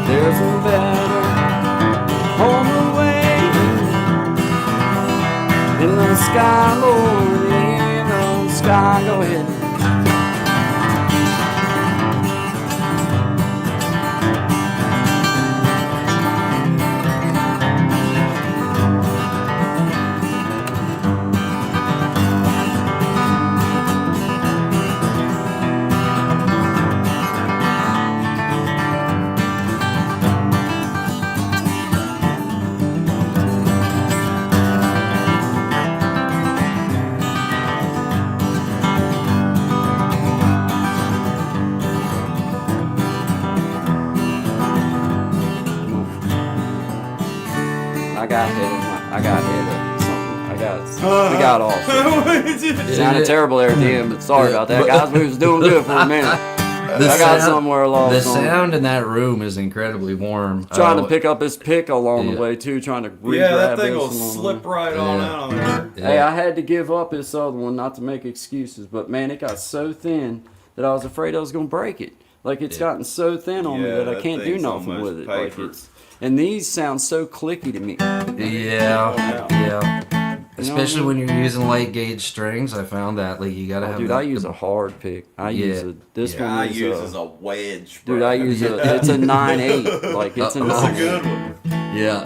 Speaker 5: There's a better home awaiting in the sky, Lord, in the sky. Go ahead. We got off. It sounded terrible there at the end, but sorry about that, guys. We was doing good for a minute. I got somewhere lost.
Speaker 4: The sound in that room is incredibly warm.
Speaker 5: Trying to pick up his pick along the way too, trying to
Speaker 6: yeah, that thing will slip right on out on there.
Speaker 5: Yeah. Hey, I had to give up this other one, not to make excuses, but man, it got so thin that I was afraid I was gonna break it. Like it's gotten so thin on me that I can't do nothing with it. Like it's, and these sound so clicky to me.
Speaker 4: Yeah. Especially when you're using light gauge strings, I found that like you gotta have.
Speaker 5: Dude, I use a hard pick. I use a. This one
Speaker 6: I use a wedge.
Speaker 5: Dude, I use it's a 9/8. Like it's a 9/8.
Speaker 6: That's a good one.
Speaker 4: Yeah,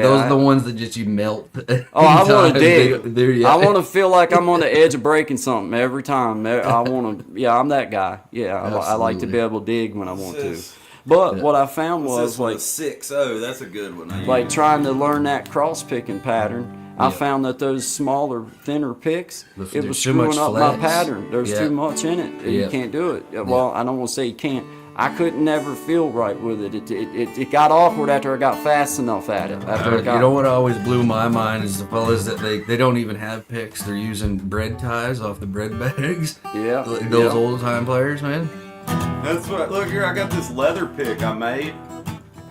Speaker 4: those are the ones that just you melt.
Speaker 5: Oh, I want to dig. I want to feel like I'm on the edge of breaking something every time. I want to. Yeah, I'm that guy. Yeah, I like to be able to dig when I want to. But what I found was like
Speaker 6: 6/0. That's a good one.
Speaker 5: Like trying to learn that cross picking pattern. I found that those smaller, thinner picks, it was screwing up my pattern. There's too much in it. You can't do it. Well, I don't want to say you can't. I couldn't never feel right with it. It got awkward after I got fast enough at it.
Speaker 4: You know what always blew my mind is the fellas that they don't even have picks. They're using bread ties off the bread bags.
Speaker 5: Yeah.
Speaker 4: Those old time players, man.
Speaker 6: That's what. Look here, I got this leather pick I made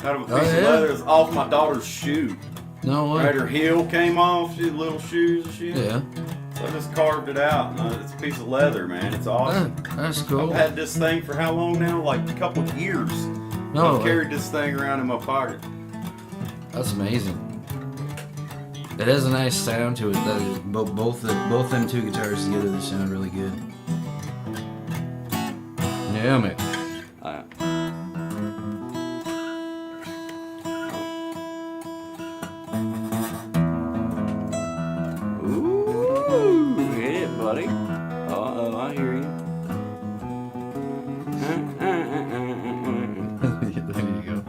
Speaker 6: out of a piece of leather. It's off my daughter's shoe.
Speaker 4: No way.
Speaker 6: Right, her heel came off. She had little shoes and shit.
Speaker 4: Yeah.
Speaker 6: So I just carved it out. It's a piece of leather, man. It's awesome.
Speaker 4: That's cool.
Speaker 6: I've had this thing for how long now? Like a couple of years. I've carried this thing around in my pocket.
Speaker 4: That's amazing. It has a nice sound to it. Both them two guitars together, they sound really good. Yeah, man.
Speaker 5: buddy. Uh-oh, I hear you.
Speaker 4: There you go.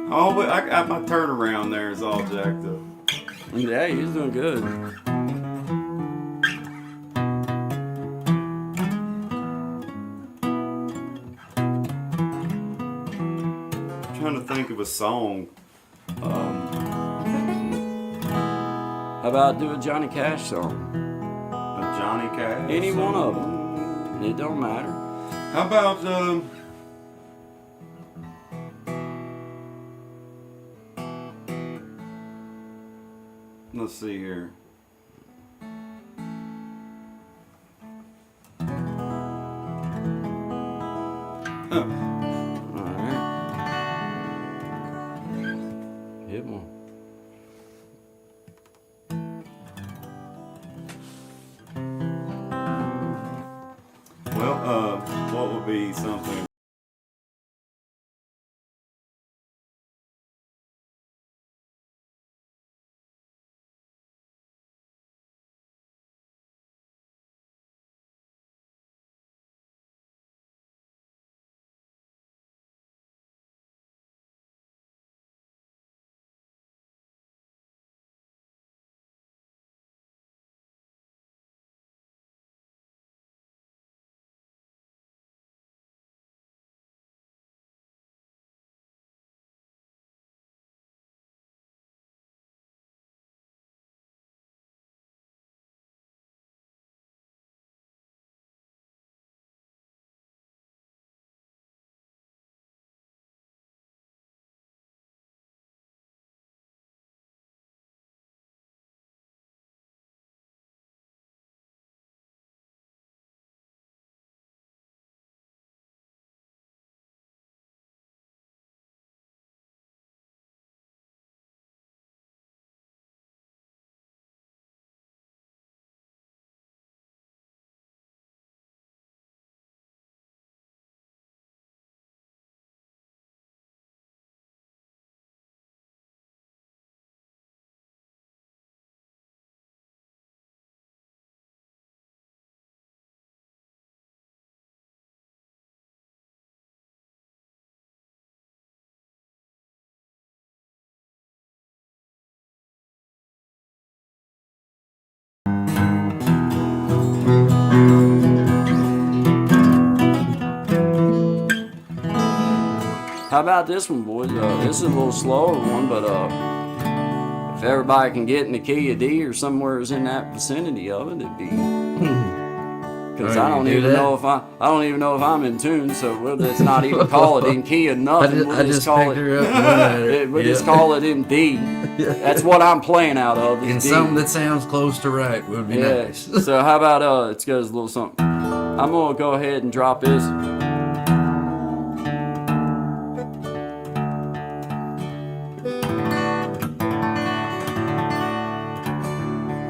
Speaker 6: Oh, but I got my turnaround there is all jacked up.
Speaker 5: Yeah, he's doing good.
Speaker 6: I'm trying to think of a song.
Speaker 5: How about do a Johnny Cash song?
Speaker 6: A Johnny Cash.
Speaker 5: Any one of them.
Speaker 6: song.
Speaker 5: It don't matter.
Speaker 6: How about let's see here.
Speaker 5: All right. Hit one.
Speaker 6: Well, what would be something?
Speaker 5: How about this one, boys? This is a little slower one, but if everybody can get in the key of D or somewhere in that vicinity of it, it'd be. Because I don't even know if I'm in tune, so we'll just not even call it in key of nothing. We'll just call it. We'll just call it in D. That's what I'm playing out of.
Speaker 4: And
Speaker 5: D.
Speaker 4: something that sounds close to right would be nice.
Speaker 5: So how about it goes a little something. I'm gonna go ahead and drop this.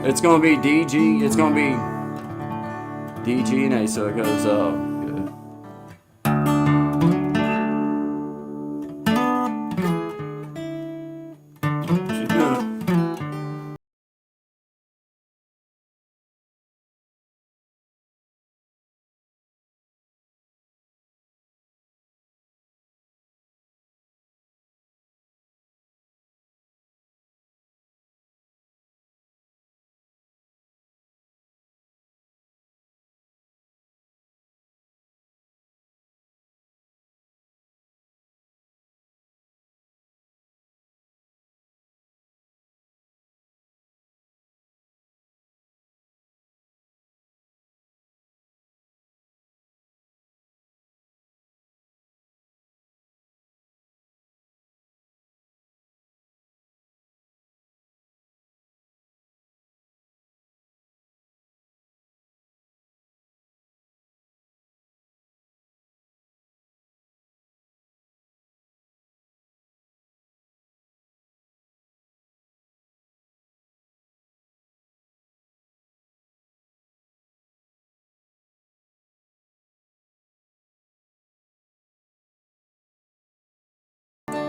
Speaker 5: It's gonna be DG. It's gonna be DG and A. So it goes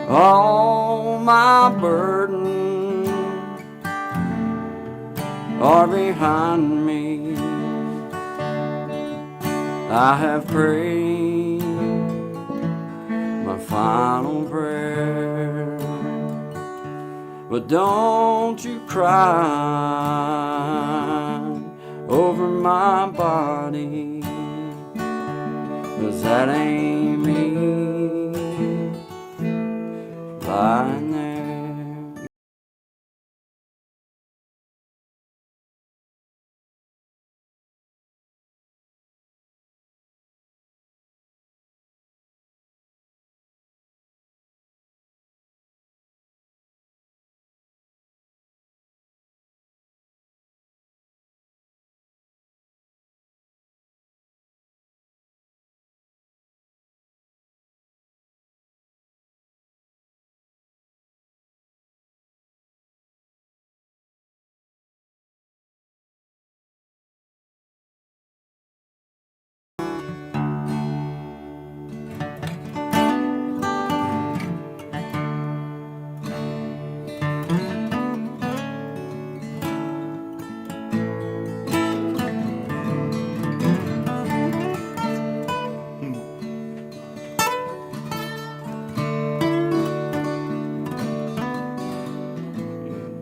Speaker 5: All my burdens are behind me. I have prayed my final prayer. But don't you cry over my body, 'cause that ain't me lying there.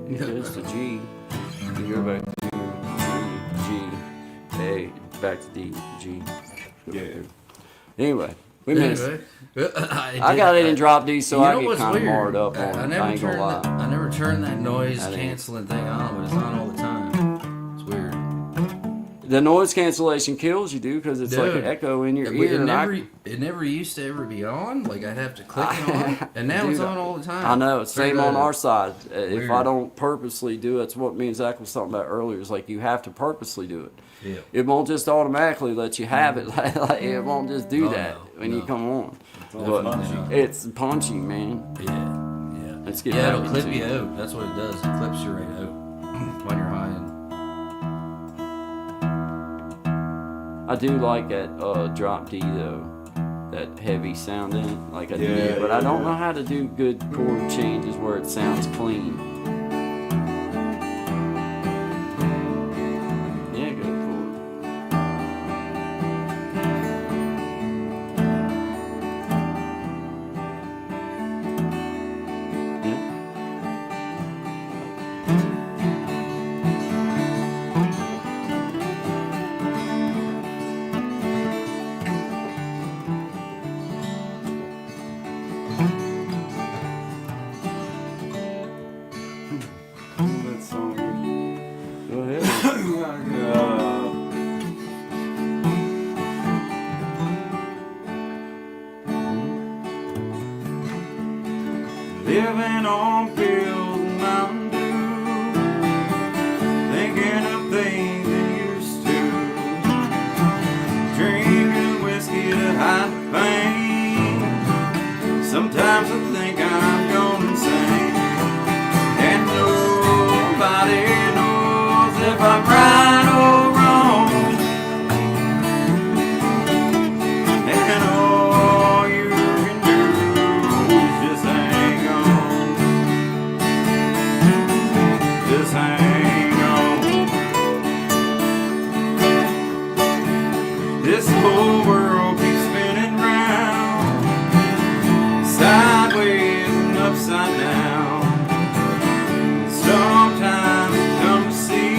Speaker 5: It's a G. You go back to G, A, back to D, G.
Speaker 6: Yeah.
Speaker 5: Anyway, we missed.
Speaker 4: Anyway,
Speaker 5: I got it in drop D, so
Speaker 4: You
Speaker 5: I
Speaker 4: know
Speaker 5: get
Speaker 4: what's
Speaker 5: kind of
Speaker 4: weird?
Speaker 5: marred up on it. I ain't gonna lie.
Speaker 4: I never turn that noise
Speaker 5: I didn't.
Speaker 4: canceling thing on, but it's on all the time. It's weird.
Speaker 5: The noise cancellation kills you, dude, because it's like an
Speaker 4: Dude,
Speaker 5: echo in your
Speaker 4: It
Speaker 5: ear. and
Speaker 4: never used to ever be on. Like I'd have to click it on, and now it's
Speaker 5: Dude,
Speaker 4: on all the time.
Speaker 5: I know. Same on our side. If
Speaker 4: Weird.
Speaker 5: I don't purposely do it, it's what me and Zach was talking about earlier. It's like you have to purposely do it.
Speaker 4: Yeah.
Speaker 5: It won't just automatically let you have it. Like, it won't just do
Speaker 4: Oh,
Speaker 5: that
Speaker 4: no,
Speaker 5: when you
Speaker 4: no.
Speaker 5: come on.
Speaker 6: all
Speaker 5: But
Speaker 6: punchy.
Speaker 5: it's punchy, man.
Speaker 4: Yeah.
Speaker 5: Let's get
Speaker 4: Yeah,
Speaker 5: back
Speaker 4: it'll clip
Speaker 5: into
Speaker 4: you
Speaker 5: it.
Speaker 4: out. That's what it does. It clips you right out when you're high.
Speaker 5: I do like that drop D though, that heavy sound in it. Like I do,
Speaker 6: Yeah,
Speaker 5: but I don't
Speaker 6: yeah.
Speaker 5: know how to do good chord changes where it sounds clean. Yeah, go for it. Yeah.
Speaker 6: That song.
Speaker 5: Go ahead.
Speaker 6: Living on pills and Mountain Dew, thinking of things that used to, drinking whiskey to hide the pain. Sometimes I think I'm going insane, and nobody knows if I'm right or wrong. And all you can do is just hang on. Just hang on. This whole world keeps spinning round, sideways and upside down. Sometimes you come to see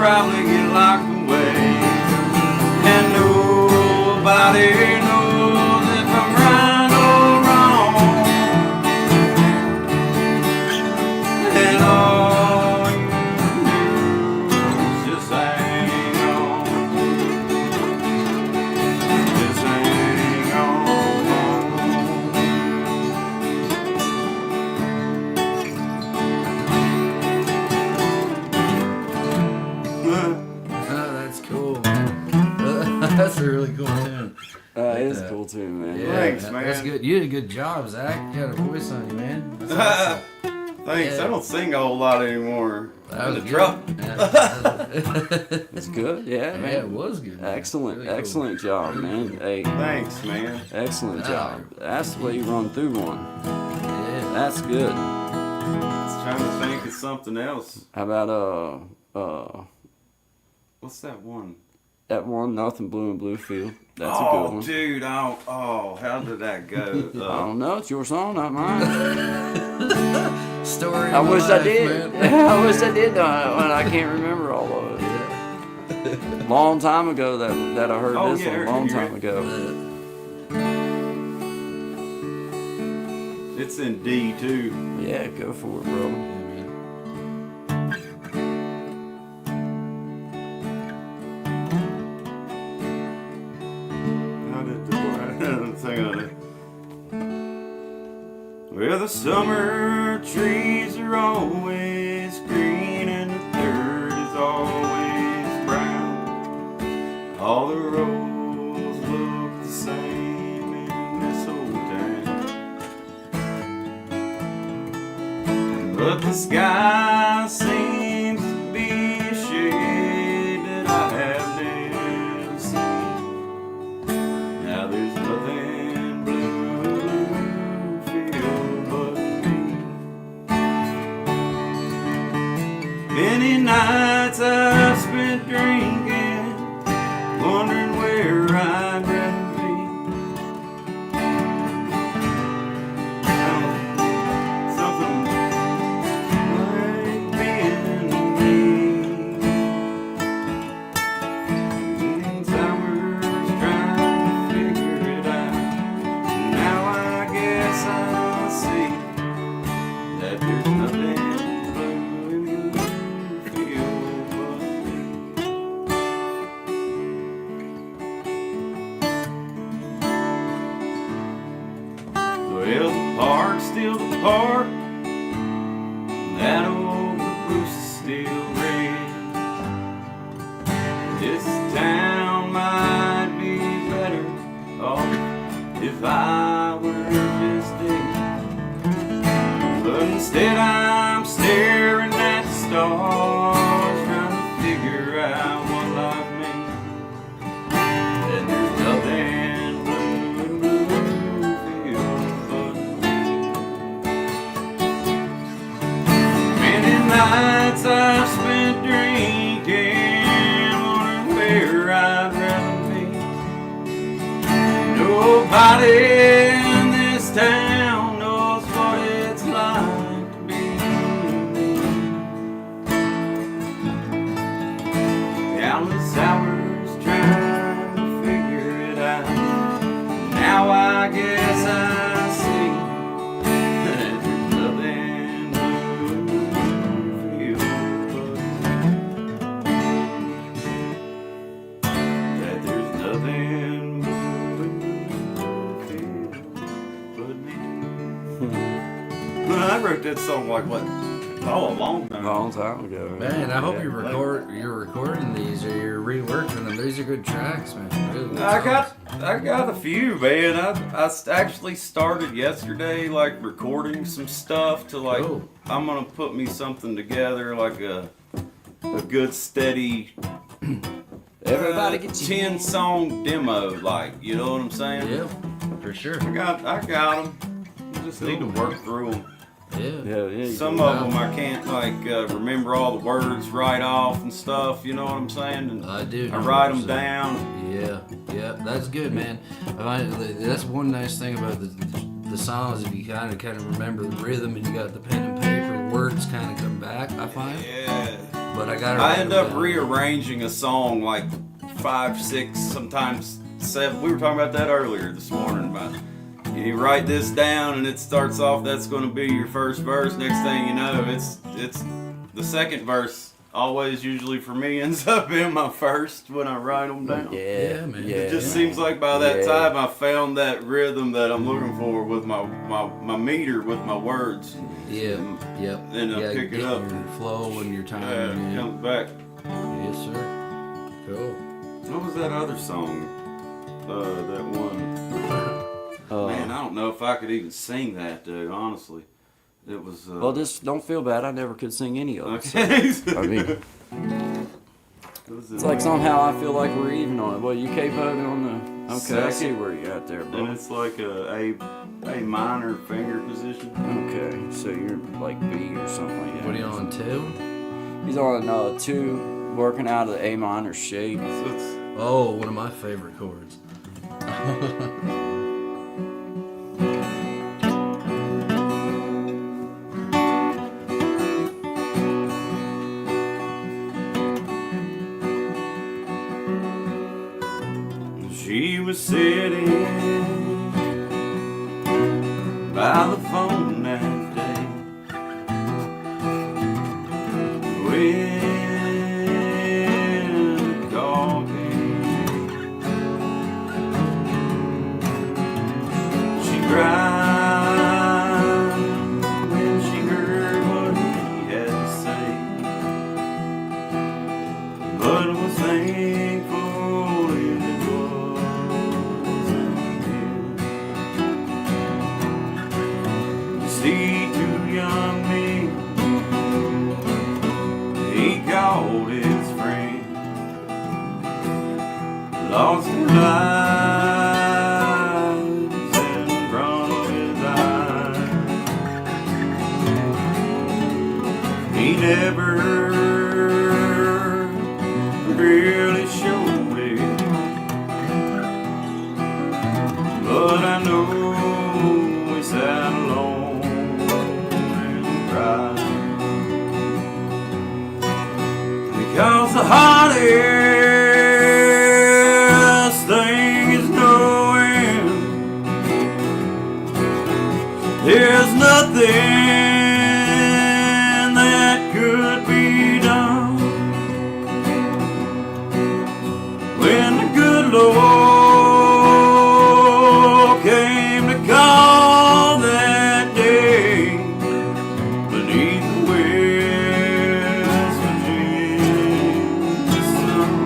Speaker 6: probably get locked away. And nobody knows if I'm right or wrong. And all you do is just hang on. Just hang on.
Speaker 4: Oh, that's cool. That's a really cool tune.
Speaker 5: It's cool too, man.
Speaker 4: Yeah,
Speaker 6: Thanks,
Speaker 4: that's
Speaker 6: man.
Speaker 4: good. You did a good job, Zach. You got a voice on you, man. That's awesome.
Speaker 6: Thanks.
Speaker 4: Yeah.
Speaker 6: I don't sing a whole lot anymore.
Speaker 4: That
Speaker 6: In
Speaker 4: was
Speaker 6: the
Speaker 4: good.
Speaker 6: truck.
Speaker 4: Yeah.
Speaker 5: It's good. Yeah,
Speaker 4: Yeah,
Speaker 5: man.
Speaker 4: it was good. man.
Speaker 5: Excellent,
Speaker 4: Really cool.
Speaker 5: excellent job, man. Hey,
Speaker 6: Thanks, man.
Speaker 5: excellent
Speaker 4: Yeah.
Speaker 5: job. That's the way you run through one.
Speaker 4: Yeah.
Speaker 5: That's good.
Speaker 6: Just trying to think of something else.
Speaker 5: How about
Speaker 6: What's that one?
Speaker 5: that one, Nothing Blue in Bluefield? That's a
Speaker 6: Oh,
Speaker 5: good one.
Speaker 6: dude. Oh, how did that go?
Speaker 5: I don't know. It's your song, not mine.
Speaker 4: Story.
Speaker 5: I
Speaker 4: of my
Speaker 5: wish I
Speaker 4: life,
Speaker 5: did.
Speaker 4: man.
Speaker 5: I wish I did. But I can't remember all of it. Long time ago that I heard
Speaker 6: Oh,
Speaker 5: this
Speaker 6: yeah,
Speaker 5: one.
Speaker 6: I
Speaker 5: Long
Speaker 6: hear
Speaker 5: time
Speaker 6: it.
Speaker 5: ago.
Speaker 6: It's in D too.
Speaker 5: Yeah, go for it, bro.
Speaker 6: How did the thing on it? Well, the summer trees are always green and the dirt is always brown. All the roads look the same in this old town. But the sky seems to be a shade that I have never seen. Now there's nothing blue field but me. Many nights I've spent drinking, wondering where I'd rather be. Something like being me. Hours trying to figure it out. Now I guess I see that there's nothing blue in the field but me. Well, the park's still the park. That old caboose is still red. This town might be better off if I were just dead. But instead I'm staring at the stars, trying to figure out what life means. And there's nothing blue in Bluefield but me. Many nights I've spent drinking, wondering where I'd rather be. Nobody in this town knows what it's like to be me. Countless hours trying to figure it out. Now I guess I see that there's nothing blue in Bluefield but me. That there's nothing blue in Bluefield but me. I wrote that song like what? Oh, a long
Speaker 5: A
Speaker 6: time.
Speaker 5: long time ago.
Speaker 4: Man, I hope
Speaker 5: Yeah.
Speaker 4: you're recording these or you're reworking them. These are good tracks, man. Really good
Speaker 6: I
Speaker 4: songs.
Speaker 6: got a few, man. I actually started yesterday, like recording some stuff to like.
Speaker 4: Cool.
Speaker 6: I'm gonna put me something together, like a good steady.
Speaker 5: Everybody gets
Speaker 6: 10-song demo, like, you know what I'm saying?
Speaker 4: Yeah, for sure.
Speaker 6: I got them. Just need to work through them.
Speaker 4: Yeah.
Speaker 5: Yeah.
Speaker 6: Some of them I can't like remember all the words right off and stuff. You know what I'm saying? And
Speaker 4: I do.
Speaker 6: I write them
Speaker 4: 100%.
Speaker 6: down.
Speaker 4: Yeah, that's good, man. That's one nice thing about the songs. If you kind of remember the rhythm and you got the pen and paper, the words kind of come back. I find.
Speaker 6: Yeah.
Speaker 4: but I got.
Speaker 6: I end up rearranging a song like 5, 6, sometimes 7. We were talking about that earlier this morning. About you write this down and it starts off. That's going to be your first verse. Next thing you know, it's the second verse. Always, usually for me, ends up being my first when I write them down.
Speaker 5: Yeah,
Speaker 4: man.
Speaker 5: Yeah.
Speaker 6: It just seems like by that time I found that rhythm that I'm looking for with my meter, with my words.
Speaker 4: Yep.
Speaker 6: And I pick it up.
Speaker 4: Your flow and your time.
Speaker 6: It comes back.
Speaker 4: Yes, sir. Cool.
Speaker 6: What was that other song? That one. Man, I don't know if I could even sing that, dude. Honestly, it was.
Speaker 5: Well, just don't feel bad. I never could sing any of it.
Speaker 6: Okay.
Speaker 5: So, I mean, it's like somehow I feel like we're even on it. Well, you voted on the. Okay, I see where you're at there, bro.
Speaker 6: And it's like a minor finger position.
Speaker 5: Okay, so you're like B or something like that.
Speaker 4: What are you on 2?
Speaker 5: He's on 2, working out of the A minor shape.
Speaker 6: So it's,
Speaker 4: Oh, one of my favorite chords.
Speaker 6: she was sitting by the phone that day when the call came. She cried when she heard what he had to say, but was thankful it wasn't him. See, two young men, he called his friend, lost their lives in front of his eyes. He never really showed it, but I know we sat alone and cried, because the hardest thing is knowing there's nothing that could be done when the good Lord came to call that day beneath the West Virginia sun.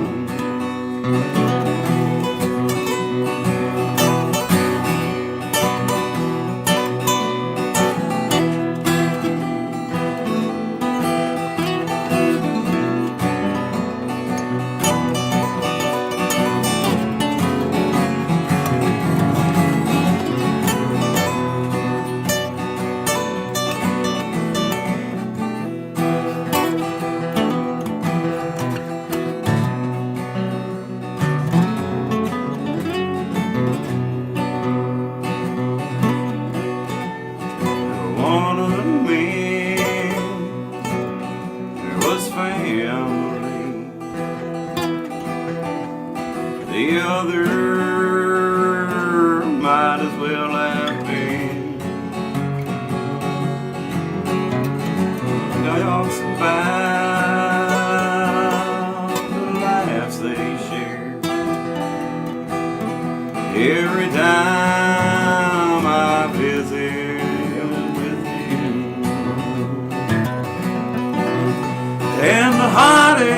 Speaker 6: One of the men, there was family. The other might as well have been. Talks about the laughs they shared every time I visit with him. And the hardest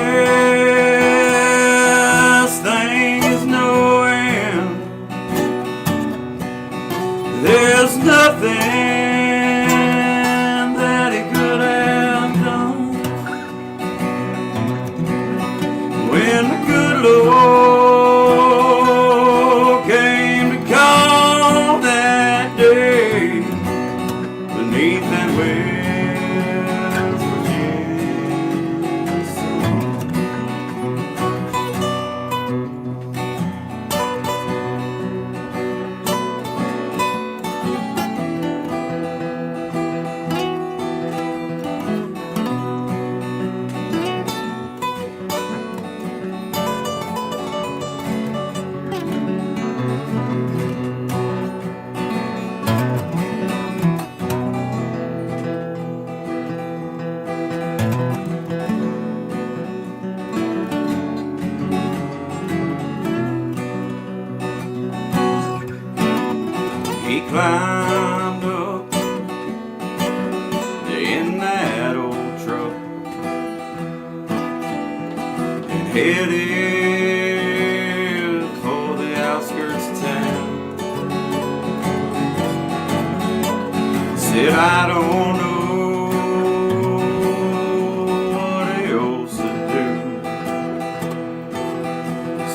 Speaker 6: thing is knowing there's nothing that he could have done when the good Lord came to call that day beneath that West Virginia sun. He climbed up in that old truck and headed for the outskirts of town. Said, I don't know what else to do,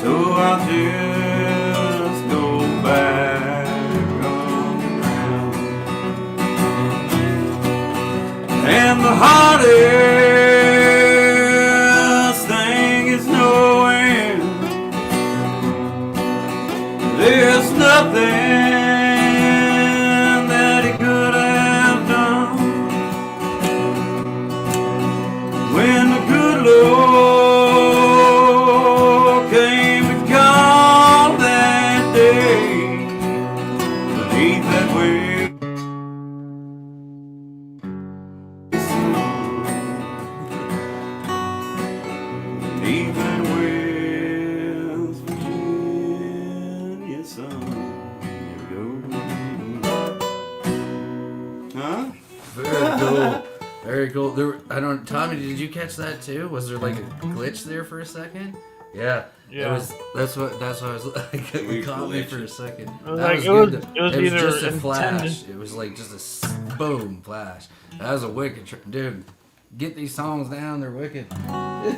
Speaker 6: so I'll just go back around. And the hardest thing is knowing there's nothing that he could have done when the good Lord came to call that day beneath that wave. Beneath that West Virginia sun. Here we go. Huh?
Speaker 4: Very cool. Very cool. Tommy, did you catch that too? Was there like a glitch there for a second? Yeah.
Speaker 8: Yeah.
Speaker 4: That's what I was like. It caught me for a second.
Speaker 8: was
Speaker 4: That
Speaker 8: like-
Speaker 4: good.
Speaker 8: it was
Speaker 4: It was
Speaker 8: either
Speaker 4: just a flash.
Speaker 8: intended-
Speaker 4: It was like just a boom flash. That was a wicked dude. Get these songs down. They're wicked. Awesome.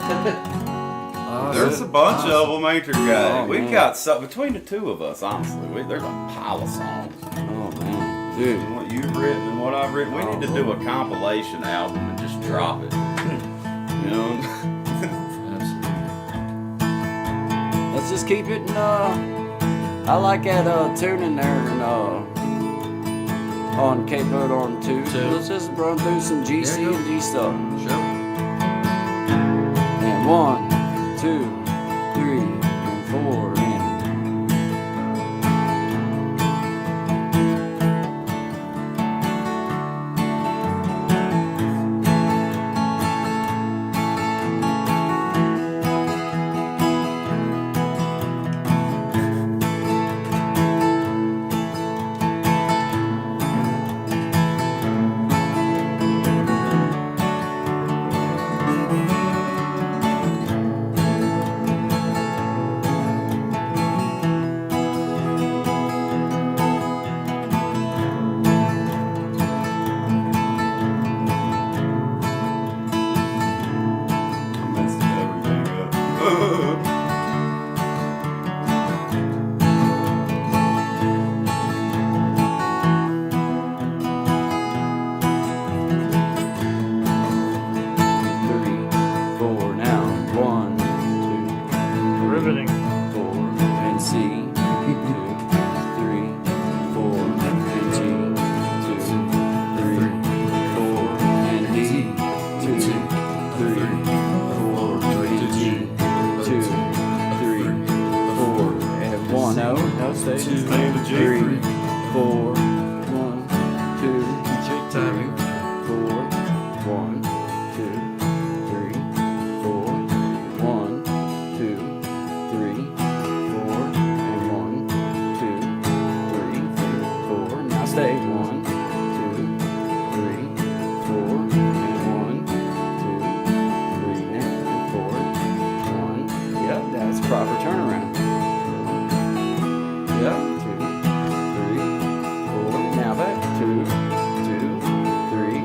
Speaker 6: There's a bunch of
Speaker 4: Awesome.
Speaker 6: them, ain't there, guy?
Speaker 5: Oh,
Speaker 6: we
Speaker 5: man.
Speaker 6: got some between the two of us. Honestly, there's a pile of songs.
Speaker 5: Oh man, dude.
Speaker 6: And what you've written and what I've written. We need to do a compilation album and just drop it. You know.
Speaker 5: Let's just keep it in, I like that, tune in there, and, on K-Boat on 2. Let's just run through some GC
Speaker 4: Yeah, go.
Speaker 5: and D stuff.
Speaker 4: Sure.
Speaker 5: And 1, 2, 3, and 4, and
Speaker 6: I messed everything up.
Speaker 5: three, four. Now 1, 2,
Speaker 8: Riveting.
Speaker 5: 4, and C. 2, 3, 4, and G. 2, 3, 4, and D. 2, 3, 4, and G. 2, 3, 4, and 1. No, stay.
Speaker 6: Stay in the G.
Speaker 5: 3, 4, 1, 2,
Speaker 4: Check timing.
Speaker 5: 4, 1, 2, 3, 4, 1, 2, 3, 4, and 1, 2, 3, 4. Now stay. 1, 2, 3, 4, and 1, 2, 3. Now 4, 1. Yep, that's proper turnaround. Yep, 2, 3, 4. Now back. 2, 2, 3,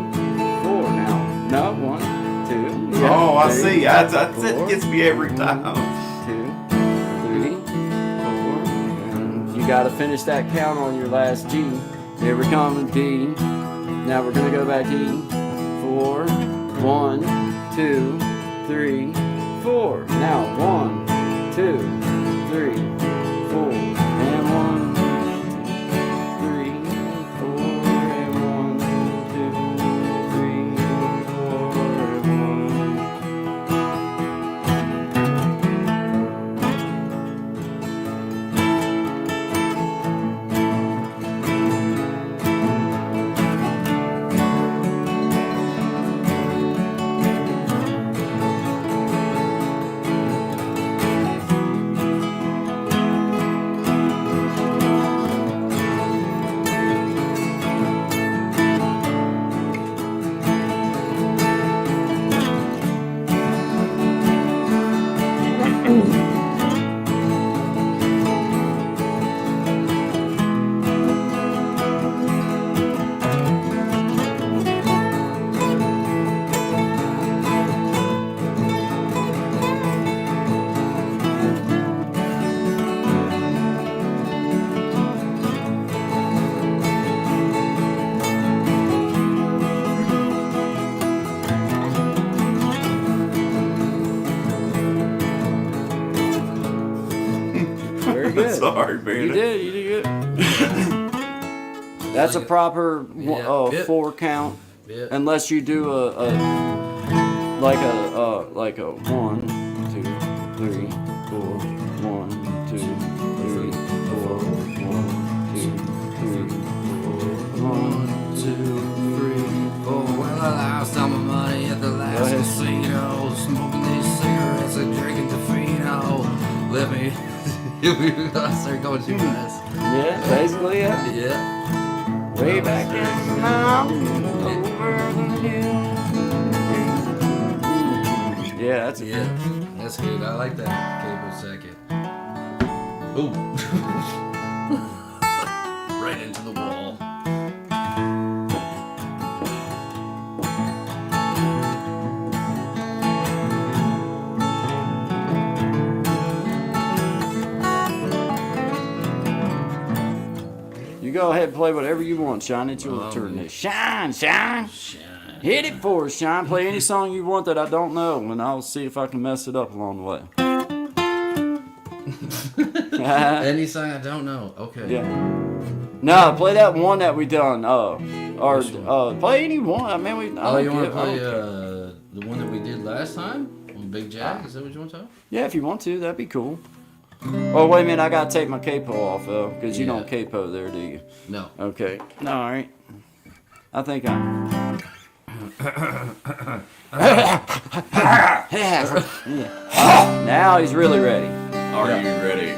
Speaker 5: 4. Now, no, 1, 2. Yeah,
Speaker 6: Oh, I
Speaker 5: 3,
Speaker 6: see. That's it
Speaker 5: 4,
Speaker 6: gets me every
Speaker 5: 1,
Speaker 6: time.
Speaker 5: 2, 3, 4. And you got to finish that count on your last G. Here we come with D. Now we're gonna go back E. 4, 1, 2, 3, 4. Now 1, 2, 3, 4, and 1, 2, 3, 4, and 1, 2, 3, 4, and 1.
Speaker 6: did it.
Speaker 5: You did good. That's a proper
Speaker 4: Yeah.
Speaker 5: 4 count,
Speaker 4: Yeah.
Speaker 5: unless you do a 1, 2, 3, 4, 1, 2, 3, 4, 1, 2, 3, 4, 1, 2, 3, 4.
Speaker 4: Well, I lost all my money at the last
Speaker 5: ahead.
Speaker 4: casino, smoking these cigarettes and drinking Tofino. Let me. I started going too fast.
Speaker 5: Yeah, basically, yeah.
Speaker 4: Yeah.
Speaker 5: Way back in the mountain, over the hill. Yeah, that's
Speaker 4: Yeah, that's good. I like that. Cable second. Ooh. Right into the wall.
Speaker 5: You go ahead and play whatever you want, Shine. It's your turn. To shine, shine. Hit it for us, Shine. Play any song you want that I don't know, and I'll see if I can mess it up along the way.
Speaker 4: Any song I don't know. Okay.
Speaker 5: Yeah. No, play that one that we done. Play any one. I mean,
Speaker 4: Oh, you want to play the one that we did last time on Big Jack? Is that what you want to talk?
Speaker 5: Yeah, if you want to, that'd be cool. Oh, wait a minute. I gotta take my capo off, though, because you
Speaker 4: Yeah.
Speaker 5: don't capo there, do you?
Speaker 4: No.
Speaker 5: Okay. All right. I think I. Yeah. Now he's really ready.
Speaker 6: Are you ready?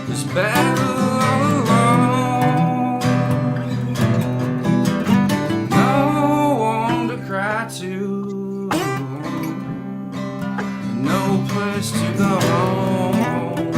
Speaker 4: This battle all alone. No one to cry to. No place to go home.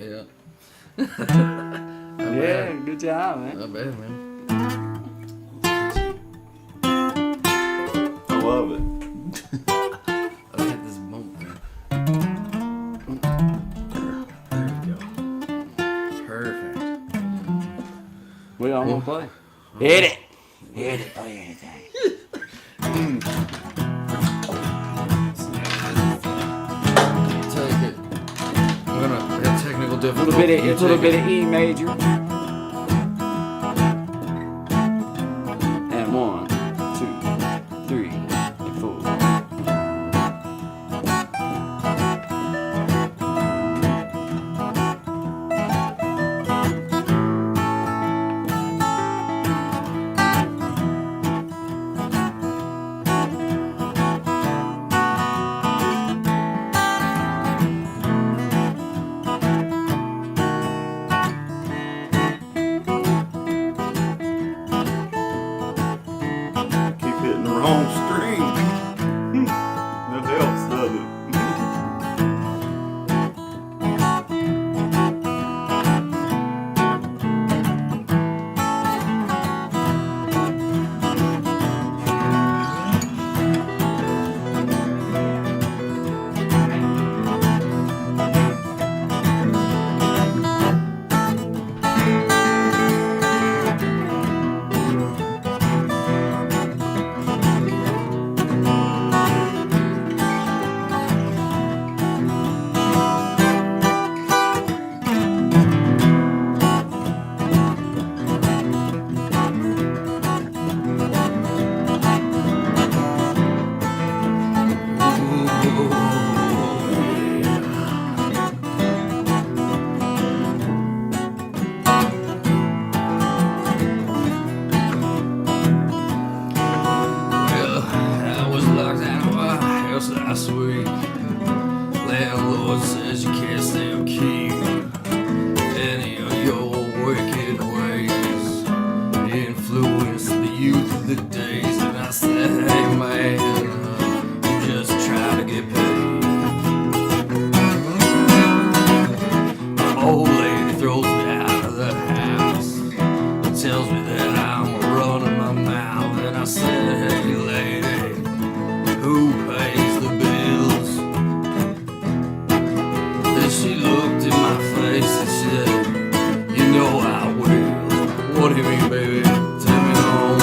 Speaker 4: Yeah.
Speaker 5: Yeah, good job, man.
Speaker 4: Not bad, man.
Speaker 6: love it.
Speaker 4: I'll hit this bump, man. There we go. Perfect.
Speaker 5: We all gonna play. Hit it. Hit it. Play anything.
Speaker 4: Take it. I'm gonna have technical
Speaker 5: A
Speaker 4: difficulty.
Speaker 5: little bit of E major. And 1, 2, 3, and 4.
Speaker 6: Keep hitting the wrong string. That helps, doesn't it?
Speaker 4: Well, I was locked out of my house last week. Landlord says you can't stay or keep any of your wicked ways. Influence the youth of the days. And I said, hey man, I'm just trying to get paid. My old lady throws me out of the house and tells me that I'm running my mouth. And I said, hey lady, who pays the bills? Then she looked in my face and said, you know I will. What do you mean, baby? Take me home.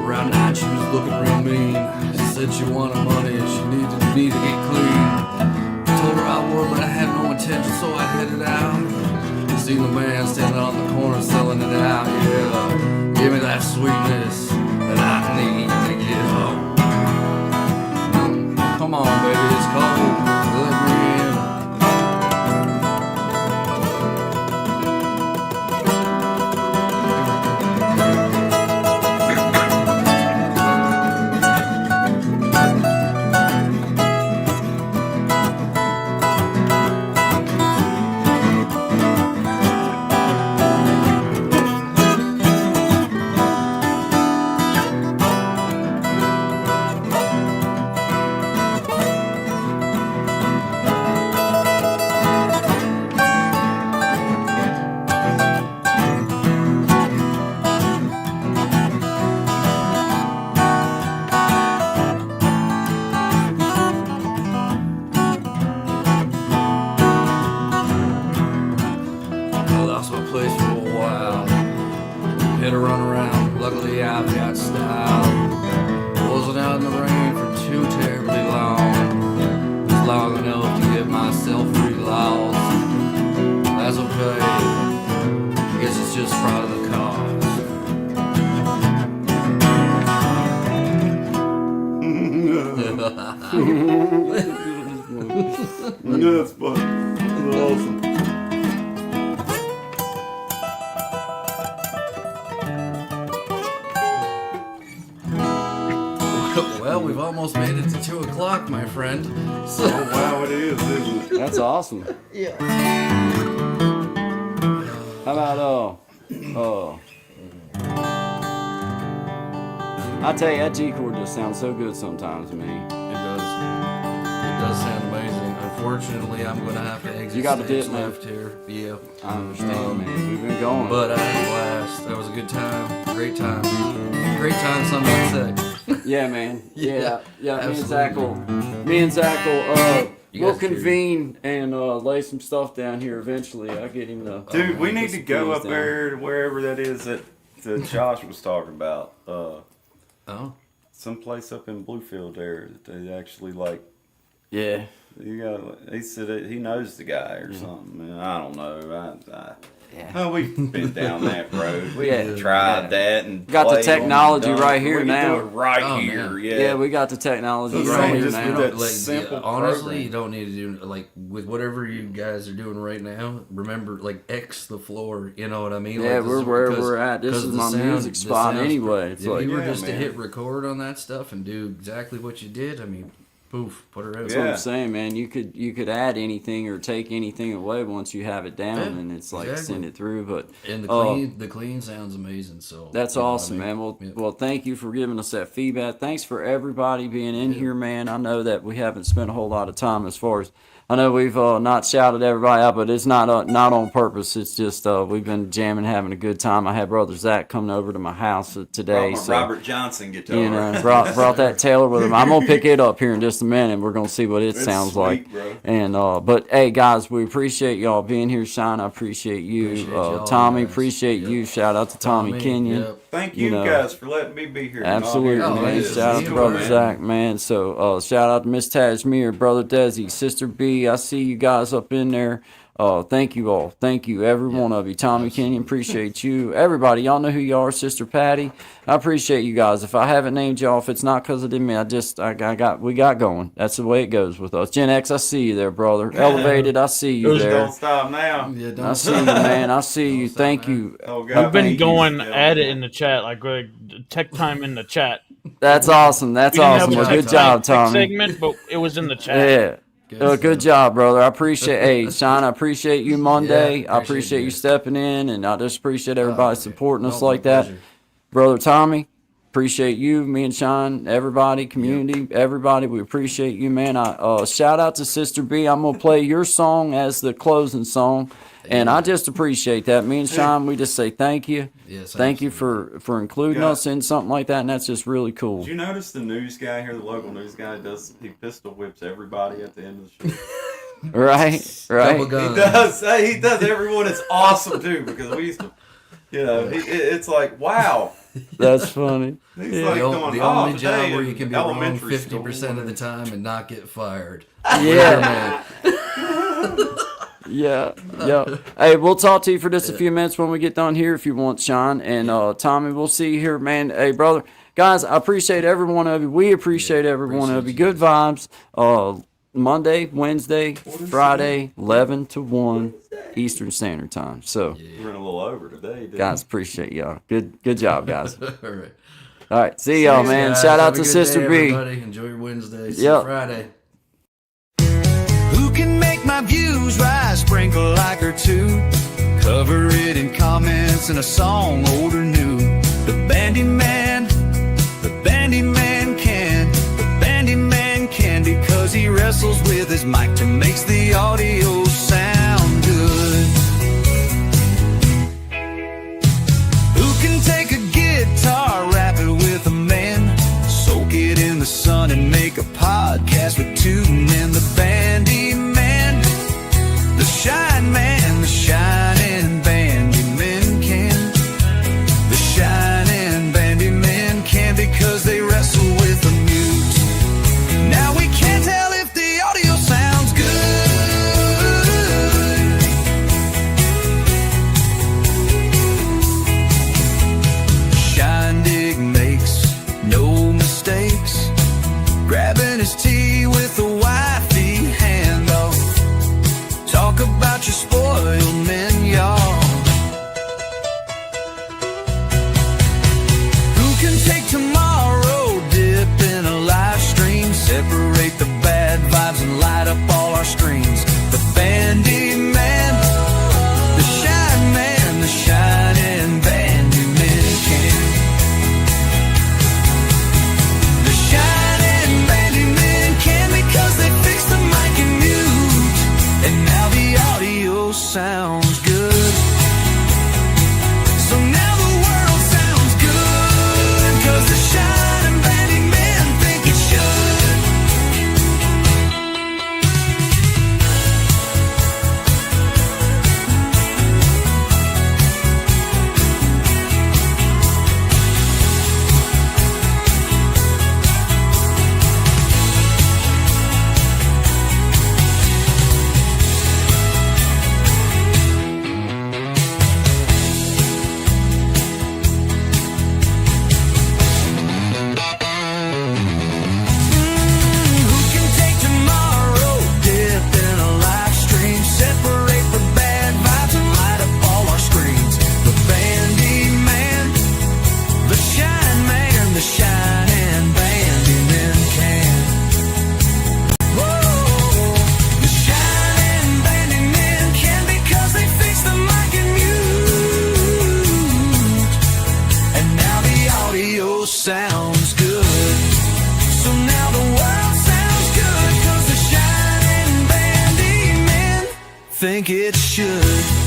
Speaker 4: Around 9, she was looking real mean. She said she wanted money and she needed me to get clean. I told her I would, but I had no intention, so I headed out. Seen the man standing on the corner selling it out. Yeah, give me that sweetness that I need to get home. Come on, baby, it's cold. Let me in. I lost my place for a while. Had to run around. Luckily, I've got style. Wasn't out in the rain for too terribly long. Just long enough to get myself relost. That's okay. I guess it's just part of the cause.
Speaker 6: That's fun. That's awesome.
Speaker 4: Well, we've almost made it to 2 o'clock, my friend. So,
Speaker 6: Oh wow, how it is it?
Speaker 5: That's awesome.
Speaker 2: Yeah.
Speaker 5: How about I tell you, that G chord just sounds so good sometimes to me.
Speaker 4: It does. It does sound amazing. Unfortunately, I'm gonna have to exit.
Speaker 5: You got a
Speaker 4: stage
Speaker 5: dip, man.
Speaker 4: left here. Yeah.
Speaker 5: I understand, man. We've been going.
Speaker 4: But I had a blast. That was a good time. Great time. Great time, some might say.
Speaker 5: Yeah, man. Yeah.
Speaker 4: Absolutely.
Speaker 5: Me and Zach will
Speaker 4: You
Speaker 5: we'll
Speaker 4: guys are
Speaker 5: convene and lay some stuff down here eventually. I'll get him to.
Speaker 6: Dude, we
Speaker 5: put
Speaker 6: need to
Speaker 5: some
Speaker 6: go
Speaker 5: keys
Speaker 6: up
Speaker 5: down.
Speaker 6: there, wherever that is that Josh was talking about.
Speaker 4: Oh.
Speaker 6: Someplace up in Bluefield there that they actually like.
Speaker 5: Yeah.
Speaker 6: You got. He said that he knows the guy or something. Man, I don't know.
Speaker 5: Yeah.
Speaker 6: Oh, we've been down that road. We
Speaker 5: Yeah.
Speaker 6: tried that and
Speaker 5: Got the
Speaker 6: played on
Speaker 5: technology
Speaker 6: dump.
Speaker 5: right here
Speaker 6: we can
Speaker 5: now.
Speaker 6: Do it right
Speaker 4: Oh,
Speaker 6: here.
Speaker 4: man.
Speaker 6: Yeah.
Speaker 5: Yeah, we got the technology
Speaker 6: So
Speaker 5: right
Speaker 6: someone
Speaker 5: here
Speaker 6: just
Speaker 5: now.
Speaker 6: did that
Speaker 4: Like,
Speaker 6: simple
Speaker 4: honestly,
Speaker 6: program.
Speaker 4: you don't need to do like with whatever you guys are doing right now. Remember, like X the floor. You know what I mean?
Speaker 5: Yeah,
Speaker 4: like,
Speaker 5: we're where we're at. This is
Speaker 4: the
Speaker 5: my music
Speaker 4: the
Speaker 5: spot
Speaker 4: sound's-
Speaker 5: anyway. It's
Speaker 4: if
Speaker 5: like,
Speaker 4: you were
Speaker 6: Yeah,
Speaker 4: just to
Speaker 6: man.
Speaker 4: hit record on that stuff and do exactly what you did, I mean, poof, put her out.
Speaker 5: that's what
Speaker 6: Yeah.
Speaker 5: I'm saying, man. You could add anything or take anything away once you have it down,
Speaker 4: Yeah,
Speaker 5: and it's like
Speaker 4: exactly.
Speaker 5: send it through. But
Speaker 4: And the clean sounds amazing. So
Speaker 5: that's
Speaker 4: you know what I
Speaker 5: awesome,
Speaker 4: mean?
Speaker 5: man. Well,
Speaker 4: Yeah.
Speaker 5: well, thank you for giving us that feedback. Thanks for everybody being in here, man. I know that we haven't spent a whole lot of time as far as I know we've not shouted everybody out, but it's not on purpose. It's just we've been jamming, having a good time. I had brother Zach coming over to my house today,
Speaker 6: Brought my
Speaker 5: so
Speaker 6: Robert Johnson guitar.
Speaker 5: you know brought that Taylor with him. I'm gonna pick it up here in just a minute. We're gonna see what it
Speaker 6: It's
Speaker 5: sounds
Speaker 6: sweet,
Speaker 5: like.
Speaker 6: bro.
Speaker 5: And but hey guys, we appreciate y'all being here. Shine, I appreciate you.
Speaker 4: Appreciate y'all,
Speaker 5: Tommy,
Speaker 4: guys.
Speaker 5: appreciate
Speaker 4: Yep.
Speaker 5: you. Shout out to Tommy Kenyon.
Speaker 4: Yep.
Speaker 6: Thank
Speaker 5: You
Speaker 6: you,
Speaker 5: know.
Speaker 6: guys for letting me be here.
Speaker 5: Absolutely,
Speaker 4: Oh,
Speaker 5: man.
Speaker 4: yeah.
Speaker 5: Shout out to
Speaker 4: Sure,
Speaker 5: brother
Speaker 6: man.
Speaker 5: Zach, man. So shout out to Miss Tajmir, brother Desi, sister B. I see you guys up in there. Thank you all. Thank you, every one of you. Tommy Kenyon, appreciate you. Everybody, y'all know who you are. Sister Patty, I appreciate you guys. If I haven't named y'all, if it's not because I didn't mean, we got going. That's the way it goes with us. Gen X, I see you there, brother. Elevated, I see you
Speaker 6: Just
Speaker 5: there.
Speaker 6: don't stop now.
Speaker 4: Yeah,
Speaker 5: I
Speaker 4: don't
Speaker 5: see you, man. I see you.
Speaker 4: stop,
Speaker 5: Thank
Speaker 4: man.
Speaker 5: you.
Speaker 6: Oh, God,
Speaker 8: I've been
Speaker 6: thank you.
Speaker 8: going
Speaker 6: Yeah.
Speaker 8: at it in the chat, like tech time in the chat.
Speaker 5: That's awesome. That's
Speaker 8: We didn't
Speaker 5: awesome.
Speaker 8: have
Speaker 5: Well,
Speaker 8: a
Speaker 5: good
Speaker 8: tech
Speaker 5: job,
Speaker 8: tech
Speaker 5: Tommy.
Speaker 8: segment, but it was in the chat.
Speaker 5: Yeah. Good job, brother. I appreciate. Hey, Sean, I appreciate you Monday.
Speaker 4: Yeah,
Speaker 5: I appreciate you
Speaker 4: you.
Speaker 5: stepping in, and I just appreciate everybody supporting us
Speaker 4: No, my
Speaker 5: like that.
Speaker 4: pleasure.
Speaker 5: Brother Tommy, appreciate you. Me and Sean, everybody, community, everybody. We appreciate you, man. I shout out to Sister B. I'm gonna play your song as the closing song, and I just appreciate that. Me and Sean, we just say thank you.
Speaker 4: Yes,
Speaker 5: Thank you for including
Speaker 6: Yeah.
Speaker 5: us in something like that, and that's just really cool.
Speaker 6: Did you notice the news guy here, the local news guy, he pistol whips everybody at the end of the show?
Speaker 5: Right, right.
Speaker 4: Double
Speaker 6: He
Speaker 4: gun.
Speaker 6: does. Hey, he does everyone. It's awesome too because we used to, it's like wow.
Speaker 5: That's funny.
Speaker 6: He's
Speaker 5: Yeah.
Speaker 6: like
Speaker 4: The
Speaker 6: going,
Speaker 4: only
Speaker 6: oh,
Speaker 4: job
Speaker 6: today
Speaker 4: where
Speaker 6: in
Speaker 4: you can be wrong
Speaker 6: elementary
Speaker 4: 50% of the time and not get fired.
Speaker 5: Yeah. Yeah, yeah. Hey, we'll talk to you for just a few minutes when we get done here if you want, Sean. And Tommy, we'll see you here, man. Hey, brother. Guys, I appreciate every one of you. We appreciate every one of you. Good vibes. Monday, Wednesday, Friday, 11 to 1 Eastern Standard Time. So,
Speaker 6: We're in a little over today, didn't
Speaker 5: guys, appreciate y'all. Good job, guys.
Speaker 4: All right.
Speaker 5: All right, see y'all,
Speaker 4: Thanks,
Speaker 5: man.
Speaker 4: guys.
Speaker 5: Shout
Speaker 4: Have
Speaker 5: out
Speaker 4: a
Speaker 5: to
Speaker 4: good
Speaker 5: Sister
Speaker 4: day,
Speaker 5: B.
Speaker 4: everybody. Enjoy your Wednesday. See
Speaker 5: Yep.
Speaker 4: you Friday.
Speaker 3: Who can make my views rise, sprinkle like or two? Cover it in comments and a song, old or new. The Bandy Man can. The Bandy Man can because he wrestles with his mic to make the audio sound good. Who can take a guitar, rap it with a man, soak it in the sun and make a podcast with two men? The Bandy Man, the Shine Man, the Shining Bandy Men can. The Shining Bandy Men can because they wrestle with the mute. Now we can't tell if the audio sounds good. our screens. The Bandy Man, the Shine Man, the shining Bandy Man can. The shining Bandy Man can, because they fixed the mic and mute, and now the audio sounds good. So now the world sounds good, 'cause the shining Bandy Man think it should. Who can take tomorrow, dip in a live stream, separate the bad vibes and light up all our screens? The Bandy Man, the Shine Man, the shining Bandy Man can. Whoa, the shining Bandy Man can, because they fixed the mic and mute, and now the audio sounds good. So now the world sounds good, 'cause the shining Bandy Men think it should.